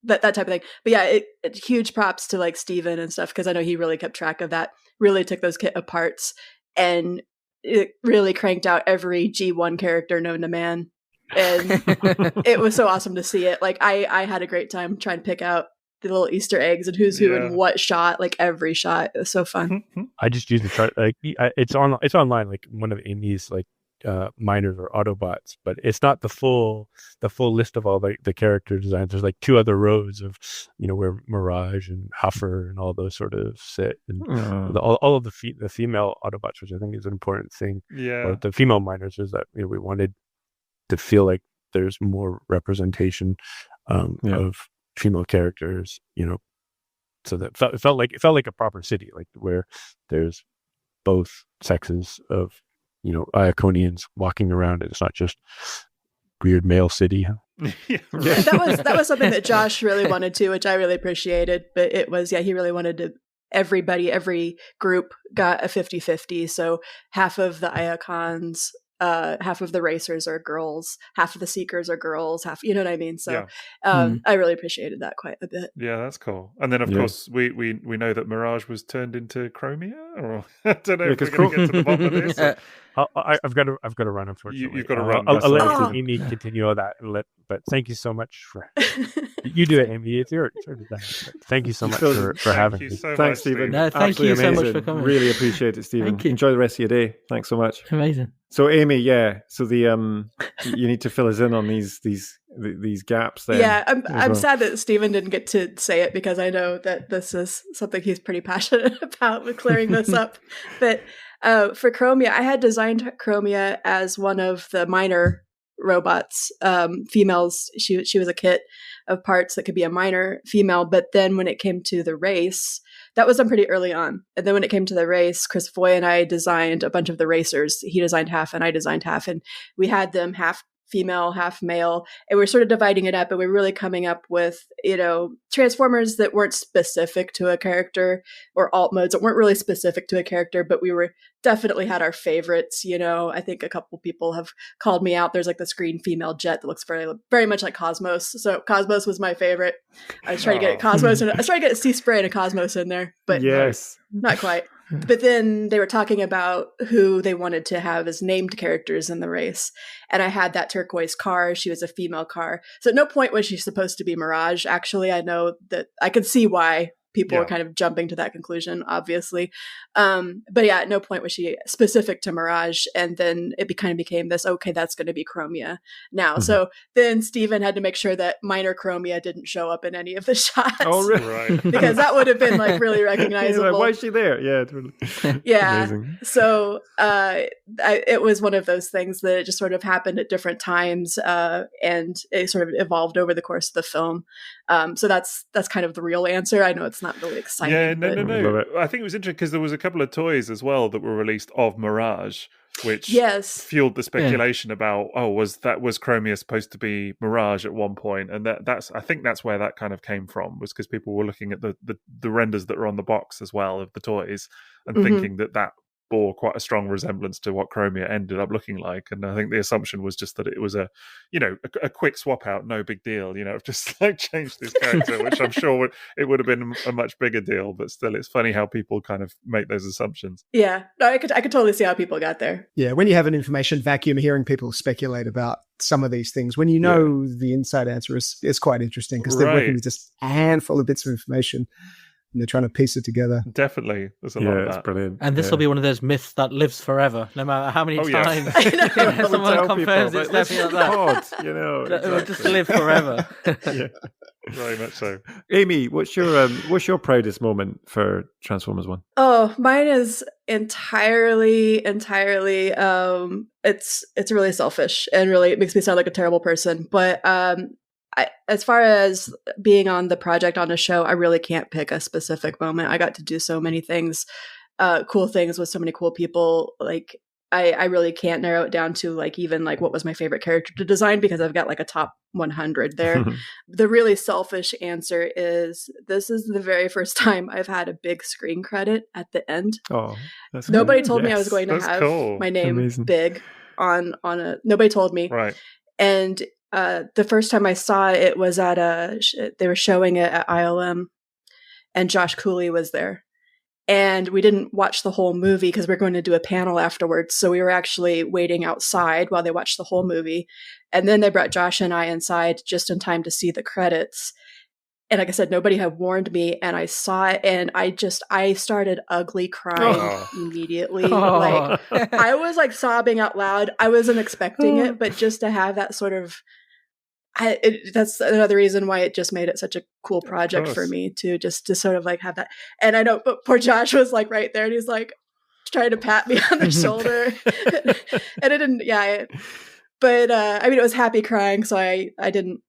that type of thing. But yeah, huge props to like Steven and stuff, because I know he really kept track of that. Really took those kit of parts and it really cranked out every G1 character known to man. And it was so awesome to see it. Like I had a great time trying to pick out the little Easter eggs and who's who and what shot, like every shot. It was so fun. I just used the chart. Like it's online, like one of Amy's like miners or Autobots, but it's not the full list of all the character designs. There's like 2 other rows of where Mirage and Huffer and all those sort of sit, and all of the female Autobots, which I think is an important thing. Or the female miners is that we wanted to feel like there's more representation of female characters, so that it felt like a proper city, like where there's both sexes of Iaconians walking around, and it's not just weird male city. That was something that Josh really wanted to, which I really appreciated. But it was, he really wanted to. Every group got a 50-50. So half of the Iacons, half of the racers are girls, half of the seekers are girls, half, you know what I mean? So I really appreciated that quite a bit. Yeah, that's cool. And then of course we know that Mirage was turned into Chromia, or I don't know if we're going to get to the bottom of this. I've got to run, unfortunately. You've got to run. I'll let Amy continue all that, but thank you so much for you do it, Amy. It's your turn. Thank you so much for having me. So Thanks, Stephen. No, thank you so much for coming. Really appreciate it, Stephen. Enjoy the rest of your day. Thanks so much. Amazing. So, Amy, so the you need to fill us in on these gaps there. Yeah, I'm sad that Stephen didn't get to say it, because I know that this is something he's pretty passionate about with clearing this up. But for Chromia, I had designed Chromia as one of the miner robots, females. She was a kit of parts that could be a miner female. But then when it came to the race, that was done pretty early on. And then when it came to the race, Chris Foy and I designed a bunch of the racers. He designed half and I designed half, and we had them half female, half male, and we're sort of dividing it up, and we're really coming up with, transformers that weren't specific to a character, or alt modes that weren't really specific to a character, but we were definitely had our favorites. I think a couple people have called me out. There's like this green female jet that looks very, very much like Cosmos. So Cosmos was my favorite. I was trying to get Cosmos, and I was trying to get a Sea Spray and a Cosmos in there, but yes, not quite. But then they were talking about who they wanted to have as named characters in the race. And I had that turquoise car. She was a female car. So at no point was she supposed to be Mirage. Actually, I know that I could see why people were kind of jumping to that conclusion, obviously. But yeah, at no point was she specific to Mirage. And then it kind of became this, okay, that's going to be Chromia now. Mm-hmm. So then Steven had to make sure that minor Chromia didn't show up in any of the shots. Oh, really? Right. Because that would have been like really recognizable. Like, why is she there? Yeah, totally. Yeah. Amazing. So it was one of those things that it just sort of happened at different times, and it sort of evolved over the course of the film. So that's kind of the real answer. I know it's not really exciting. Yeah, no. I think it was interesting because there was a couple of toys as well that were released of Mirage, which fueled the speculation about, was Chromia supposed to be Mirage at one point? And I think that's where that kind of came from, was because people were looking at the renders that were on the box as well of the toys and thinking that bore quite a strong resemblance to what Chromia ended up looking like. And I think the assumption was just that it was a quick swap out, no big deal, just like change this character, which I'm sure it would have been a much bigger deal. But still, it's funny how people kind of make those assumptions. Yeah, no, I could totally see how people got there. Yeah, when you have an information vacuum, hearing people speculate about some of these things, when you know the inside answer is quite interesting, because they're working with just a handful of bits of information and they're trying to piece it together. Definitely. There's a lot of that. It's brilliant. And this will be one of those myths that lives forever, no matter how many times someone confirms it's definitely like that. It will just live forever. Very much so. Amy, what's your proudest moment for Transformers 1? Oh, mine is entirely it's really selfish, and really it makes me sound like a terrible person, but as far as being on the project, on a show, I really can't pick a specific moment. I got to do so many things, cool things with so many cool people. Like I really can't narrow it down to like even like what was my favorite character to design, because I've got like a top 100 there. The really selfish answer is this is the very first time I've had a big screen credit at the end. Oh, that's nobody cool. told me I was going to have my name big on a. Nobody told me. Right. And the first time I saw it, it was at they were showing it at ILM, and Josh Cooley was there. And we didn't watch the whole movie because we were going to do a panel afterwards. So we were actually waiting outside while they watched the whole movie. And then they brought Josh and I inside just in time to see the credits. And like I said, nobody had warned me, and I saw it, and I started ugly crying immediately. Like I was like sobbing out loud. I wasn't expecting it, but just to have that sort of, that's another reason why it just made it such a cool project for me to sort of like have that. And I know, but poor Josh was like right there, and he's like trying to pat me on the shoulder, and it didn't. But I mean, it was happy crying, so I didn't,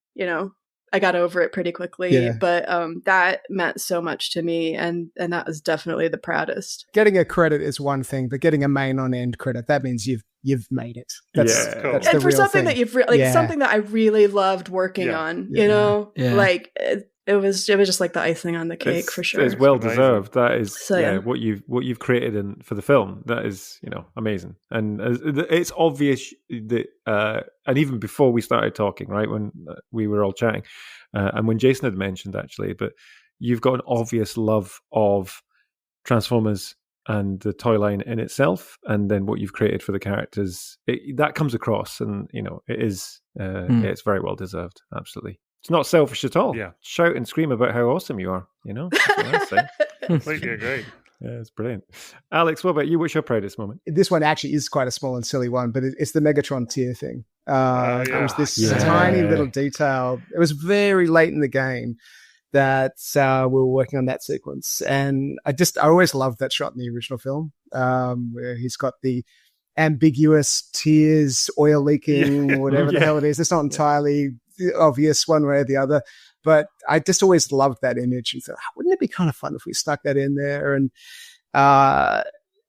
I got over it pretty quickly. Yeah. But that meant so much to me, and that was definitely the proudest. Getting a credit is one thing, but getting a main on end credit, that means you've made it. That's cool. That's and the for real something thing. that you've something that I really loved working on, like it was just like the icing on the cake, for sure. It's well deserved. That is what you've created for the film. That is amazing, and it's obvious that and even before we started talking, right, when we were all chatting, and when Jason had mentioned actually, but you've got an obvious love of Transformers and the toy line in itself, and then what you've created for the characters, that comes across, and it is it's very well deserved. Absolutely. It's not selfish at all. Yeah. Shout and scream about how awesome you are. That's what I say. Completely agree. Yeah, it's brilliant. Alex, what about you? What's your proudest moment? This one actually is quite a small and silly one, but it's the Megatron tear thing. It was this tiny little detail. It was very late in the game that we were working on that sequence. And I always loved that shot in the original film, where he's got the ambiguous tears, oil leaking, whatever the hell it is. It's not entirely obvious one way or the other, but I just always loved that image and thought, wouldn't it be kind of fun if we stuck that in there? And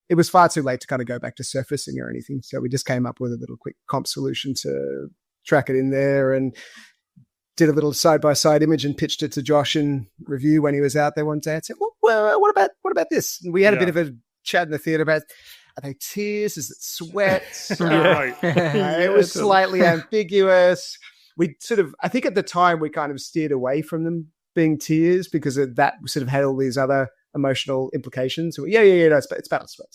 it was far too late to kind of go back to surfacing or anything, so we just came up with a little quick comp solution to track it in there, and did a little side-by-side image and pitched it to Josh in review when he was out there one day and said, well, what about this? And we had a bit of a chat in the theater about, are they tears? Is it sweat? It was slightly ambiguous. We sort of, I think at the time we kind of steered away from them being tears because that sort of had all these other emotional implications. So, no, it's battle sweat.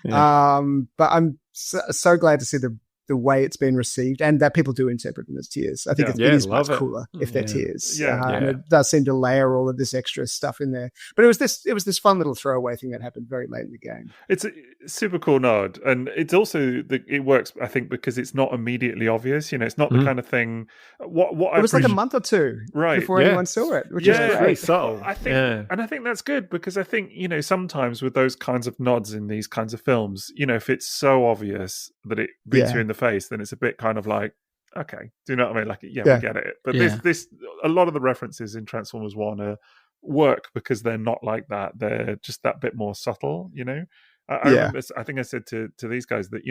Yeah. But I'm so glad to see the way it's been received, and that people do interpret them as tears. I think it is much cooler if they're tears. And it does seem to layer all of this extra stuff in there. But it was this fun little throwaway thing that happened very late in the game. It's a super cool nod, and it's also it works, I think, because it's not immediately obvious. It's not the kind of thing. What it was like a month or two before anyone saw it, which is very subtle. I think, and I think that's good, because I think sometimes with those kinds of nods in these kinds of films, if it's so obvious that it beats you in the face, then it's a bit kind of like, okay, do you know what I mean? Like, we get it. But this a lot of the references in Transformers 1 work because they're not like that. They're just that bit more subtle, I remember, I think I said to these guys that,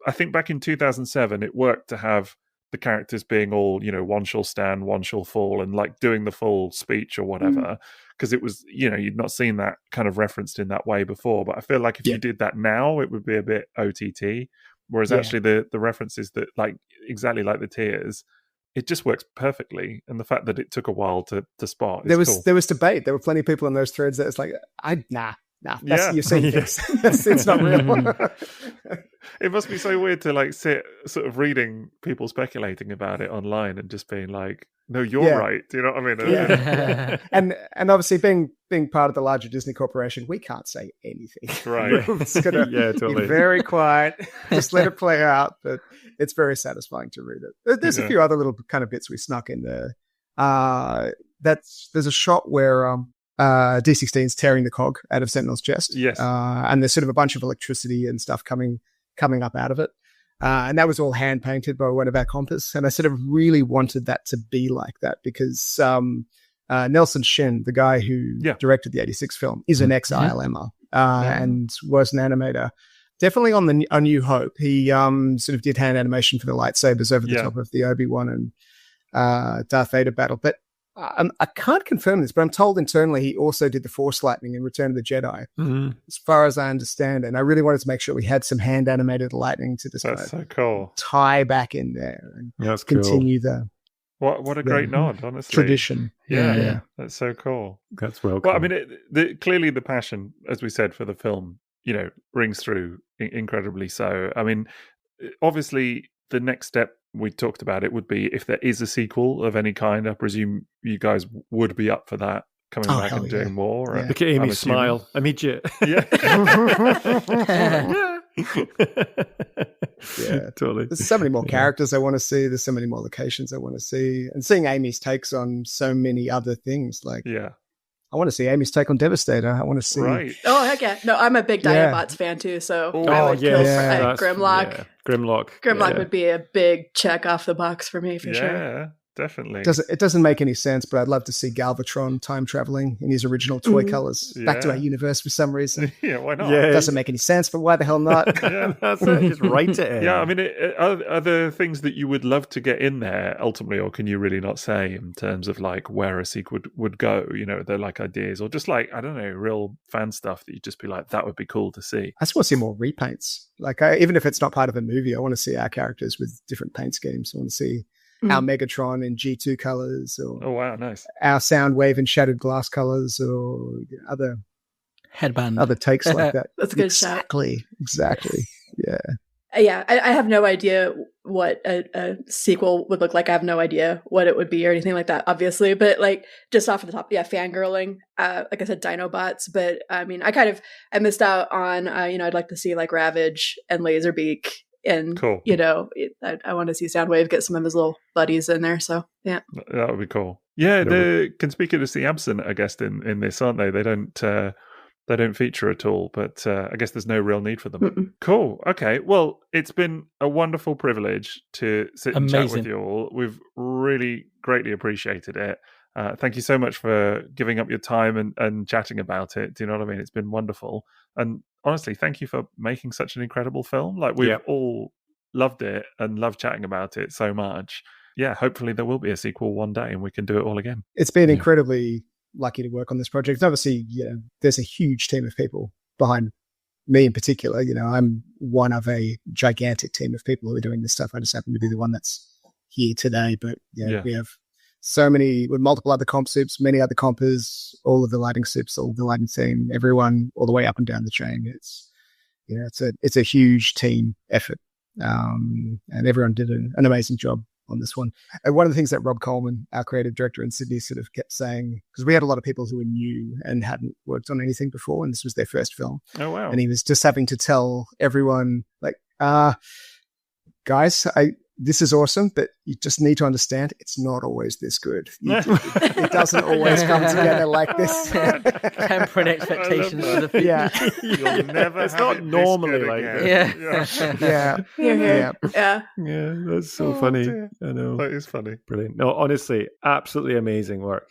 I think back in 2007, it worked to have the characters being all, one shall stand, one shall fall, and like doing the full speech or whatever. because it was, you'd not seen that kind of referenced in that way before. But I feel like if you did that now, it would be a bit OTT. Whereas actually the references that, like, exactly like the tears, it just works perfectly. And the fact that it took a while to spot is cool. There was debate. There were plenty of people in those threads that it's like, nah. That's, you're seeing this. It's not real. It must be so weird to like sit sort of reading people speculating about it online and just being like, no, you're right. Do you know what I mean? Yeah. and obviously being part of the larger Disney corporation, we can't say anything. Right. It's gonna be very quiet. Just let it play out. But it's very satisfying to read it. There's a few other little kind of bits we snuck in there. There's a shot where D16's tearing the cog out of Sentinel's chest. Yes. And there's sort of a bunch of electricity and stuff coming up out of it. And that was all hand painted by one of our compers. And I sort of really wanted that to be like that because Nelson Shin, the guy who directed the 86 film, is an ex-ILMer and was an animator. Definitely on A New Hope. He sort of did hand animation for the lightsabers over the top of the Obi-Wan and Darth Vader battle. But I can't confirm this, but I'm told internally he also did the Force lightning in Return of the Jedi, as far as I understand it. And I really wanted to make sure we had some hand animated lightning to just so cool. tie back in there and continue the what a great nod, honestly. Tradition. Yeah. That's so cool. That's well cool. Well, I mean, clearly the passion, as we said, for the film, rings through incredibly so. I mean, obviously the next step we talked about it would be if there is a sequel of any kind. I presume you guys would be up for that, coming back and doing more. Yeah. Look at Amy smile. Immediate. Yeah. Yeah, totally. There's so many more characters I want to see. There's so many more locations I want to see. And seeing Amy's takes on so many other things. Like, I want to see Amy's take on Devastator. I want to see. Right. Oh, heck yeah. No, I'm a big Dinobots fan too. So I would kill for Grimlock. Yeah. Grimlock. Grimlock would be a big check off the box for me for sure. Yeah, definitely. It doesn't make any sense, but I'd love to see Galvatron time traveling in his original toy colors back to our universe for some reason. Yeah, why not? Yeah, it doesn't make any sense, but why the hell not? That's it. Just write it in. Yeah, I mean, are there things that you would love to get in there ultimately, or can you really not say in terms of like where a sequel would go? They're like ideas, or just like, I don't know, real fan stuff that you'd just be like, that would be cool to see. I just want to see more repaints. Like, even if it's not part of a movie, I want to see our characters with different paint schemes. I want to see our Megatron in G2 colors, or wow, nice. Our Soundwave in Shattered Glass colors, or other headband, other takes like that. That's a good shot. Exactly. Yeah. Yeah, I have no idea what a sequel would look like. I have no idea what it would be or anything like that, obviously. But like just off the top, fangirling. Like I said, Dinobots. But I mean, I missed out on. I'd like to see like Ravage and Laserbeak, and cool. I want to see Soundwave get some of his little buddies in there. So yeah, that would be cool. Yeah, they're conspicuously absent, I guess, in this, aren't they? They don't feature at all, but I guess there's no real need for them. Mm-mm. Cool. Okay. Well, it's been a wonderful privilege to sit and chat with you all. We've really greatly appreciated it. Thank you so much for giving up your time and chatting about it. Do you know what I mean? It's been wonderful. And honestly, thank you for making such an incredible film. Like, we've all loved it and loved chatting about it so much. Yeah, hopefully there will be a sequel one day and we can do it all again. It's been incredibly lucky to work on this project. Obviously, there's a huge team of people behind me in particular. I'm one of a gigantic team of people who are doing this stuff. I just happen to be the one that's here today. But we have so many, with multiple other comp soups, many other compers, all of the lighting soups, all of the lighting team, everyone all the way up and down the chain. It's a huge team effort. And everyone did an amazing job on this one. And one of the things that Rob Coleman, our creative director in Sydney, sort of kept saying, because we had a lot of people who were new and hadn't worked on anything before, and this was their first film. Oh, wow. And he was just having to tell everyone, like, guys, this is awesome, but you just need to understand it's not always this good. It doesn't always come together like this. Tempering expectations for the future. Yeah. You'll never it's not normally like that. Yeah. That's so funny. I know. That is funny. Brilliant. No, honestly, absolutely amazing work.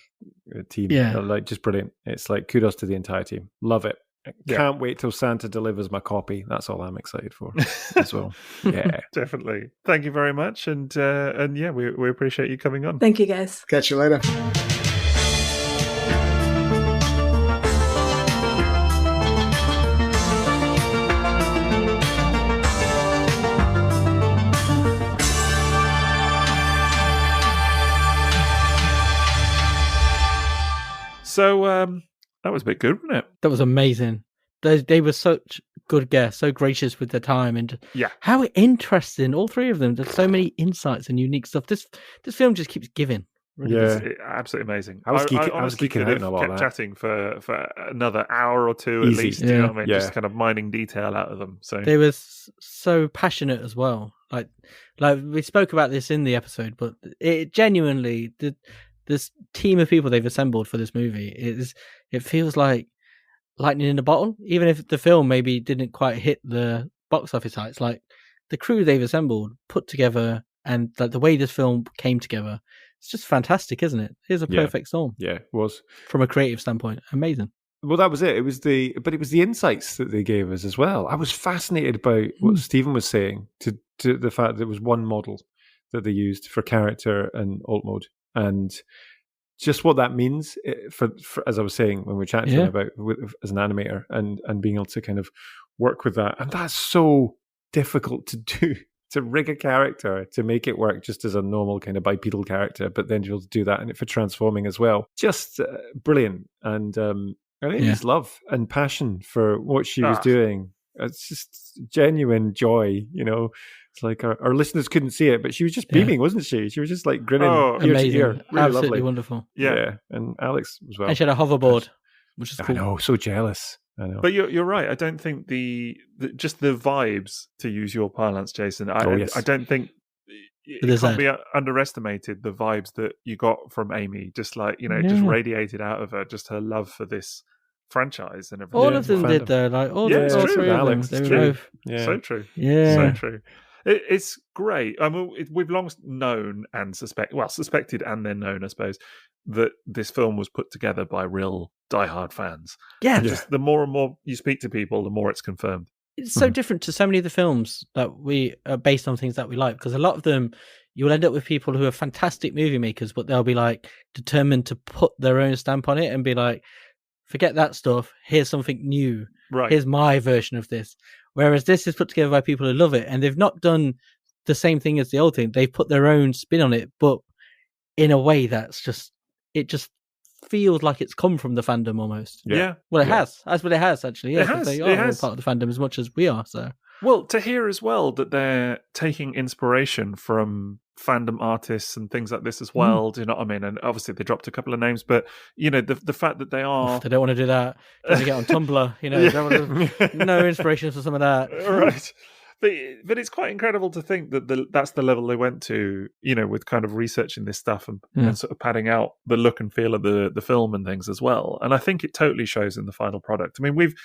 Team. Like, just brilliant. It's like kudos to the entire team. Love it. Can't wait till Santa delivers my copy. That's all I'm excited for as well. Yeah, definitely. Thank you very much, and we appreciate you coming on. Thank you, guys. Catch you later. So that was a bit good, wasn't it? That was amazing. They were such good guests, so gracious with their time, and how interesting, all three of them. There's so many insights and unique stuff. This film just keeps giving. Really absolutely amazing. I was geeking out on a lot kept of that. Chatting for another hour or two at least. You know what I mean? Just kind of mining detail out of them. So they were so passionate as well. Like we spoke about this in the episode, but it genuinely this team of people they've assembled for this movie it feels like lightning in a bottle. Even if the film maybe didn't quite hit the box office heights, like the crew they've assembled, put together, and like the way this film came together, it's just fantastic, isn't it? Here's a perfect storm. Yeah, it was. From a creative standpoint, amazing. Well, that was it. It was the insights that they gave us as well. I was fascinated by what Stephen was saying to the fact that it was one model that they used for character and alt mode, and just what that means for as I was saying when we were chatting to him about as an animator and being able to kind of work with that. And that's so difficult to do, to rig a character, to make it work just as a normal kind of bipedal character, but then you'll do that and for transforming as well. Just brilliant. And I think his love and passion for what she was doing. It's just genuine joy, you know. It's like our listeners couldn't see it, but she was just beaming, wasn't she? She was just like grinning ear to ear. Really absolutely lovely. Wonderful. Yeah, and Alex as well. And she had a hoverboard, which is cool. I know, so jealous. I know. But you're right. I don't think just the vibes, to use your parlance, Jason. I don't think it can't be underestimated, the vibes that you got from Amy. Just like, you know, just radiated out of her, just her love for this franchise and everything. All of them did though. Like all three of them. It's true. So true. Yeah. So true. It's great. I mean, we've long known and suspected and then known, I suppose, that this film was put together by real diehard fans. Yeah. Just the more and more you speak to people, the more it's confirmed. It's so different to so many of the films that we are based on things that we like, because a lot of them you'll end up with people who are fantastic movie makers, but they'll be like determined to put their own stamp on it and be like, forget that stuff. Here's something new. Right. Here's my version of this. Whereas this is put together by people who love it, and they've not done the same thing as the old thing. They've put their own spin on it, but in a way that's just feels like it's come from the fandom almost. Yeah. Well, it has. That's what it has actually. Yeah, it has. They are all part of the fandom as much as we are. So. Well, to hear as well that they're taking inspiration from fandom artists and things like this as well. Do you know what I mean? And obviously they dropped a couple of names, but you know, the fact that they are... They don't want to do that. They get on Tumblr, you know, no inspiration for some of that. Right. But it's quite incredible to think that that's the level they went to, you know, with kind of researching this stuff and sort of padding out the look and feel of the film and things as well. And I think it totally shows in the final product. I mean, we've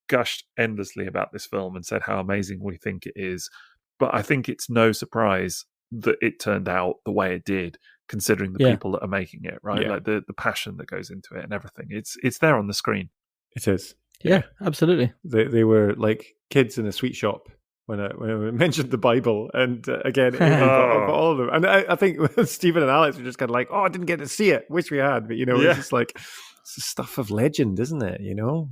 gushed endlessly about this film and said how amazing we think it is, but I think it's no surprise that it turned out the way it did, considering the people that are making it, right? Like the passion that goes into it and everything. It's there on the screen. It is. Yeah, absolutely. They were like kids in a sweet shop when I mentioned the Bible, and again, for all of them. And I think Stephen and Alex were just kind of like, "Oh, I didn't get to see it. Wish we had." But you know, it's just like it's the stuff of legend, isn't it? You know,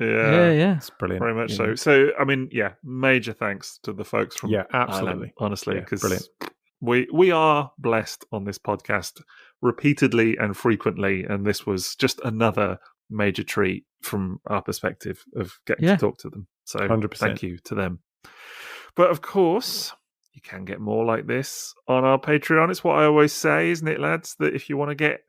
yeah, it's brilliant. Very much so. So, I mean, major thanks to the folks from absolutely, ILM, honestly, because we are blessed on this podcast repeatedly and frequently, and this was just another major treat from our perspective of getting to talk to them. So, 100%. Thank you to them. But of course, you can get more like this on our Patreon. It's what I always say, isn't it, lads? That if you want to get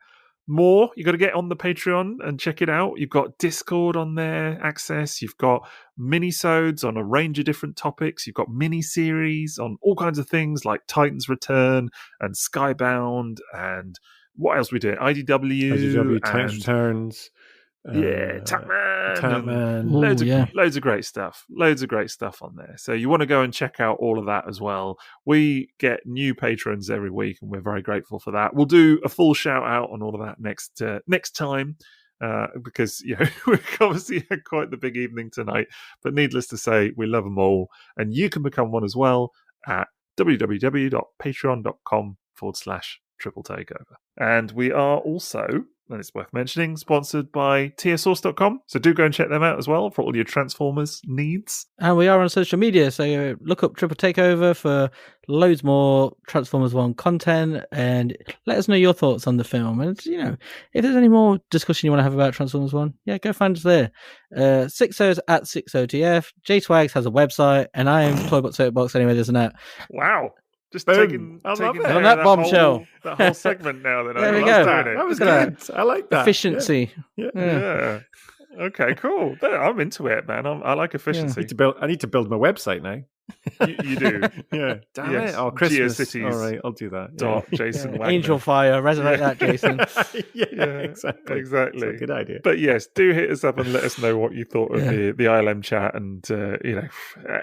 more, you got to get on the Patreon and check it out. You've got Discord on there, access. You've got mini-sodes on a range of different topics. You've got mini-series on all kinds of things like Titan's Return and Skybound and what else we do? IDW Titan's Returns. Tapman. Loads of great stuff. Loads of great stuff on there. So you want to go and check out all of that as well. We get new patrons every week, and we're very grateful for that. We'll do a full shout out on all of that next time, because we obviously had quite the big evening tonight. But needless to say, we love them all, and you can become one as well at www.patreon.com/Triple Takeover. And we are also and it's worth mentioning, sponsored by TSSource.com. So do go and check them out as well for all your Transformers needs. And we are on social media, so look up Triple Takeover for loads more Transformers 1 content, and let us know your thoughts on the film. And, you know, if there's any more discussion you want to have about Transformers 1, yeah, go find us there. Sixo's at SixoTF. J-Swags has a website, and I am Toybot Soapbox anyway, there's an app. Wow. Just taking on that bombshell. That whole segment now. There we go. That was good. I like that. Efficiency. Yeah. Okay, cool. I'm into it, man. I like efficiency. I need to build my website now. You do. Yeah. Damn it. Oh, Christmas. GeoCities. All right, I'll do that. Jason Wagner. Angel Fire. Resurrect that, Jason. Exactly. Exactly. That's a good idea. But yes, do hit us up and let us know what you thought of the ILM chat and,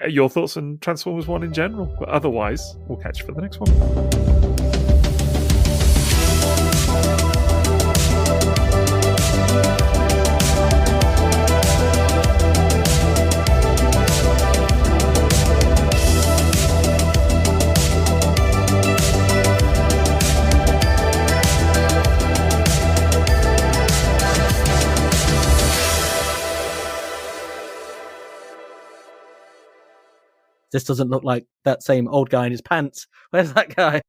your thoughts on Transformers 1 in general. But otherwise, we'll catch you for the next one. This doesn't look like that same old guy in his pants. Where's that guy?